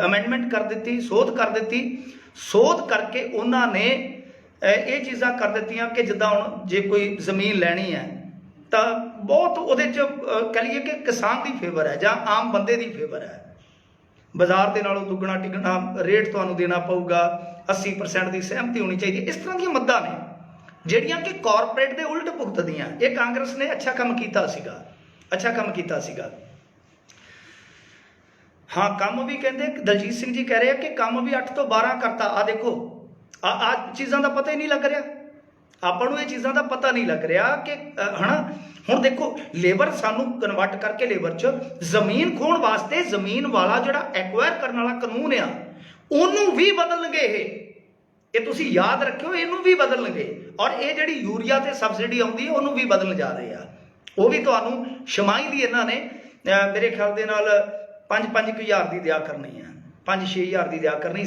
ਅਮੈਂਡਮੈਂਟ ਕਰ ਦਿੱਤੀ, ਸੋਧ ਕਰ ਦਿੱਤੀ। ਸੋਧ ਕਰਕੇ ਉਹਨਾਂ ਨੇ ਇਹ ਚੀਜ਼ਾਂ ਕਰ ਦਿੱਤੀਆਂ ਕਿ ਜਿੱਦਾਂ ਹੁਣ ਜੇ ਕੋਈ ਜ਼ਮੀਨ ਲੈਣੀ ਹੈ ਤਾਂ ਬਹੁਤ ਉਹਦੇ 'ਚ ਕਹਿ ਲਈਏ ਕਿ ਕਿਸਾਨ ਦੀ ਫੇਵਰ ਹੈ ਜਾਂ ਆਮ ਬੰਦੇ ਦੀ ਫੇਵਰ ਹੈ। ਬਾਜ਼ਾਰ ਦੇ ਨਾਲੋਂ ਦੁੱਗਣਾ ਟਿੱਗਣਾ ਰੇਟ ਤੁਹਾਨੂੰ ਦੇਣਾ ਪਊਗਾ, 80% ਦੀ ਸਹਿਮਤੀ ਹੋਣੀ ਚਾਹੀਦੀ ਹੈ। ਇਸ ਤਰ੍ਹਾਂ ਦੀਆਂ ਮੱਦਾਂ ਨੇ ਜਿਹੜੀਆਂ ਕਿ ਕਾਰਪੋਰੇਟ ਦੇ ਉਲਟ ਭੁਗਤਦੀਆਂ। ਇਹ ਕਾਂਗਰਸ ਨੇ ਅੱਛਾ ਕੰਮ ਕੀਤਾ ਸੀਗਾ। ਹਾਂ, ਕੰਮ ਵੀ ਕਹਿੰਦੇ ਦਲਜੀਤ ਸਿੰਘ ਜੀ ਕਹਿ ਰਹੇ ਆ ਕਿ ਕੰਮ ਵੀ 8 ਤੋਂ 12 ਕਰਤਾ। ਆ ਦੇਖੋ, ਆ ਚੀਜ਼ਾਂ ਦਾ ਪਤਾ ਹੀ ਨਹੀਂ ਲੱਗ ਰਿਹਾ ਆਪਾਂ ਨੂੰ, ਇਹ ਚੀਜ਼ਾਂ ਦਾ ਪਤਾ ਨਹੀਂ ਲੱਗ ਰਿਹਾ ਕਿ ਹਨਾ। ਹੁਣ ਦੇਖੋ, ਲੇਬਰ ਸਾਨੂੰ ਕਨਵਰਟ ਕਰਕੇ ਲੇਬਰ 'ਚ ਜ਼ਮੀਨ ਖੋਹਣ ਵਾਸਤੇ ਜ਼ਮੀਨ ਵਾਲਾ ਜਿਹੜਾ ਐਕਵਾਇਰ ਕਰਨ ਵਾਲਾ ਕਾਨੂੰਨ ਆ ਉਹਨੂੰ ਵੀ ਬਦਲਣਗੇ। ਇਹ ਤੁਸੀਂ ਯਾਦ ਰੱਖਿਓ, ਇਹਨੂੰ ਵੀ ਬਦਲਣਗੇ। ਔਰ ਇਹ ਜਿਹੜੀ ਯੂਰੀਆ ਤੇ ਸਬਸਿਡੀ ਆਉਂਦੀ ਹੈ ਉਹਨੂੰ ਵੀ ਬਦਲਣ ਜਾ ਰਹੇ ਆ। ਉਹ ਵੀ ਤੁਹਾਨੂੰ ਛਮਾਈ ਦੀ ਇਹਨਾਂ ਨੇ ਮੇਰੇ ਖਿਆਲ ਦੇ ਨਾਲ 5-5 ਹਜ਼ਾਰ ਦੀ ਦਿਆ ਕਰਨੀ ਹੈ, 5-6 ਹਜ਼ਾਰ ਦੀ ਦਿਆ ਕਰਨੀ,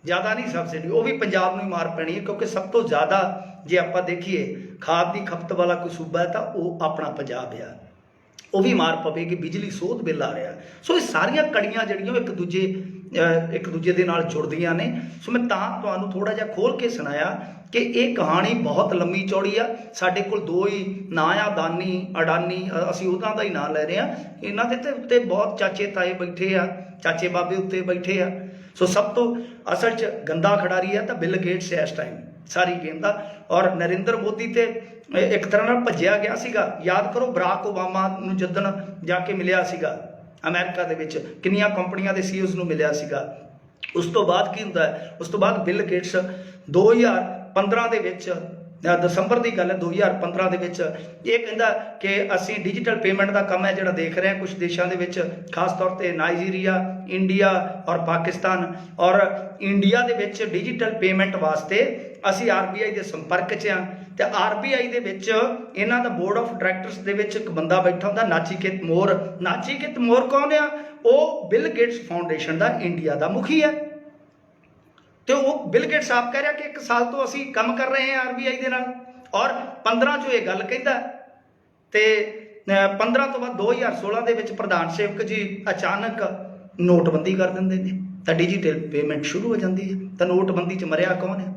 ਜ਼ਿਆਦਾ ਨਹੀਂ ਸਬਸਿਡੀ। ਉਹ ਵੀ ਪੰਜਾਬ ਨੂੰ ਹੀ ਮਾਰ ਪੈਣੀ ਹੈ, ਕਿਉਂਕਿ ਸਭ ਤੋਂ ਜ਼ਿਆਦਾ ਜੇ ਆਪਾਂ ਦੇਖੀਏ ਖਾਦ ਦੀ ਖਪਤ ਵਾਲਾ ਕੋਈ ਸੂਬਾ ਹੈ ਤਾਂ ਉਹ ਆਪਣਾ ਪੰਜਾਬ ਆ। ਉਹ ਵੀ ਮਾਰ ਪਵੇਗੀ, ਬਿਜਲੀ ਸੋਧ ਬਿੱਲ ਆ ਰਿਹਾ। ਸੋ ਇਹ ਸਾਰੀਆਂ ਕੜੀਆਂ ਜਿਹੜੀਆਂ ਇੱਕ ਦੂਜੇ ਦੇ ਨਾਲ ਜੁੜਦੀਆਂ ਨੇ। ਸੋ ਮੈਂ ਤਾਂ ਤੁਹਾਨੂੰ ਥੋੜ੍ਹਾ ਜਿਹਾ ਖੋਲ ਕੇ ਸੁਣਾਇਆ ਕਿ ਇਹ ਕਹਾਣੀ ਬਹੁਤ ਲੰਮੀ ਚੌੜੀ ਆ। ਸਾਡੇ ਕੋਲ ਦੋ ਹੀ ਨਾਂ ਆ, ਅਡਾਨੀ, ਅਸੀਂ ਉਹਨਾਂ ਦਾ ਹੀ ਨਾਂ ਲੈ ਰਹੇ ਹਾਂ। ਇਹਨਾਂ ਦੇ ਉੱਤੇ ਬਹੁਤ ਚਾਚੇ ਤਾਏ ਬੈਠੇ ਆ, ਚਾਚੇ ਬਾਬੇ ਉੱਤੇ ਬੈਠੇ ਆ। ਸੋ ਸਭ ਤੋਂ ਅਸਲ 'ਚ ਗੰਦਾ ਖਿਡਾਰੀ ਹੈ ਤਾਂ ਬਿਲ ਗੇਟਸ ਹੈ ਇਸ ਟਾਈਮ ਸਾਰੀ ਗੇਮ ਦਾ। ਔਰ ਨਰਿੰਦਰ ਮੋਦੀ ਤੇ ਇੱਕ ਤਰ੍ਹਾਂ ਨਾਲ ਭੱਜਿਆ ਗਿਆ ਸੀਗਾ। ਯਾਦ ਕਰੋ, ਬਰਾਕ ਓਬਾਮਾ ਨੂੰ ਜਿੱਦਣ ਜਾ ਕੇ ਮਿਲਿਆ ਸੀਗਾ ਅਮਰੀਕਾ ਦੇ ਵਿੱਚ, ਕਿੰਨੀਆਂ ਕੰਪਨੀਆਂ ਦੇ ਸੀਈਓਜ਼ ਨੂੰ ਮਿਲਿਆ ਸੀਗਾ। ਉਸ ਤੋਂ ਬਾਅਦ ਕੀ ਹੁੰਦਾ ਹੈ? ਉਸ ਤੋਂ ਬਾਅਦ ਬਿਲ ਗੇਟਸ 2015 ਦੇ ਵਿੱਚ, ਦਸੰਬਰ ਦੀ ਗੱਲ ਹੈ, 2015 ਦੇ ਵਿੱਚ ਇਹ ਕਹਿੰਦਾ ਕਿ ਅਸੀਂ ਡਿਜੀਟਲ ਪੇਮੈਂਟ ਦਾ ਕੰਮ ਹੈ ਜਿਹੜਾ ਦੇਖ ਰਹੇ ਹਾਂ ਕੁਝ ਦੇਸ਼ਾਂ ਦੇ ਵਿੱਚ, ਖਾਸ ਤੌਰ 'ਤੇ ਨਾਈਜੀਰੀਆ, ਇੰਡੀਆ ਔਰ ਪਾਕਿਸਤਾਨ। ਔਰ ਇੰਡੀਆ ਦੇ ਵਿੱਚ ਡਿਜੀਟਲ ਪੇਮੈਂਟ ਵਾਸਤੇ ਅਸੀਂ RBI ਦੇ ਸੰਪਰਕ 'ਚ ਹਾਂ। ਤੇ RBI ਦੇ ਵਿੱਚ ਇਹਨਾਂ ਦਾ ਬੋਰਡ ਆਫ ਡਾਇਰੈਕਟਰਸ ਦੇ ਵਿੱਚ ਇੱਕ ਬੰਦਾ ਬੈਠਾ ਹੁੰਦਾ, ਨਾਚੀਕੇਤ ਮੋਰ ਕੌਣ ਆ? ਉਹ ਬਿਲ ਗੇਟਸ ਫਾਊਂਡੇਸ਼ਨ ਦਾ ਇੰਡੀਆ ਦਾ ਮੁਖੀ ਹੈ। ਤੇ ਉਹ ਬਿਲ ਗੇਟਸ ਆਪ ਕਹਿ ਰਿਹਾ ਕਿ 1 ਸਾਲ ਤੋਂ ਅਸੀਂ ਕੰਮ ਕਰ ਰਹੇ ਹਾਂ RBI ਦੇ ਨਾਲ। ਔਰ 15 'ਚੋਂ ਇਹ ਗੱਲ ਕਹਿੰਦਾ ਤੇ 15 ਤੋਂ ਬਾਅਦ 2016 ਦੇ ਵਿੱਚ ਪ੍ਰਧਾਨ ਸੇਵਕ ਜੀ ਅਚਾਨਕ ਨੋਟਬੰਦੀ ਕਰ ਦਿੰਦੇ ਨੇ ਤਾਂ ਡਿਜੀਟਲ ਪੇਮੈਂਟ ਸ਼ੁਰੂ ਹੋ ਜਾਂਦੀ ਹੈ। ਤਾਂ ਨੋਟਬੰਦੀ 'ਚ ਮਰਿਆ ਕੌਣ ਹੈ?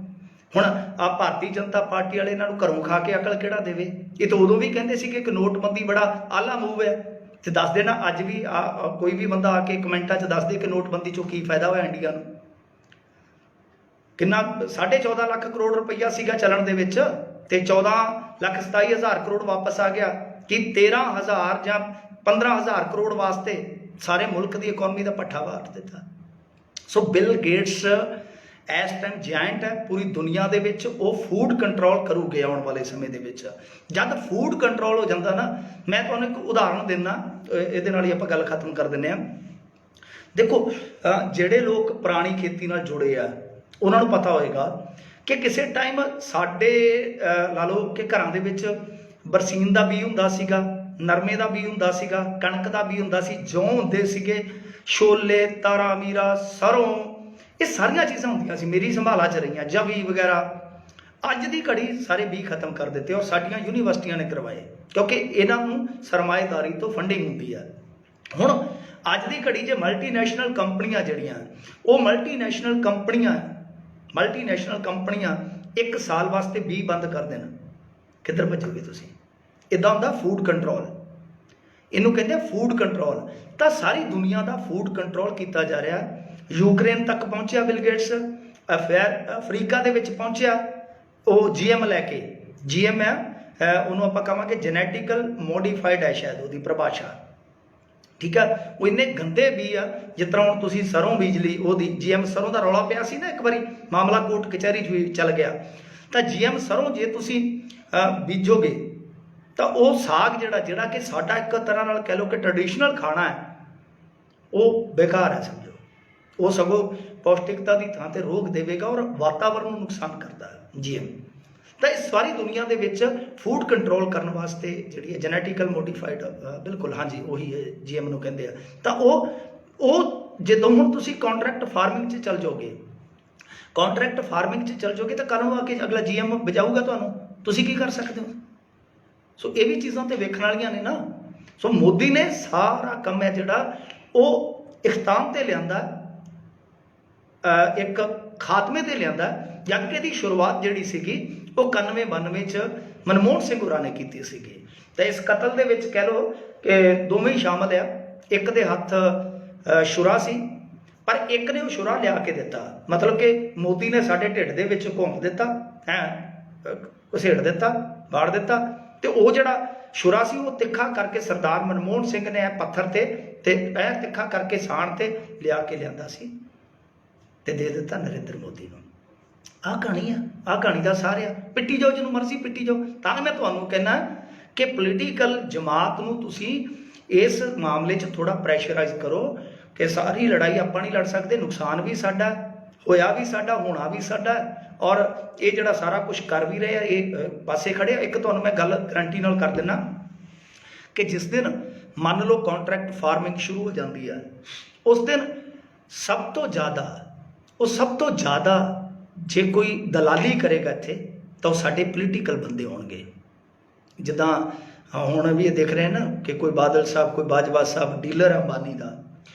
ਹੁਣ ਆ ਭਾਰਤੀ ਜਨਤਾ ਪਾਰਟੀ ਵਾਲੇ ਇਹਨਾਂ ਨੂੰ ਘਰੋਂ ਖਾ ਕੇ ਅਕਲ ਕਿਹੜਾ ਦੇਵੇ? ਇਹ ਤਾਂ ਉਦੋਂ ਵੀ ਕਹਿੰਦੇ ਸੀਗੇ ਕਿ ਨੋਟਬੰਦੀ ਬੜਾ ਆਲਾ ਮੂਵ ਹੈ। ਤੇ ਦੱਸ ਦੇਣਾ ਅੱਜ ਵੀ ਕੋਈ ਵੀ ਬੰਦਾ ਆ ਕੇ ਕਮੈਂਟਾਂ 'ਚ ਦੱਸ ਦੇ ਕਿ ਨੋਟਬੰਦੀ 'ਚੋਂ ਕੀ ਫਾਇਦਾ ਹੋਇਆ ਇੰਡੀਆ ਨੂੰ। ਕਿੰਨਾ 14.5 ਲੱਖ ਕਰੋੜ ਰੁਪਈਆ ਸੀਗਾ ਚੱਲਣ ਦੇ ਵਿੱਚ ਤੇ 14,27,000 ਕਰੋੜ ਵਾਪਸ ਆ ਗਿਆ। ਕਿ 13,000 ਜਾਂ 15,000 ਕਰੋੜ ਵਾਸਤੇ ਸਾਰੇ ਮੁਲਕ ਦੀ ਇਕਨੋਮੀ ਦਾ ਪੱਠਾ ਵਾਟ ਦਿੱਤਾ। ਸੋ ਬਿਲ ਗੇਟਸ ਇਸ ਟਾਈਮ ਜਾਇੰਟ ਹੈ ਪੂਰੀ ਦੁਨੀਆ ਦੇ ਵਿੱਚ। ਉਹ ਫੂਡ ਕੰਟਰੋਲ ਕਰੂਗੇ ਆਉਣ ਵਾਲੇ ਸਮੇਂ ਦੇ ਵਿੱਚ। ਜਦ ਫੂਡ ਕੰਟਰੋਲ ਹੋ ਜਾਂਦਾ ਨਾ, ਮੈਂ ਤੁਹਾਨੂੰ ਇੱਕ ਉਦਾਹਰਣ ਦਿੰਦਾ, ਇਹਦੇ ਨਾਲ ਹੀ ਆਪਾਂ ਗੱਲ ਖਤਮ ਕਰ ਦਿੰਦੇ ਹਾਂ। ਦੇਖੋ, ਜਿਹੜੇ ਲੋਕ ਪੁਰਾਣੀ ਖੇਤੀ ਨਾਲ ਜੁੜੇ ਆ ਉਹਨਾਂ ਨੂੰ ਪਤਾ ਹੋਏਗਾ ਕਿ ਕਿਸੇ ਟਾਈਮ ਸਾਡੇ ਲਾ ਲਓ ਕਿ ਘਰਾਂ ਦੇ ਵਿੱਚ ਬਰਸੀਨ ਦਾ ਬੀਜ ਹੁੰਦਾ ਸੀਗਾ, ਨਰਮੇ ਦਾ ਬੀਜ ਹੁੰਦਾ ਸੀਗਾ, ਕਣਕ ਦਾ ਬੀਜ ਹੁੰਦਾ ਸੀ, ਜੌਂ ਹੁੰਦੇ ਸੀਗੇ, ਛੋਲੇ, ਤਾਰਾ ਮੀਰਾ, ਸਰੋਂ, ਇਹ ਸਾਰੀਆਂ ਚੀਜ਼ਾਂ ਹੁੰਦੀਆਂ ਸੀ, ਮੇਰੀ ਸੰਭਾਲਾ 'ਚ ਰਹੀਆਂ, ਜਵੀ ਵਗੈਰਾ। ਅੱਜ ਦੀ ਘੜੀ ਸਾਰੇ ਬੀਜ ਖਤਮ ਕਰ ਦਿੱਤੇ ਔਰ ਸਾਡੀਆਂ ਯੂਨੀਵਰਸਿਟੀਆਂ ਨੇ ਕਰਵਾਏ, ਕਿਉਂਕਿ ਇਹਨਾਂ ਨੂੰ ਸਰਮਾਏਦਾਰੀ ਤੋਂ ਫੰਡਿੰਗ ਹੁੰਦੀ ਆ। ਹੁਣ ਅੱਜ ਦੀ ਘੜੀ 'ਚ ਮਲਟੀਨੈਸ਼ਨਲ ਕੰਪਨੀਆਂ ਜਿਹੜੀਆਂ, ਉਹ ਮਲਟੀਨੈਸ਼ਨਲ ਕੰਪਨੀਆਂ 1 ਸਾਲ ਵਾਸਤੇ ਬੀਜ ਬੰਦ ਕਰ ਦੇਣ, ਕਿੱਧਰ ਭੱਜੋਗੇ ਤੁਸੀਂ? ਇੱਦਾਂ ਹੁੰਦਾ ਫੂਡ ਕੰਟਰੋਲ। ਇਹਨੂੰ ਕਹਿੰਦੇ ਫੂਡ ਕੰਟਰੋਲ। ਤਾਂ ਸਾਰੀ ਦੁਨੀਆ ਦਾ ਫੂਡ ਕੰਟਰੋਲ ਕੀਤਾ ਜਾ ਰਿਹਾ। ਯੂਕਰੇਨ ਤੱਕ ਪਹੁੰਚਿਆ ਬਿਲ ਗੇਟਸ, ਅਫਰੀਕਾ ਦੇ ਵਿੱਚ ਪਹੁੰਚਿਆ ਉਹ GM ਲੈ ਕੇ। GM ਹੈ ਉਹਨੂੰ ਆਪਾਂ ਕਹਾਂਗੇ ਜੈਨੇਟਿਕਲ ਮੋਡੀਫਾਈਡ ਹੈ ਸ਼ਾਇਦ ਉਹਦੀ ਪਰਿਭਾਸ਼ਾ, ਠੀਕ ਆ। ਉਹ ਇੰਨੇ ਗੰਦੇ ਬੀਜ ਆ, ਜਿਸ ਤਰ੍ਹਾਂ ਹੁਣ ਤੁਸੀਂ ਸਰੋਂ ਬੀਜ ਲਈ, ਉਹਦੀ GM ਸਰੋਂ ਦਾ ਰੌਲਾ ਪਿਆ ਸੀ ਨਾ ਇੱਕ ਵਾਰੀ, ਮਾਮਲਾ ਕੋਰਟ ਕਚਹਿਰੀ 'ਚ ਵੀ ਚੱਲ ਗਿਆ। ਤਾਂ GM ਸਰੋਂ ਜੇ ਤੁਸੀਂ ਬੀਜੋਗੇ ਤਾਂ ਉਹ ਸਾਗ ਜਿਹੜਾ ਕਿ ਸਾਡਾ ਇੱਕ ਤਰ੍ਹਾਂ ਨਾਲ ਕਹਿ ਲਓ ਕਿ ਟ੍ਰੈਡੀਸ਼ਨਲ ਖਾਣਾ ਹੈ, ਉਹ ਬੇਕਾਰ ਹੈ ਸਮਝੋ। ਉਹ ਸਗੋਂ ਪੌਸ਼ਟਿਕਤਾ ਦੀ ਥਾਂ ਤੇ ਰੋਗ ਦੇਵੇਗਾ ਔਰ ਵਾਤਾਵਰਨ ਨੂੰ ਨੁਕਸਾਨ ਕਰਦਾ ਹੈ GM। ਤਾਂ ਇਸ ਸਾਰੀ ਦੁਨੀਆ ਦੇ ਵਿੱਚ ਫੂਡ ਕੰਟਰੋਲ ਕਰਨ ਵਾਸਤੇ ਜਿਹੜੀ ਹੈ ਜੈਨੇਟਿਕਲ ਮੋਡੀਫਾਈਡ, ਬਿਲਕੁਲ ਹਾਂਜੀ ਉਹੀ ਹੈ GM ਨੂੰ ਕਹਿੰਦੇ ਆ। ਤਾਂ ਉਹ ਜਦੋਂ ਹੁਣ ਤੁਸੀਂ ਕੰਟਰੈਕਟ ਫਾਰਮਿੰਗ 'ਚ ਚੱਲ ਜਾਓਗੇ, ਤਾਂ ਕੱਲ੍ਹ ਨੂੰ ਆ ਕੇ ਅਗਲਾ GM ਬਜਾਊਗਾ ਤੁਹਾਨੂੰ, ਤੁਸੀਂ ਕੀ ਕਰ ਸਕਦੇ ਹੋ? ਸੋ ਇਹ ਵੀ ਚੀਜ਼ਾਂ ਤੇ ਵੇਖਣ ਵਾਲੀਆਂ ਨੇ ਨਾ। ਸੋ ਮੋਦੀ ਨੇ ਸਾਰਾ ਕੰਮ ਹੈ ਜਿਹੜਾ ਉਹ ਇਖਤਾਮ ਤੇ ਲਿਆਂਦਾ, ਇੱਕ ਖਾਤਮੇ ਤੇ ਲਿਆਂਦਾ। ਜਦਕਿ ਇਹਦੀ ਸ਼ੁਰੂਆਤ ਜਿਹੜੀ ਸੀਗੀ ਉਹ 91-92 'ਚ ਮਨਮੋਹਨ ਸਿੰਘ ਹੋਰਾਂ ਨੇ ਕੀਤੀ ਸੀਗੀ। ਤੇ ਇਸ ਕਤਲ ਦੇ ਵਿੱਚ ਕਹਿ ਲਓ ਕਿ ਦੋਵੇਂ ਹੀ ਸ਼ਾਮਲ ਆ। ਇੱਕ ਦੇ ਹੱਥ ਛੁਰਾ ਸੀ, ਪਰ ਇੱਕ ਨੇ ਉਹ ਛੁਰਾ ਲਿਆ ਕੇ ਦਿੱਤਾ, ਮਤਲਬ ਕਿ ਮੋਦੀ ਨੇ ਸਾਡੇ ਢਿੱਡ ਦੇ ਵਿੱਚ ਘੁੰਮ ਦਿੱਤਾ ਹੈ, ਘਸੇੜ ਦਿੱਤਾ, ਵਾੜ ਦਿੱਤਾ। ਤੇ ਉਹ ਜਿਹੜਾ ਛੁਰਾ ਸੀ ਉਹ ਤਿੱਖਾ ਕਰਕੇ ਸਰਦਾਰ ਮਨਮੋਹਨ ਸਿੰਘ ਨੇ ਇਹ ਪੱਥਰ ਤੇ ਇਹ ਤਿੱਖਾ ਕਰਕੇ ਸਾਣ ਤੇ ਲਿਆ ਕੇ ਲਿਆਂਦਾ ਸੀ ਤੇ ਦੇ ਦਿੱਤਾ ਨਰਿੰਦਰ ਮੋਦੀ ਨੂੰ। ਆਹ ਕਹਾਣੀ ਆ, ਆਹ ਕਹਾਣੀ ਦਾ ਸਾਰਿਆ ਪਿੱਟੀ ਜਾਓ, ਜਿਹਨੂੰ ਮਰਜ਼ੀ ਪਿੱਟੀ ਜਾਓ। ਤਾਂ ਮੈਂ ਤੁਹਾਨੂੰ ਕਹਿਣਾ ਕਿ ਪੋਲੀਟੀਕਲ ਜਮਾਤ ਨੂੰ ਤੁਸੀਂ ਇਸ ਮਾਮਲੇ 'ਚ ਥੋੜ੍ਹਾ ਪ੍ਰੈਸ਼ਰਾਈਜ਼ ਕਰੋ ਕਿ ਸਾਰੀ ਲੜਾਈ ਆਪਾਂ ਨਹੀਂ ਲੜ ਸਕਦੇ, ਨੁਕਸਾਨ ਵੀ ਸਾਡਾ ਹੋਇਆ, ਵੀ ਸਾਡਾ ਹੋਣਾ ਵੀ ਸਾਡਾ, ਔਰ ਇਹ ਜਿਹੜਾ ਸਾਰਾ ਕੁਝ ਕਰ ਵੀ ਰਹੇ ਆ ਇਹ ਪਾਸੇ ਖੜੇ ਆ। ਇੱਕ ਤੁਹਾਨੂੰ ਮੈਂ ਗੱਲ ਗਰੰਟੀ ਨਾਲ ਕਰ ਦਿੰਦਾ ਕਿ ਜਿਸ ਦਿਨ ਮੰਨ ਲਓ ਕੰਟਰੈਕਟ ਫਾਰਮਿੰਗ ਸ਼ੁਰੂ ਹੋ ਜਾਂਦੀ ਹੈ, ਉਸ ਦਿਨ ਸਭ ਤੋਂ ਜ਼ਿਆਦਾ ਜੇ ਕੋਈ ਦਲਾਲੀ ਕਰੇਗਾ ਇੱਥੇ ਤਾਂ ਉਹ ਸਾਡੇ ਪੋਲੀਟੀਕਲ ਬੰਦੇ ਹੋਣਗੇ। ਜਿੱਦਾਂ ਹੁਣ ਵੀ ਇਹ ਦੇਖ ਰਹੇ ਨਾ ਕਿ ਕੋਈ ਬਾਦਲ ਸਾਹਿਬ, ਕੋਈ ਬਾਜਵਾ ਸਾਹਿਬ ਡੀਲਰ ਹੈ ਅੰਬਾਨੀ ਦਾ,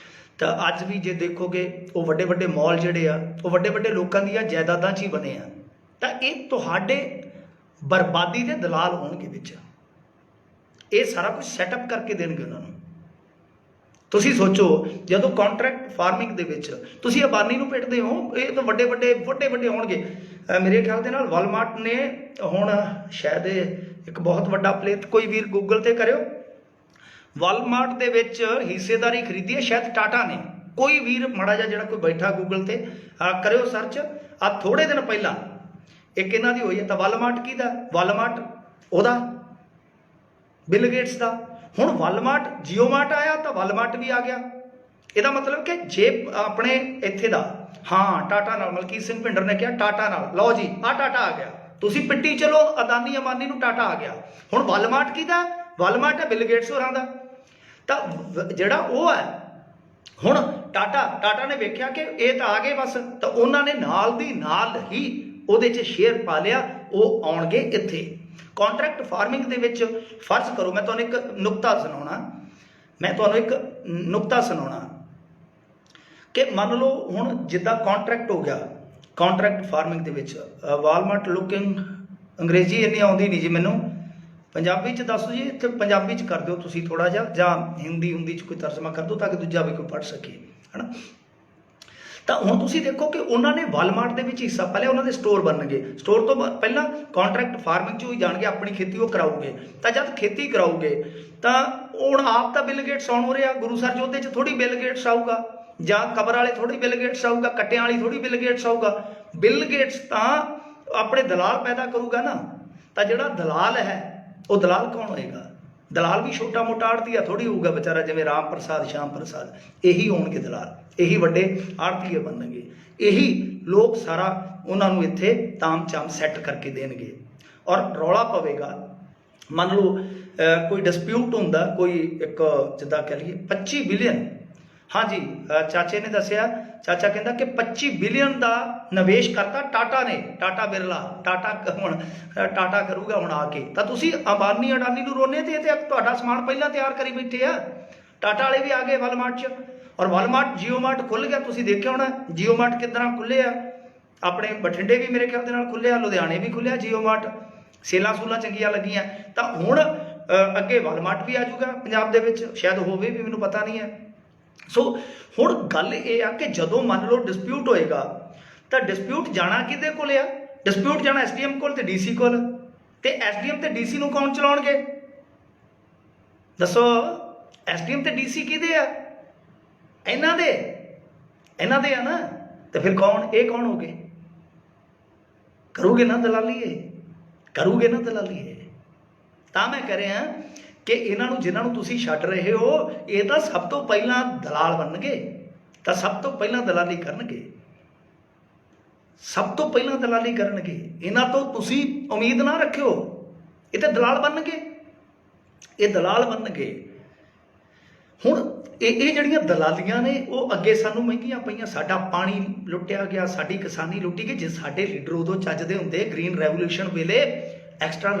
ਤਾਂ ਅੱਜ ਵੀ ਜੇ ਦੇਖੋਗੇ ਉਹ ਵੱਡੇ ਵੱਡੇ ਮਾਲ ਜਿਹੜੇ ਆ ਉਹ ਵੱਡੇ ਵੱਡੇ ਲੋਕਾਂ ਦੀਆਂ ਜਾਇਦਾਦਾਂ 'ਚ ਹੀ ਬਣੇ ਆ। ਤਾਂ ਇਹ ਤੁਹਾਡੇ ਬਰਬਾਦੀ ਦੇ ਦਲਾਲ ਹੋਣਗੇ ਵਿੱਚ, ਇਹ ਸਾਰਾ ਕੁਝ ਸੈਟਅਪ ਕਰਕੇ ਦੇਣਗੇ ਉਹਨਾਂ ਨੂੰ। ਤੁਸੀਂ ਸੋਚੋ ਜਦੋਂ ਕੰਟਰੈਕਟ ਫਾਰਮਿੰਗ ਦੇ ਵਿੱਚ ਤੁਸੀਂ ਅੰਬਾਨੀ ਨੂੰ ਪਿੱਟਦੇ ਹੋ, ਇਹ ਤਾਂ ਵੱਡੇ ਵੱਡੇ ਹੋਣਗੇ। ਮੇਰੇ ਖਿਆਲ ਦੇ ਨਾਲ ਵਾਲਮਾਰਟ ਨੇ ਹੁਣ ਸ਼ਾਇਦ ਇੱਕ ਬਹੁਤ ਵੱਡਾ ਪਲੇਅਰ, ਕੋਈ ਵੀਰ ਗੂਗਲ ਤੇ ਕਰਿਓ, ਵਾਲਮਾਰਟ ਦੇ ਵਿੱਚ ਹਿੱਸੇਦਾਰੀ ਖਰੀਦੀ ਹੈ ਸ਼ਾਇਦ ਟਾਟਾ ਨੇ। ਕੋਈ ਵੀਰ ਮਾੜਾ ਜਿਹਾ ਜਿਹੜਾ ਕੋਈ ਬੈਠਾ ਗੂਗਲ ਤੇ ਕਰਿਓ ਸਰਚ। ਆ ਥੋੜੇ ਦਿਨ ਪਹਿਲਾਂ ਇੱਕ ਇਹਨਾਂ ਦੀ ਹੋਈ ਹੈ। ਤਾਂ ਵਾਲਮਾਰਟ ਕਿਹਦਾ? ਵਾਲਮਾਰਟ ਉਹਦਾ, ਬਿਲ ਗੇਟਸ ਦਾ। ਹੁਣ ਵਾਲਮਾਰਟ, ਜੀਓਮਾਰਟ ਆਇਆ ਤਾਂ ਵਾਲਮਾਰਟ ਵੀ ਆ ਗਿਆ। ਇਹਦਾ ਮਤਲਬ ਕਿ ਜੇ ਆਪਣੇ ਇੱਥੇ ਦਾ, ਹਾਂ ਟਾਟਾ ਨਾਲ, ਮਲਕੀਤ ਸਿੰਘ ਭਿੰਡਰ ਨੇ ਕਿਹਾ ਟਾਟਾ ਨਾਲ, ਲਓ ਜੀ ਆਹ ਟਾਟਾ ਆ ਗਿਆ, ਤੁਸੀਂ ਪਿੱਟੀ ਚਲੋ ਅਦਾਨੀ ਅੰਬਾਨੀ ਨੂੰ, ਟਾਟਾ ਆ ਗਿਆ। ਹੁਣ ਵਾਲਮਾਰਟ ਕਿਹਦਾ? ਵਾਲਮਾਰਟ ਹੈ ਬਿਲ ਗੇਟਸ ਹੋਰਾਂ ਦਾ। ਤਾਂ ਜਿਹੜਾ ਉਹ ਹੈ ਹੁਣ ਟਾਟਾ ਨੇ ਵੇਖਿਆ ਕਿ ਇਹ ਤਾਂ ਆ ਗਏ ਬਸ, ਤਾਂ ਉਹਨਾਂ ਨੇ ਨਾਲ ਦੀ ਨਾਲ ਹੀ ਉਹਦੇ 'ਚ ਸ਼ੇਅਰ ਪਾ ਲਿਆ, ਉਹ ਆਉਣਗੇ ਇੱਥੇ। ਕੰਟਰੈਕਟ ਫਾਰਮਿੰਗ ਦੇ ਵਿੱਚ ਫਰਜ਼ ਕਰੋ, ਮੈਂ ਤੁਹਾਨੂੰ ਇੱਕ ਨੁਕਤਾ ਸੁਣਾਉਣਾ ਕਿ ਮੰਨ ਲਓ ਹੁਣ ਜਿੱਦਾਂ ਕੰਟਰੈਕਟ ਹੋ ਗਿਆ, ਕੰਟਰੈਕਟ ਫਾਰਮਿੰਗ ਦੇ ਵਿੱਚ ਵਾਲਮਾਰਟ ਲੁਕਿੰਗ, ਅੰਗਰੇਜ਼ੀ ਇੰਨੀ ਆਉਂਦੀ ਨਹੀਂ ਜੀ ਮੈਨੂੰ, ਪੰਜਾਬੀ 'ਚ ਦੱਸੋ ਜੀ, ਇੱਥੇ ਪੰਜਾਬੀ 'ਚ ਕਰ ਦਿਓ ਤੁਸੀਂ ਥੋੜ੍ਹਾ ਜਿਹਾ, ਜਾਂ ਹਿੰਦੀ 'ਚ ਕੋਈ ਤਰਜਮਾ ਕਰ ਦਿਓ ਤਾਂ ਕਿ ਦੂਜਾ ਵੀ ਕੋਈ ਪੜ੍ਹ ਸਕੇ, ਹੈ ਨਾ। ਤਾਂ ਹੁਣ ਤੁਸੀਂ ਦੇਖੋ ਕਿ ਉਹਨਾਂ ਨੇ ਵਾਲਮਾਰਟ ਦੇ ਵਿੱਚ ਹਿੱਸਾ ਪਾ ਲਿਆ, ਉਹਨਾਂ ਦੇ ਸਟੋਰ ਬਣਨਗੇ। ਸਟੋਰ ਤੋਂ ਪਹਿਲਾਂ ਕੰਟਰੈਕਟ ਫਾਰਮਿੰਗ 'ਚ ਹੀ ਜਾਣਗੇ, ਆਪਣੀ ਖੇਤੀ ਉਹ ਕਰਾਉਗੇ। ਤਾਂ ਜਦ ਖੇਤੀ ਕਰਾਉਗੇ ਤਾਂ ਹੁਣ ਆਪ ਤਾਂ ਬਿਲ ਗੇਟਸ ਆਉਣ ਹੋ ਰਿਹਾ, ਗੁਰੂ ਸਰ ਉਹਦੇ 'ਚ ਥੋੜ੍ਹੀ ਬਿਲ ਗੇਟਸ ਆਊਗਾ, ਜਾਂ ਕਬਰ ਵਾਲੇ ਥੋੜ੍ਹੀ ਬਿਲ ਗੇਟਸ ਆਊਗਾ, ਕੱਟਿਆਂ ਵਾਲੀ ਥੋੜ੍ਹੀ ਬਿਲ ਗੇਟਸ ਆਊਗਾ। ਬਿਲ ਗੇਟਸ ਤਾਂ ਆਪਣੇ ਦਲਾਲ ਪੈਦਾ ਕਰੂਗਾ ਨਾ। ਤਾਂ ਜਿਹੜਾ ਦਲਾਲ ਹੈ ਉਹ ਦਲਾਲ ਕੌਣ ਹੋਏਗਾ? ਦਲਾਲ ਵੀ ਛੋਟਾ ਮੋਟਾ ਆੜਤੀਆ ਥੋੜ੍ਹੀ ਹੋਊਗਾ ਵਿਚਾਰਾ, ਜਿਵੇਂ ਰਾਮ ਪ੍ਰਸਾਦ, ਸ਼ਾਮ ਪ੍ਰਸਾਦ, ਇਹੀ ਹੋਣਗੇ ਦਲਾਲ, ਇਹੀ ਵੱਡੇ ਆੜਤੀਏ ਬਣਨਗੇ, ਇਹੀ ਲੋਕ ਸਾਰਾ ਉਹਨਾਂ ਨੂੰ ਇੱਥੇ ਤਾਮ ਚਾਮ ਸੈੱਟ ਕਰਕੇ ਦੇਣਗੇ। ਔਰ ਰੌਲਾ ਪਵੇਗਾ, ਮੰਨ ਲਓ ਕੋਈ ਡਿਸਪਿਊਟ ਹੁੰਦਾ, ਕੋਈ ਇੱਕ ਜਿੱਦਾਂ ਕਹਿ ਲਈਏ 25 ਬਿਲੀਅਨ, ਹਾਂਜੀ ਚਾਚੇ ਨੇ ਦੱਸਿਆ, ਚਾਚਾ ਕਹਿੰਦਾ ਕਿ 25 ਬਿਲੀਅਨ ਦਾ ਨਿਵੇਸ਼ ਕਰਤਾ ਟਾਟਾ ਨੇ, ਟਾਟਾ ਬਿਰਲਾ, ਹੁਣ ਟਾਟਾ ਕਰੂਗਾ ਹੁਣ ਆ ਕੇ। ਤਾਂ ਤੁਸੀਂ ਅੰਬਾਨੀ ਅਡਾਨੀ ਨੂੰ ਰੋਨੇ ਤੇ ਤੁਹਾਡਾ ਸਮਾਨ ਪਹਿਲਾਂ ਤਿਆਰ ਕਰੀ ਬੈਠੇ ਆ। ਟਾਟਾ ਵਾਲੇ ਵੀ ਆ ਗਏ ਵਾਲਮਾਰਟ 'ਚ, ਔਰ ਵਾਲਮਾਰਟ, ਜੀਓਮਾਰਟ ਖੁੱਲ੍ਹ ਗਿਆ। ਤੁਸੀਂ ਦੇਖਿਆ ਹੋਣਾ ਜੀਓਮਾਰਟ ਕਿੱਦਾਂ ਖੁੱਲ੍ਹੇ ਆ, ਆਪਣੇ ਬਠਿੰਡੇ ਵੀ ਮੇਰੇ ਖਿਆਲ ਦੇ ਨਾਲ ਖੁੱਲ੍ਹਿਆ, ਲੁਧਿਆਣੇ ਵੀ ਖੁੱਲ੍ਹਿਆ ਜੀਓਮਾਰਟ, ਸੇਲਾਂ ਸੂਲਾਂ ਚੰਗੀਆਂ ਲੱਗੀਆਂ। ਤਾਂ ਹੁਣ ਅੱਗੇ ਵਾਲਮਾਰਟ ਵੀ ਆ ਜਾਊਗਾ ਪੰਜਾਬ ਦੇ ਵਿੱਚ, ਸ਼ਾਇਦ ਹੋਵੇ ਵੀ, ਮੈਨੂੰ ਪਤਾ ਨਹੀਂ ਹੈ। ਸੋ ਹੁਣ ਗੱਲ ਇਹ ਆ ਕਿ ਜਦੋਂ ਮੰਨ ਲਓ ਡਿਸਪਿਊਟ ਹੋਏਗਾ ਤਾਂ ਡਿਸਪਿਊਟ ਜਾਣਾ ਕਿਹਦੇ ਕੋਲ ਆ? ਡਿਸਪਿਊਟ ਜਾਣਾ ਐਸਡੀਐਮ ਕੋਲ ਤੇ ਡੀਸੀ ਕੋਲ। ਤੇ ਐਸਡੀਐਮ ਤੇ ਡੀਸੀ ਨੂੰ ਕੌਣ ਚਲਾਉਣਗੇ ਦੱਸੋ? ਐਸਡੀਐਮ ਤੇ ਡੀਸੀ ਕਿਹਦੇ ਆ? ਇਹਨਾਂ ਦੇ ਆ ਨਾ। ਤੇ ਫਿਰ ਕੌਣ, ਇਹ ਕੌਣ ਹੋ ਗਏ? ਕਰੂਗੇ ਨਾ ਦਲਾਲੀ, ਕਰੂਗੇ ਨਾ ਦਲਾਲੀ। ਤਾਂ ਮੈਂ ਕਹਿ ਰਿਹਾ ਕਿ ਇਹਨਾਂ ਨੂੰ, ਜਿਨ੍ਹਾਂ ਨੂੰ ਤੁਸੀਂ ਛੱਡ ਰਹੇ ਹੋ, ਇਹ ਤਾਂ ਸਭ ਤੋਂ ਪਹਿਲਾਂ ਦਲਾਲ ਬਣਨਗੇ, ਤਾਂ ਸਭ ਤੋਂ ਪਹਿਲਾਂ ਦਲਾਲੀ ਕਰਨਗੇ, ਸਭ ਤੋਂ ਪਹਿਲਾਂ ਦਲਾਲੀ ਕਰਨਗੇ। ਇਹਨਾਂ ਤੋਂ ਤੁਸੀਂ ਉਮੀਦ ਨਾ ਰੱਖਿਓ, ਇਹ ਤਾਂ ਦਲਾਲ ਬਣਨਗੇ, ਇਹ ਦਲਾਲ ਬਣਨਗੇ। ਹੁਣ ਇਹ ਜਿਹੜੀਆਂ ਦਲਾਲੀਆਂ ਨੇ ਉਹ ਅੱਗੇ ਸਾਨੂੰ ਮਹਿੰਗੀਆਂ ਪਈਆਂ। ਸਾਡਾ ਪਾਣੀ ਲੁੱਟਿਆ ਗਿਆ, ਸਾਡੀ ਕਿਸਾਨੀ ਲੁੱਟੀ ਗਈ। ਜੇ ਸਾਡੇ ਲੀਡਰ ਉਦੋਂ ਚੱਜਦੇ ਹੁੰਦੇ, ਗ੍ਰੀਨ ਰੈਵੋਲੂਸ਼ਨ ਵੇਲੇ ਐਕਸਟਰਾ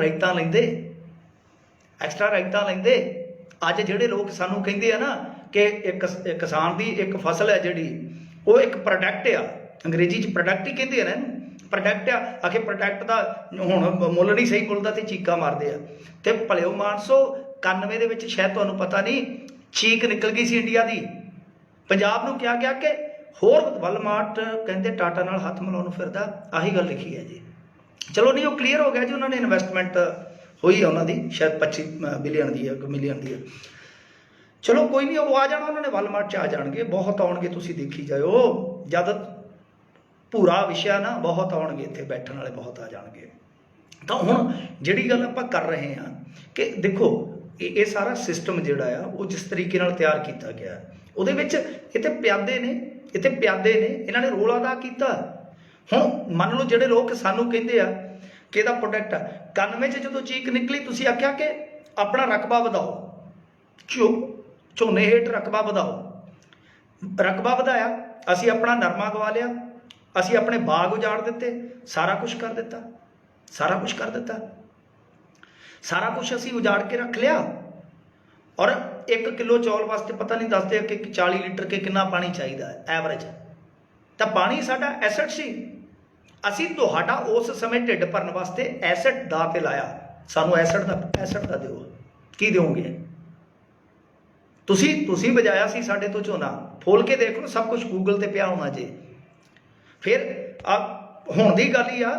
ਰਾਇਤਾਂ ਲੈਂਦੇ, ਅੱਜ ਜਿਹੜੇ ਲੋਕ ਸਾਨੂੰ ਕਹਿੰਦੇ ਆ ਨਾ ਕਿ ਇੱਕ ਕਿਸਾਨ ਦੀ ਇੱਕ ਫਸਲ ਹੈ ਜਿਹੜੀ, ਉਹ ਇੱਕ ਪ੍ਰੋਡਕਟ ਆ, ਅੰਗਰੇਜ਼ੀ 'ਚ ਪ੍ਰੋਡਕਟ ਹੀ ਕਹਿੰਦੇ ਆ ਨਾ ਇਹਨੂੰ, ਪ੍ਰੋਡਕਟ ਆ ਆਖੇ ਪ੍ਰੋਡਕਟ ਦਾ ਹੁਣ ਮੁੱਲ ਨਹੀਂ ਸਹੀ ਮੁੱਲ ਦਾ ਤੇ ਚੀਕਾਂ ਮਾਰਦੇ ਆ। ਤੇ ਭਲਿਓ ਮਾਨਸੋ 91 ਦੇ ਵਿੱਚ ਸ਼ਾਇਦ ਤੁਹਾਨੂੰ ਪਤਾ ਨਹੀਂ ਚੀਕ ਨਿਕਲ ਗਈ ਸੀ ਇੰਡੀਆ ਦੀ, ਪੰਜਾਬ ਨੂੰ ਕਿਹਾ ਗਿਆ ਕਿ ਹੋਰ ਵਲਮਾਰਟ ਕਹਿੰਦੇ ਟਾਟਾ ਨਾਲ ਹੱਥ ਮਿਲਾਉਣ ਨੂੰ ਫਿਰਦਾ, ਆਹੀ ਗੱਲ ਲਿਖੀ ਹੈ ਜੀ। ਚਲੋ ਨਹੀਂ ਉਹ ਕਲੀਅਰ ਹੋ ਗਿਆ ਜੀ, ਉਹਨਾਂ ਨੇ ਇਨਵੈਸਟਮੈਂਟ ਹੋਈ ਹੈ ਉਹਨਾਂ ਦੀ ਸ਼ਾਇਦ 25 ਬਿਲੀਅਨ ਦੀ ਹੈ, ਮਿਲੀਅਨ ਦੀ ਹੈ। ਚਲੋ ਕੋਈ ਨਹੀਂ, ਉਹ ਆ ਜਾਣਾ, ਉਹਨਾਂ ਨੇ ਵਲਮਾਰਟ 'ਚ ਆ ਜਾਣਗੇ, ਬਹੁਤ ਆਉਣਗੇ, ਤੁਸੀਂ ਦੇਖੀ ਜਾਇਓ। ਜਦ ਪੂਰਾ ਵਿਸ਼ਾ ਨਾ ਬਹੁਤ ਆਉਣਗੇ, ਇੱਥੇ ਬੈਠਣ ਵਾਲੇ ਬਹੁਤ ਆ ਜਾਣਗੇ। ਤਾਂ ਹੁਣ ਜਿਹੜੀ ਗੱਲ ਆਪਾਂ ਕਰ ਰਹੇ ਹਾਂ ਕਿ ਦੇਖੋ ਇਹ ਸਾਰਾ ਸਿਸਟਮ ਜਿਹੜਾ ਆ ਉਹ ਜਿਸ ਤਰੀਕੇ ਨਾਲ ਤਿਆਰ ਕੀਤਾ ਗਿਆ ਉਹਦੇ ਵਿੱਚ ਇੱਥੇ ਪਿਆਦੇ ਨੇ, ਇਹਨਾਂ ਨੇ ਰੋਲ ਅਦਾ ਕੀਤਾ। ਹੁਣ ਮੰਨ ਲਓ ਜਿਹੜੇ ਲੋਕ ਸਾਨੂੰ ਕਹਿੰਦੇ ਆ ਕਿ ਇਹਦਾ ਪ੍ਰੋਡਕਟ ਆ 91 'ਚ ਜਦੋਂ ਚੀਕ ਨਿਕਲੀ ਤੁਸੀਂ ਆਖਿਆ ਕਿ ਆਪਣਾ ਰਕਬਾ ਵਧਾਓ, ਝੋਨੇ ਹੇਠ ਰਕਬਾ ਵਧਾਓ, ਰਕਬਾ ਵਧਾਇਆ, ਅਸੀਂ ਆਪਣਾ ਨਰਮਾ ਗਵਾ ਲਿਆ, ਅਸੀਂ ਆਪਣੇ ਬਾਗ ਉਜਾੜ ਦਿੱਤੇ, ਸਾਰਾ ਕੁਝ ਕਰ ਦਿੱਤਾ, ਸਾਰਾ ਕੁਝ ਅਸੀਂ ਉਜਾੜ ਕੇ ਰੱਖ ਲਿਆ। ਔਰ 1 ਕਿਲੋ ਚੌਲ ਵਾਸਤੇ ਪਤਾ ਨਹੀਂ ਦੱਸਦੇ ਕਿ 40 ਲੀਟਰ ਕੇ ਕਿੰਨਾ ਪਾਣੀ ਚਾਹੀਦਾ ਐਵਰੇਜ। ਤਾਂ ਪਾਣੀ ਸਾਡਾ ਐਸਟ ਸੀ, ਅਸੀਂ ਤੁਹਾਡਾ ਉਸ ਸਮੇਂ ਢਿੱਡ ਭਰਨ ਵਾਸਤੇ ਐਸਟ ਦਾ ਤੇ ਲਾਇਆ, ਸਾਨੂੰ ਐਸਟ ਦਾ ਦਿਓ, ਕੀ ਦਿਓਗੇ ਤੁਸੀਂ ਬਜਾਇਆ ਸੀ ਸਾਡੇ ਤੋਂ ਝੋਨਾ, ਫੋਲ ਕੇ ਦੇਖ ਲਓ, ਸਭ ਕੁਝ ਗੂਗਲ ਤੇ ਪਿਆ ਹੋਣਾ ਜੇ। ਫਿਰ ਹੁਣ ਦੀ ਗੱਲ ਹੀ ਆ,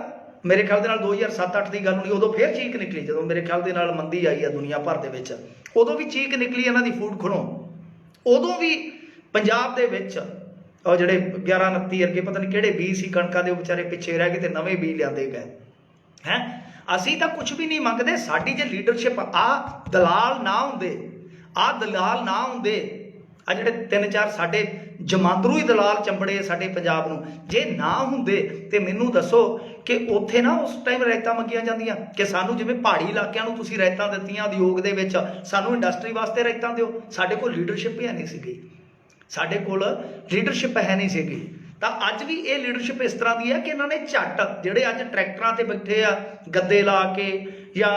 ਮੇਰੇ ਖਿਆਲ ਦੇ ਨਾਲ 2007-8 ਦੀ ਗੱਲ ਹੋਣੀ, ਉਦੋਂ ਫਿਰ ਚੀਕ ਨਿਕਲੀ ਜਦੋਂ ਮੇਰੇ ਖਿਆਲ ਦੇ ਨਾਲ ਮੰਦੀ ਆਈ ਆ ਦੁਨੀਆ ਭਰ ਦੇ ਵਿੱਚ, ਉਦੋਂ ਵੀ ਚੀਕ ਨਿਕਲੀ ਇਹਨਾਂ ਦੀ ਫੂਡ ਖਣੋ। ਉਦੋਂ ਵੀ ਪੰਜਾਬ ਦੇ ਵਿੱਚ ਉਹ ਜਿਹੜੇ 11-29 ਅੱਗੇ ਪਤਾ ਨਹੀਂ ਕਿਹੜੇ ਬੀਜ ਸੀ ਕਣਕਾਂ ਦੇ, ਉਹ ਵਿਚਾਰੇ ਪਿੱਛੇ ਰਹਿ ਗਏ ਤੇ ਨਵੇਂ ਬੀਜ ਲਿਆਂਦੇ ਗਏ ਹੈ। ਅਸੀਂ ਤਾਂ ਕੁਝ ਵੀ ਨਹੀਂ ਮੰਗਦੇ, ਸਾਡੀ ਜੇ ਲੀਡਰਸ਼ਿਪ ਦਲਾਲ ਨਾ ਹੁੰਦੇ, ਆ ਜਿਹੜੇ 3-4 ਸਾਡੇ ਜਮਾਂਦਰੂ ਹੀ ਦਲਾਲ ਚੰਬੜੇ ਸਾਡੇ ਪੰਜਾਬ ਨੂੰ, ਜੇ ਨਾ ਹੁੰਦੇ ਤੇ ਮੈਨੂੰ ਦੱਸੋ ਕਿ ਉੱਥੇ ਨਾ ਉਸ ਟਾਈਮ ਰੈਤਾਂ ਮੰਗੀਆਂ ਜਾਂਦੀਆਂ ਕਿ ਸਾਨੂੰ ਜਿਵੇਂ ਪਹਾੜੀ ਇਲਾਕਿਆਂ ਨੂੰ ਤੁਸੀਂ ਰੈਤਾਂ ਦਿੱਤੀਆਂ ਉਦਯੋਗ ਦੇ ਵਿੱਚ, ਸਾਨੂੰ ਇੰਡਸਟਰੀ ਵਾਸਤੇ ਰੈਤਾਂ ਦਿਓ। ਸਾਡੇ ਕੋਲ ਲੀਡਰਸ਼ਿਪ ਹੀ ਨਹੀਂ ਸੀਗੀ, ਤਾਂ ਅੱਜ ਵੀ ਇਹ ਲੀਡਰਸ਼ਿਪ ਇਸ ਤਰ੍ਹਾਂ ਦੀ ਹੈ ਕਿ ਇਹਨਾਂ ਨੇ ਝੱਟ ਜਿਹੜੇ ਅੱਜ ਟਰੈਕਟਰਾਂ ਤੇ ਬੈਠੇ ਆ, ਗੱਦੇ ਲਾ ਕੇ ਜਾਂ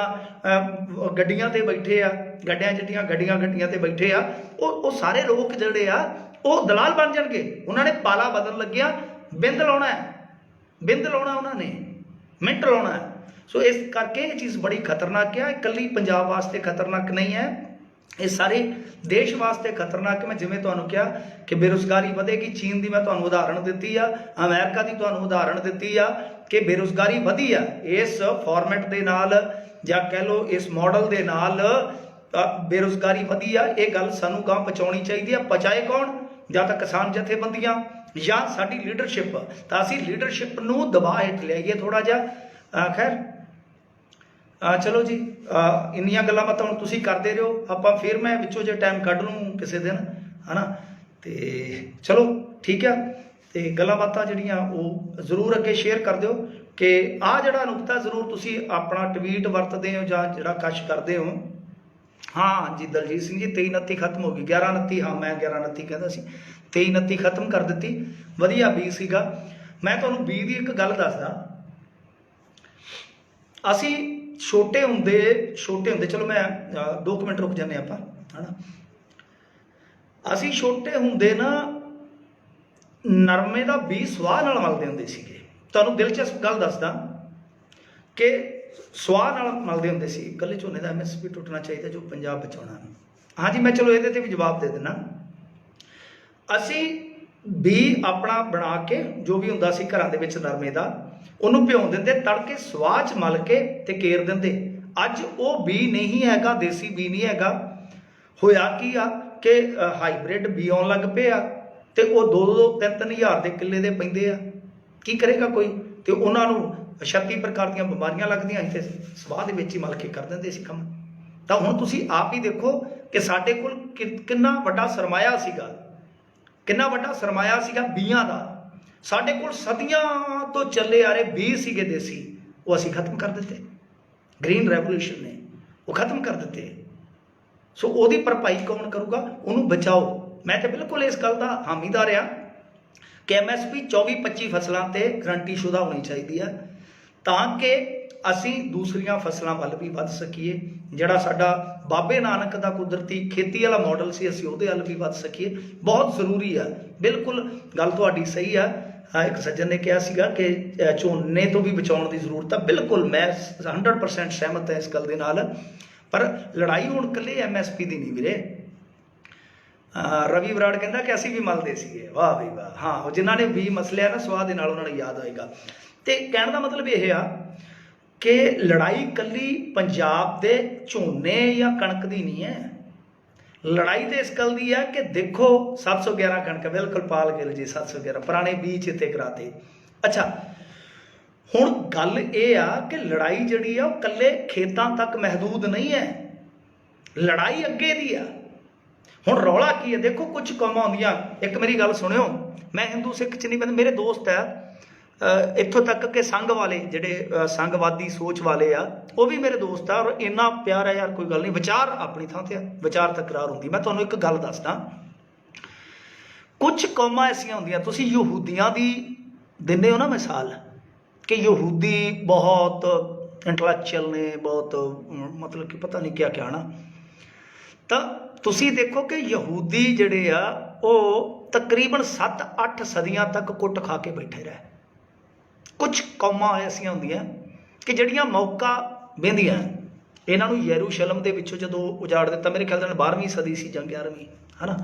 ਗੱਡੀਆਂ ਤੇ ਬੈਠੇ ਆ, ਗੱਡੀਆਂ ਤੇ ਬੈਠੇ ਆ, ਉਹ ਸਾਰੇ ਲੋਕ ਜਿਹੜੇ ਆ ਉਹ ਦਲਾਲ ਬਣ ਜਾਣਗੇ। ਉਹਨਾਂ ਨੇ ਪਾਲਾ ਬਦਲਣ ਲੱਗਿਆ, ਬਿੰਦ ਲਾਉਣਾ ਉਹਨਾਂ ਨੇ, ਮਿੰਟ ਲਾਉਣਾ। ਸੋ ਇਸ ਕਰਕੇ ਇਹ ਚੀਜ਼ ਬੜੀ ਖਤਰਨਾਕ ਹੈ, ਇਕੱਲੀ ਪੰਜਾਬ ਵਾਸਤੇ ਖਤਰਨਾਕ ਨਹੀਂ ਹੈ, ਇਹ ਸਾਰੇ ਦੇਸ਼ ਵਾਸਤੇ ਖਤਰਨਾਕ ਹੈ। ਮੈਂ ਜਿਵੇਂ ਤੁਹਾਨੂੰ ਕਿਹਾ ਕਿ ਬੇਰੁਜ਼ਗਾਰੀ ਵਧੇਗੀ, ਚੀਨ ਦੀ ਮੈਂ ਤੁਹਾਨੂੰ ਉਦਾਹਰਣ ਦਿੱਤੀ ਆ, ਅਮਰੀਕਾ ਦੀ ਤੁਹਾਨੂੰ ਉਦਾਹਰਣ ਦਿੱਤੀ ਆ ਕਿ ਬੇਰੁਜ਼ਗਾਰੀ ਵਧੀ ਆ ਇਸ ਫਾਰਮੈਟ ਦੇ ਨਾਲ, ਜਾਂ ਕਹਿ ਲਓ ਇਸ ਮਾਡਲ ਦੇ ਨਾਲ ਬੇਰੁਜ਼ਗਾਰੀ ਵਧੀ ਆ। ਇਹ ਗੱਲ ਸਾਨੂੰ ਗਾਂਹ ਪਹੁੰਚਾਉਣੀ ਚਾਹੀਦੀ ਆ। ਪਹੁੰਚਾਏ ਕੌਣ? ਜਾਂ ਤਾਂ ਕਿਸਾਨ ਜਥੇਬੰਦੀਆਂ ਜਾਂ ਸਾਡੀ ਲੀਡਰਸ਼ਿਪ। ਤਾਂ ਅਸੀਂ ਲੀਡਰਸ਼ਿਪ ਨੂੰ ਦਬਾਅ ਹੇਠ ਲਿਆਈਏ ਥੋੜ੍ਹਾ ਜਿਹਾ। ਖੈਰ ਚਲੋ ਜੀ, ਇੰਨੀਆਂ ਗੱਲਾਂ ਬਾਤਾਂ ਹੁਣ ਤੁਸੀਂ ਕਰਦੇ ਰਹੋ, ਆਪਾਂ ਫਿਰ ਮੈਂ ਵਿੱਚੋਂ ਜੇ ਟਾਈਮ ਕੱਢ ਲੂੰ ਕਿਸੇ ਦਿਨ, ਹੈ ਨਾ। ਤੇ ਚਲੋ ਠੀਕ ਆ, ਤੇ ਗੱਲਾਂ ਬਾਤਾਂ ਜਿਹੜੀਆਂ ਉਹ ਜ਼ਰੂਰ ਅੱਗੇ ਸ਼ੇਅਰ ਕਰ ਦਿਓ ਕਿ ਆਹ ਜਿਹੜਾ ਨੁਕਤਾ ਜ਼ਰੂਰ ਤੁਸੀਂ ਆਪਣਾ ਟਵੀਟ ਵਰਤਦੇ ਹੋ ਜਾਂ ਜਿਹੜਾ ਕਸ਼ ਕਰਦੇ ਹੋ। ਹਾਂ ਜੀ ਦਲਜੀਤ ਸਿੰਘ ਜੀ 23-29 ਖਤਮ ਹੋ ਗਈ, 11-29, ਹਾਂ ਮੈਂ 11-29 ਕਹਿੰਦਾ ਸੀ, 23-29 ਖਤਮ ਕਰ ਦਿੱਤੀ, ਵਧੀਆ ਬੀ ਸੀਗਾ। ਮੈਂ ਤੁਹਾਨੂੰ ਬੀ ਦੀ ਇੱਕ ਗੱਲ ਦੱਸਦਾ, ਅਸੀਂ ਛੋਟੇ ਹੁੰਦੇ ਚਲੋ ਮੈਂ 2 ਮਿੰਟ ਰੁਕ ਜਾਂਦੇ ਆਪਾਂ, ਹੈ ਨਾ। ਅਸੀਂ ਛੋਟੇ ਹੁੰਦੇ ਨਾ ਨਰਮੇ ਦਾ ਬੀਜ ਸਵਾਹ ਨਾਲ ਮਲਦੇ ਹੁੰਦੇ ਸੀਗੇ। ਤੁਹਾਨੂੰ ਦਿਲਚਸਪ ਗੱਲ ਦੱਸਦਾ ਕਿ ਸਵਾਹ ਨਾਲ ਮਲਦੇ ਹੁੰਦੇ ਸੀ। ਇਕੱਲੇ ਝੋਨੇ ਦਾ MSP ਟੁੱਟਣਾ ਚਾਹੀਦਾ ਜੋ ਪੰਜਾਬ ਬਚਾਉਣਾ। ਹਾਂਜੀ ਮੈਂ ਚਲੋ ਇਹਦੇ ਤੇ ਵੀ ਜਵਾਬ ਦੇ ਦਿੰਦਾ। ਅਸੀਂ ਬੀ ਆਪਣਾ ਬਣਾ ਕੇ ਜੋ ਵੀ ਹੁੰਦਾ ਸੀ ਘਰਾਂ ਦੇ ਵਿੱਚ ਨਰਮੇ ਦਾ, ਉਹਨੂੰ ਭਿਉਂ ਦਿੰਦੇ, ਤੜਕੇ ਸਵਾਹ 'ਚ ਮਲ ਕੇ ਤੇ ਕੇਰ ਦਿੰਦੇ। ਅੱਜ ਉਹ ਬੀ ਨਹੀਂ ਹੈਗਾ, ਦੇਸੀ ਬੀ ਨਹੀਂ ਹੈਗਾ। ਹੋਇਆ ਕੀ ਆ ਕਿ ਹਾਈਬ੍ਰਿਡ ਬੀ ਆਉਣ ਲੱਗ ਪਏ ਆ ਤੇ ਉਹ 2-3 ਹਜ਼ਾਰ ਦੇ ਕਿੱਲੇ ਦੇ ਪੈਂਦੇ ਆ। ਕੀ ਕਰੇਗਾ ਕੋਈ? ਤੇ ਉਹਨਾਂ ਨੂੰ 36 ਪ੍ਰਕਾਰ ਦੀਆਂ ਬਿਮਾਰੀਆਂ ਲੱਗਦੀਆਂ, ਇੱਥੇ ਸਵਾਹ ਦੇ ਵਿੱਚ ਹੀ ਮਲ ਕੇ ਕਰ ਦਿੰਦੇ ਸੀ ਕੰਮ। ਤਾਂ ਹੁਣ ਤੁਸੀਂ ਆਪ ਹੀ ਦੇਖੋ ਕਿ ਸਾਡੇ ਕੋਲ ਕਿੰਨਾ ਵੱਡਾ ਸਰਮਾਇਆ ਸੀਗਾ ਬੀਆਂ ਦਾ। ਸਾਡੇ ਕੋਲ ਸਦੀਆਂ ਤੋਂ ਚੱਲੇ ਆ ਰਹੇ ਬੀਜ ਸੀਗੇ ਦੇਸੀ, ਉਹ ਅਸੀਂ ਖਤਮ ਕਰ ਦਿੱਤੇ। ਗ੍ਰੀਨ ਰੈਵੋਲੂਸ਼ਨ ਨੇ ਉਹ ਖਤਮ ਕਰ ਦਿੱਤੇ। ਸੋ ਉਹਦੀ ਭਰਪਾਈ ਕੌਣ ਕਰੂਗਾ? ਉਹਨੂੰ ਬਚਾਓ। ਮੈਂ ਤਾਂ ਬਿਲਕੁਲ ਇਸ ਗੱਲ ਦਾ ਹਾਮੀਦਾਰ ਆ ਕਿ MSP 24-25 ਫਸਲਾਂ ਤੇ ਗਰੰਟੀਸ਼ੁਦਾ ਹੋਣੀ ਚਾਹੀਦੀ ਆ, ਤਾਂ ਕਿ ਅਸੀਂ ਦੂਸਰੀਆਂ ਫਸਲਾਂ ਵੱਲ ਵੀ ਵੱਧ ਸਕੀਏ। ਜਿਹੜਾ ਸਾਡਾ ਬਾਬੇ ਨਾਨਕ ਦਾ ਕੁਦਰਤੀ ਖੇਤੀ ਵਾਲਾ ਮਾਡਲ ਸੀ, ਅਸੀਂ ਉਹਦੇ ਵੱਲ ਵੀ ਵੱਧ ਸਕੀਏ। ਬਹੁਤ ਜ਼ਰੂਰੀ ਆ, ਬਿਲਕੁਲ ਗੱਲ ਤੁਹਾਡੀ ਸਹੀ ਆ। एक सज्जन ने कहा सीगा कि झोने तो भी बचाने की जरूरत है। बिल्कुल मैं 100% सहमत है इस गल दे नाल। पर लड़ाई हुण कल्ले MSP की नहीं वीरे। रवि बराड़ कहता कि असी भी मलते सीगे, वाह बई वाह। हाँ, जिन्होंने भी मसलिया ना स्वाद नाल उन्होंने याद होएगा। तो कहने का मतलब यह आ कि लड़ाई कल्ली पंजाब दे झोने या कणक की नहीं है। लड़ाई तो इस गल की है कि देखो 711 कणक, बिल्कुल पाल गिल जी 711 पुराने बीज इतने कराते। अच्छा, हुण गल ये आ कि लड़ाई जिहड़ी आ कल्ले खेतों तक महदूद नहीं है, लड़ाई अगे दी आ। हुण रौला की है, देखो कुछ कौमां आउंदियां, एक मेरी गल सुनियो, मैं हिंदू सिख च नहीं, मेरे दोस्त है इत्थों तक कि संघ वाले जिहड़े संघवादी सोच वाले आ, वो भी मेरे दोस्त आ और इन्ना प्यार है यार, कोई गल नहीं। विचार अपनी थां ते विचार तकरार होंदी। मैं तुहानूं एक गल दसदा, कुछ कौमां ऐसियां होंदियां, तुसीं यहूदियां दी दिंदे हो ना मिसाल कि यहूदी बहुत इंटलैक्चुअल ने, बहुत मतलब कि पता नहीं क्या क्या ना, तो तुसीं देखो कि यहूदी जिहड़े आ वो तकरीबन 7-8 सदियां तक कुट खा के बैठे रहे। कुछ कौमां ऐसियां होंदियां कि जिहड़ियां मौका वेंदियां, इन्हां नूं यरूशलम दे विचों जदों उजाड़ दिता, मेरे ख्याल नाल 12वीं सदी सी जां 11वीं, है ना,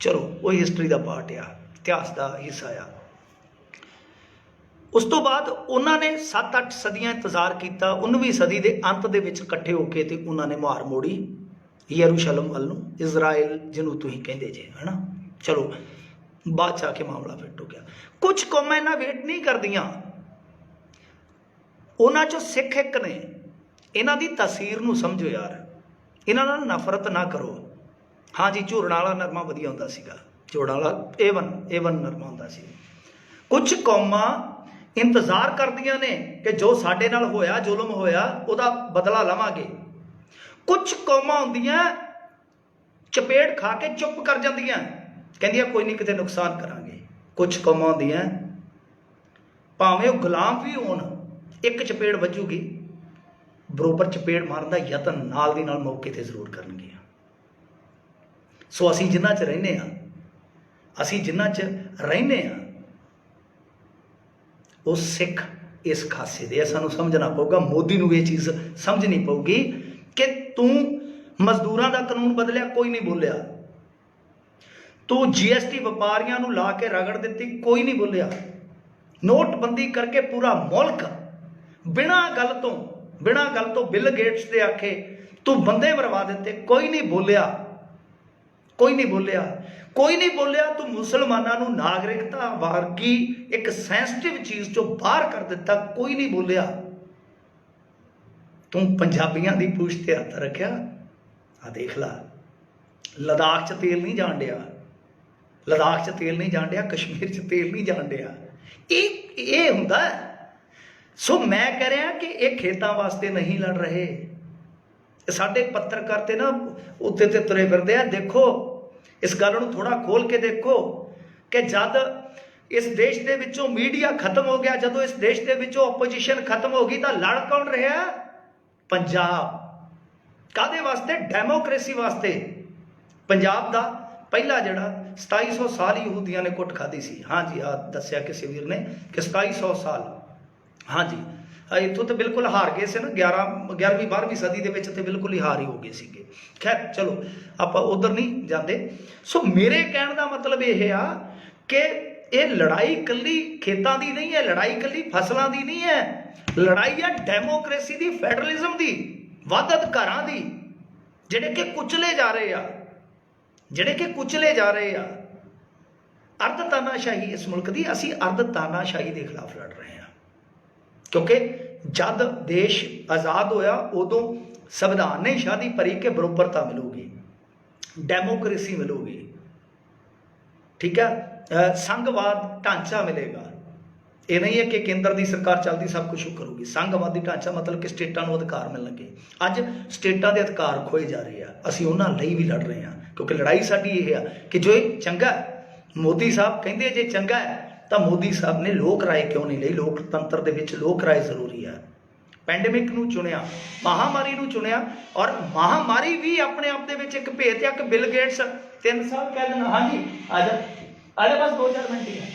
चलो वो हिस्टरी का पार्ट आ, इतिहास का हिस्सा आ। उस तो बाद उन्होंने 7-8 सदियां इंतजार किया, 19वीं सदी के अंत दे विच इकट्ठे होके ते उन्होंने मुहार मोड़ी यरूशलम वल नूं, इजराइल जिन्हों तुसीं कहंदे जे, है ना। चलो बाद च आके मामला फिट हो गया। कुछ कौमां इन्ना वेट नहीं करदियां, उन्हां चों सिख एक ने, इन्हां दी तसीर नूं समझो यार, इन्हां नाल नफरत ना करो। हाँ जी, झूरण वाला नरमा वधिया हुंदा सीगा, झूरण वाला A1 नरमा हुंदा सी। कुछ कौमां इंतजार करदियां ने कि जो साडे नाल होया, जुल्म होया, उहदा बदला लवांगे। कुछ कौमां हुंदियां चपेड़ खा के चुप कर जांदियां, कहंदियां कोई नहीं, किते नुकसान करांगे। कुछ कौमां हुंदियां भावें वो गुलाम भी होण, एक चपेड़ वजूगी, बरोबर चपेड़ मारन दा यतन नाल दी नाल मौके ते जरूर करनगे। सो असीं जिन्हां च रहिंदे आ, असीं जिन्हां च रहिंदे आ, वो सिख इस खासे दे, सानूं समझना पऊगा। मोदी नूं ये चीज़ समझनी पऊगी कि तू मजदूरां दा कानून बदलिया, कोई नहीं बोलिया। तू GST व्यापारियों नूं ला के रगड़ दित्ती, कोई नहीं बोलिया। नोटबंदी करके पूरा मुल्क बिना गल तो बिल गेट्स दे आखे तू बंदे मरवा दिते, कोई नहीं बोलिया। कोई नहीं बोलिया। तू मुसलमानों नूं नागरिकता वर्गी एक सेंसिटिव चीज़ चों बाहर कर दिता, कोई नहीं बोलिया। तू पंजाबियों की पूछ ते हथ रखिया, आ देख ला, लद्दाख च तेल नहीं जान दिया, लद्दाख च तेल नहीं जान दिया, कश्मीर च तेल नहीं जान दिया। ये हुंदा है। सो मैं कह रहा कि ये खेतों वास्ते नहीं लड़ रहे, साडे पत्रकार ते ना उत्ते ते तुरे फिरदे आ। देखो इस गल नूं थोड़ा खोल के देखो कि जद इस देश दे विचों मीडिया खत्म हो गया, जदों इस देश दे विचों ओपोजिशन खत्म हो गई, तो लड़ कौन रहा? पंजाब। कादे वास्ते? डेमोक्रेसी वास्ते। पंजाब दा पहला जड़ा 2700 साल यहूदियों ने कुट खाधी सी। हाँ जी, आ दस्या किसी वीर ने कि 2700 साल, हाँ जी, इतों तो बिल्कुल हार गए से ना, 11वीं 12वीं सदी के तो बिल्कुल ही हार ही हो गए थे। खैर चलो आप उधर नहीं जाते। सो मेरे कहने का मतलब यह आ कि ये लड़ाई कली खेतों की नहीं है, लड़ाई कली फसलों की नहीं है, लड़ाई है डेमोक्रेसी की, फैडरलिज्म की, वध अधिकारां की, जिहड़े कि कुचले जा रहे आ, अर्ध तानाशाही इस मुल्क की, असी अर्ध तानाशाही के खिलाफ लड़ रहे हैं। क्योंकि जब देश आज़ाद होया उदों संविधान ने शादी भरी के बरोबरता मिलूगी, डेमोक्रेसी मिलूगी, ठीक है, संघवाद ढांचा मिलेगा। ये नहीं है कि केंद्र की सरकार चलती सब कुछ करूगी। संघवादी ढांचा मतलब कि स्टेटां नूं अधिकार मिलणगे। अज स्टेटां के अधिकार खोए जा रहे हैं, असीं उन्हां लई भी लड़ रहे हैं। क्योंकि लड़ाई साडी ये है कि जो चंगा है, मोदी साहब कहते जे चंगा है तो मोदी साहब ने लोक राय क्यों नहीं ली? लोकतंत्र दे विच लोक राय जरूरी है। पैंडेमिक नूं चुनिया, महामारी नूं चुनिया, और महामारी भी अपने आप दे विच एक भेद है कि बिल गेट्स 3 साल कह देना, हाँ जी आ जा बस 2-4 मिनट ही है,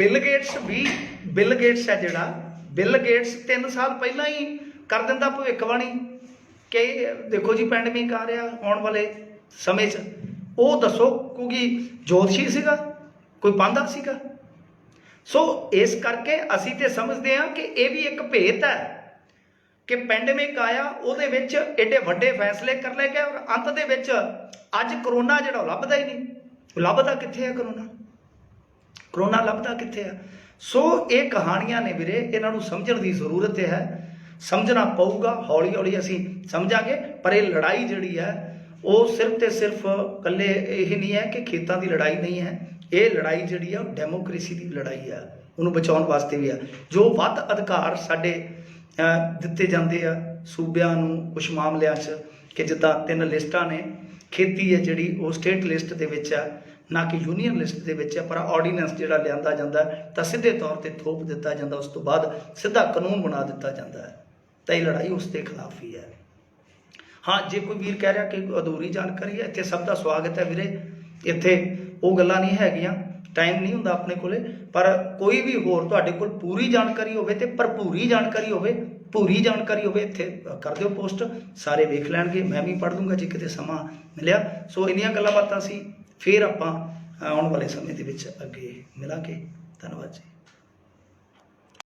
ਬਿਲ ਗੇਟਸ ਹੈ ਜਿਹੜਾ, ਬਿਲ ਗੇਟਸ 3 ਸਾਲ ਪਹਿਲਾਂ ਹੀ ਕਰ ਦਿੰਦਾ ਭਵਿੱਖਬਾਣੀ ਕਿ ਦੇਖੋ ਜੀ ਪੈਂਡੇਮਿਕ ਆ ਰਿਹਾ ਆਉਣ ਵਾਲੇ ਸਮੇਂ 'ਚ। ਉਹ ਦੱਸੋ ਕਿਉਂਕਿ ਜੋਤਸ਼ੀ ਸੀਗਾ, ਕੋਈ ਪਾਂਦਾ ਸੀਗਾ? ਸੋ ਇਸ ਕਰਕੇ ਅਸੀਂ ਤੇ ਸਮਝਦੇ ਹਾਂ ਕਿ ਇਹ ਵੀ ਇੱਕ ਭੇਤ ਹੈ ਕਿ ਪੈਂਡੇਮਿਕ ਆਇਆ, ਉਹਦੇ ਵਿੱਚ ਐਡੇ ਵੱਡੇ ਫੈਸਲੇ ਕਰ ਲਏ ਗਏ ਔਰ ਅੰਤ ਦੇ ਵਿੱਚ ਅੱਜ ਕਰੋਨਾ ਜਿਹੜਾ ਉਹ ਲੱਭਦਾ ਹੀ ਨਹੀਂ। ਲੱਭਦਾ ਕਿੱਥੇ ਹੈ ਕਰੋਨਾ ਲੱਭਦਾ ਕਿੱਥੇ ਆ? ਸੋ ਇਹ ਕਹਾਣੀਆਂ ਨੇ ਵੀਰੇ, ਇਹਨਾਂ ਨੂੰ ਸਮਝਣ ਦੀ ਜ਼ਰੂਰਤ ਹੈ, ਸਮਝਣਾ ਪਊਗਾ। ਹੌਲੀ ਹੌਲੀ ਅਸੀਂ ਸਮਝਾਂਗੇ। ਪਰ ਇਹ ਲੜਾਈ ਜਿਹੜੀ ਹੈ ਉਹ ਸਿਰਫ ਤੇ ਸਿਰਫ ਇਕੱਲੇ ਇਹ ਨਹੀਂ ਹੈ ਕਿ ਖੇਤਾਂ ਦੀ ਲੜਾਈ ਨਹੀਂ ਹੈ। ਇਹ ਲੜਾਈ ਜਿਹੜੀ ਆ ਉਹ ਡੈਮੋਕ੍ਰੇਸੀ ਦੀ ਲੜਾਈ ਆ, ਉਹਨੂੰ ਬਚਾਉਣ ਵਾਸਤੇ ਵੀ ਆ। ਜੋ ਵੱਧ ਅਧਿਕਾਰ ਸਾਡੇ ਦਿੱਤੇ ਜਾਂਦੇ ਆ ਸੂਬਿਆਂ ਨੂੰ ਕੁਛ ਮਾਮਲਿਆਂ 'ਚ, ਕਿ ਜਿੱਦਾਂ 3 ਲਿਸਟਾਂ ਨੇ, ਖੇਤੀ ਹੈ ਜਿਹੜੀ ਉਹ ਸਟੇਟ ਲਿਸਟ ਦੇ ਵਿੱਚ ਆ, ਨਾ ਕਿ ਯੂਨੀਅਨ ਲਿਸਟ ਦੇ ਵਿੱਚ ਹੈ। ਪਰ ਆਰਡੀਨੈਂਸ ਜਿਹੜਾ ਲਿਆਂਦਾ ਜਾਂਦਾ ਤਾਂ ਸਿੱਧੇ ਤੌਰ ਤੇ ਥੋਪ ਦਿੱਤਾ ਜਾਂਦਾ, ਉਸ ਤੋਂ ਬਾਅਦ ਸਿੱਧਾ ਕਾਨੂੰਨ ਬਣਾ ਦਿੱਤਾ ਜਾਂਦਾ ਹੈ। ਤਾਂ ਇਹ ਲੜਾਈ ਉਸ ਦੇ ਖਿਲਾਫ ਹੀ ਹੈ। ਹਾਂ, ਜੇ ਕੋਈ ਵੀਰ ਕਹਿ ਰਿਹਾ ਕਿ ਅਧੂਰੀ ਜਾਣਕਾਰੀ ਹੈ, ਇੱਥੇ ਸਭ ਦਾ ਸਵਾਗਤ ਹੈ ਵੀਰੇ। ਇੱਥੇ ਉਹ ਗੱਲਾਂ ਨਹੀਂ ਹੈਗੀਆਂ, ਟਾਈਮ ਨਹੀਂ ਹੁੰਦਾ ਆਪਣੇ ਕੋਲੇ। ਪਰ ਕੋਈ ਵੀ ਹੋਰ ਤੁਹਾਡੇ ਕੋਲ ਪੂਰੀ ਜਾਣਕਾਰੀ ਹੋਵੇ ਤੇ ਭਰਪੂਰੀ ਜਾਣਕਾਰੀ ਹੋਵੇ, ਪੂਰੀ ਜਾਣਕਾਰੀ ਹੋਵੇ, ਇੱਥੇ ਕਰ ਦਿਓ ਪੋਸਟ, ਸਾਰੇ ਵੇਖ ਲੈਣਗੇ, ਮੈਂ ਵੀ ਪੜ੍ਹ ਲੂੰਗਾ ਜੇ ਕਿਤੇ ਸਮਾਂ ਮਿਲਿਆ। ਸੋ ਇੰਨੀਆਂ ਗੱਲਾਂ ਬਾਤਾਂ ਸੀ, ਫਿਰ ਆਪਾਂ ਆਉਣ ਵਾਲੇ ਸਮੇਂ ਦੇ ਵਿੱਚ ਅੱਗੇ ਮਿਲਾਂਗੇ। ਧੰਨਵਾਦ ਜੀ।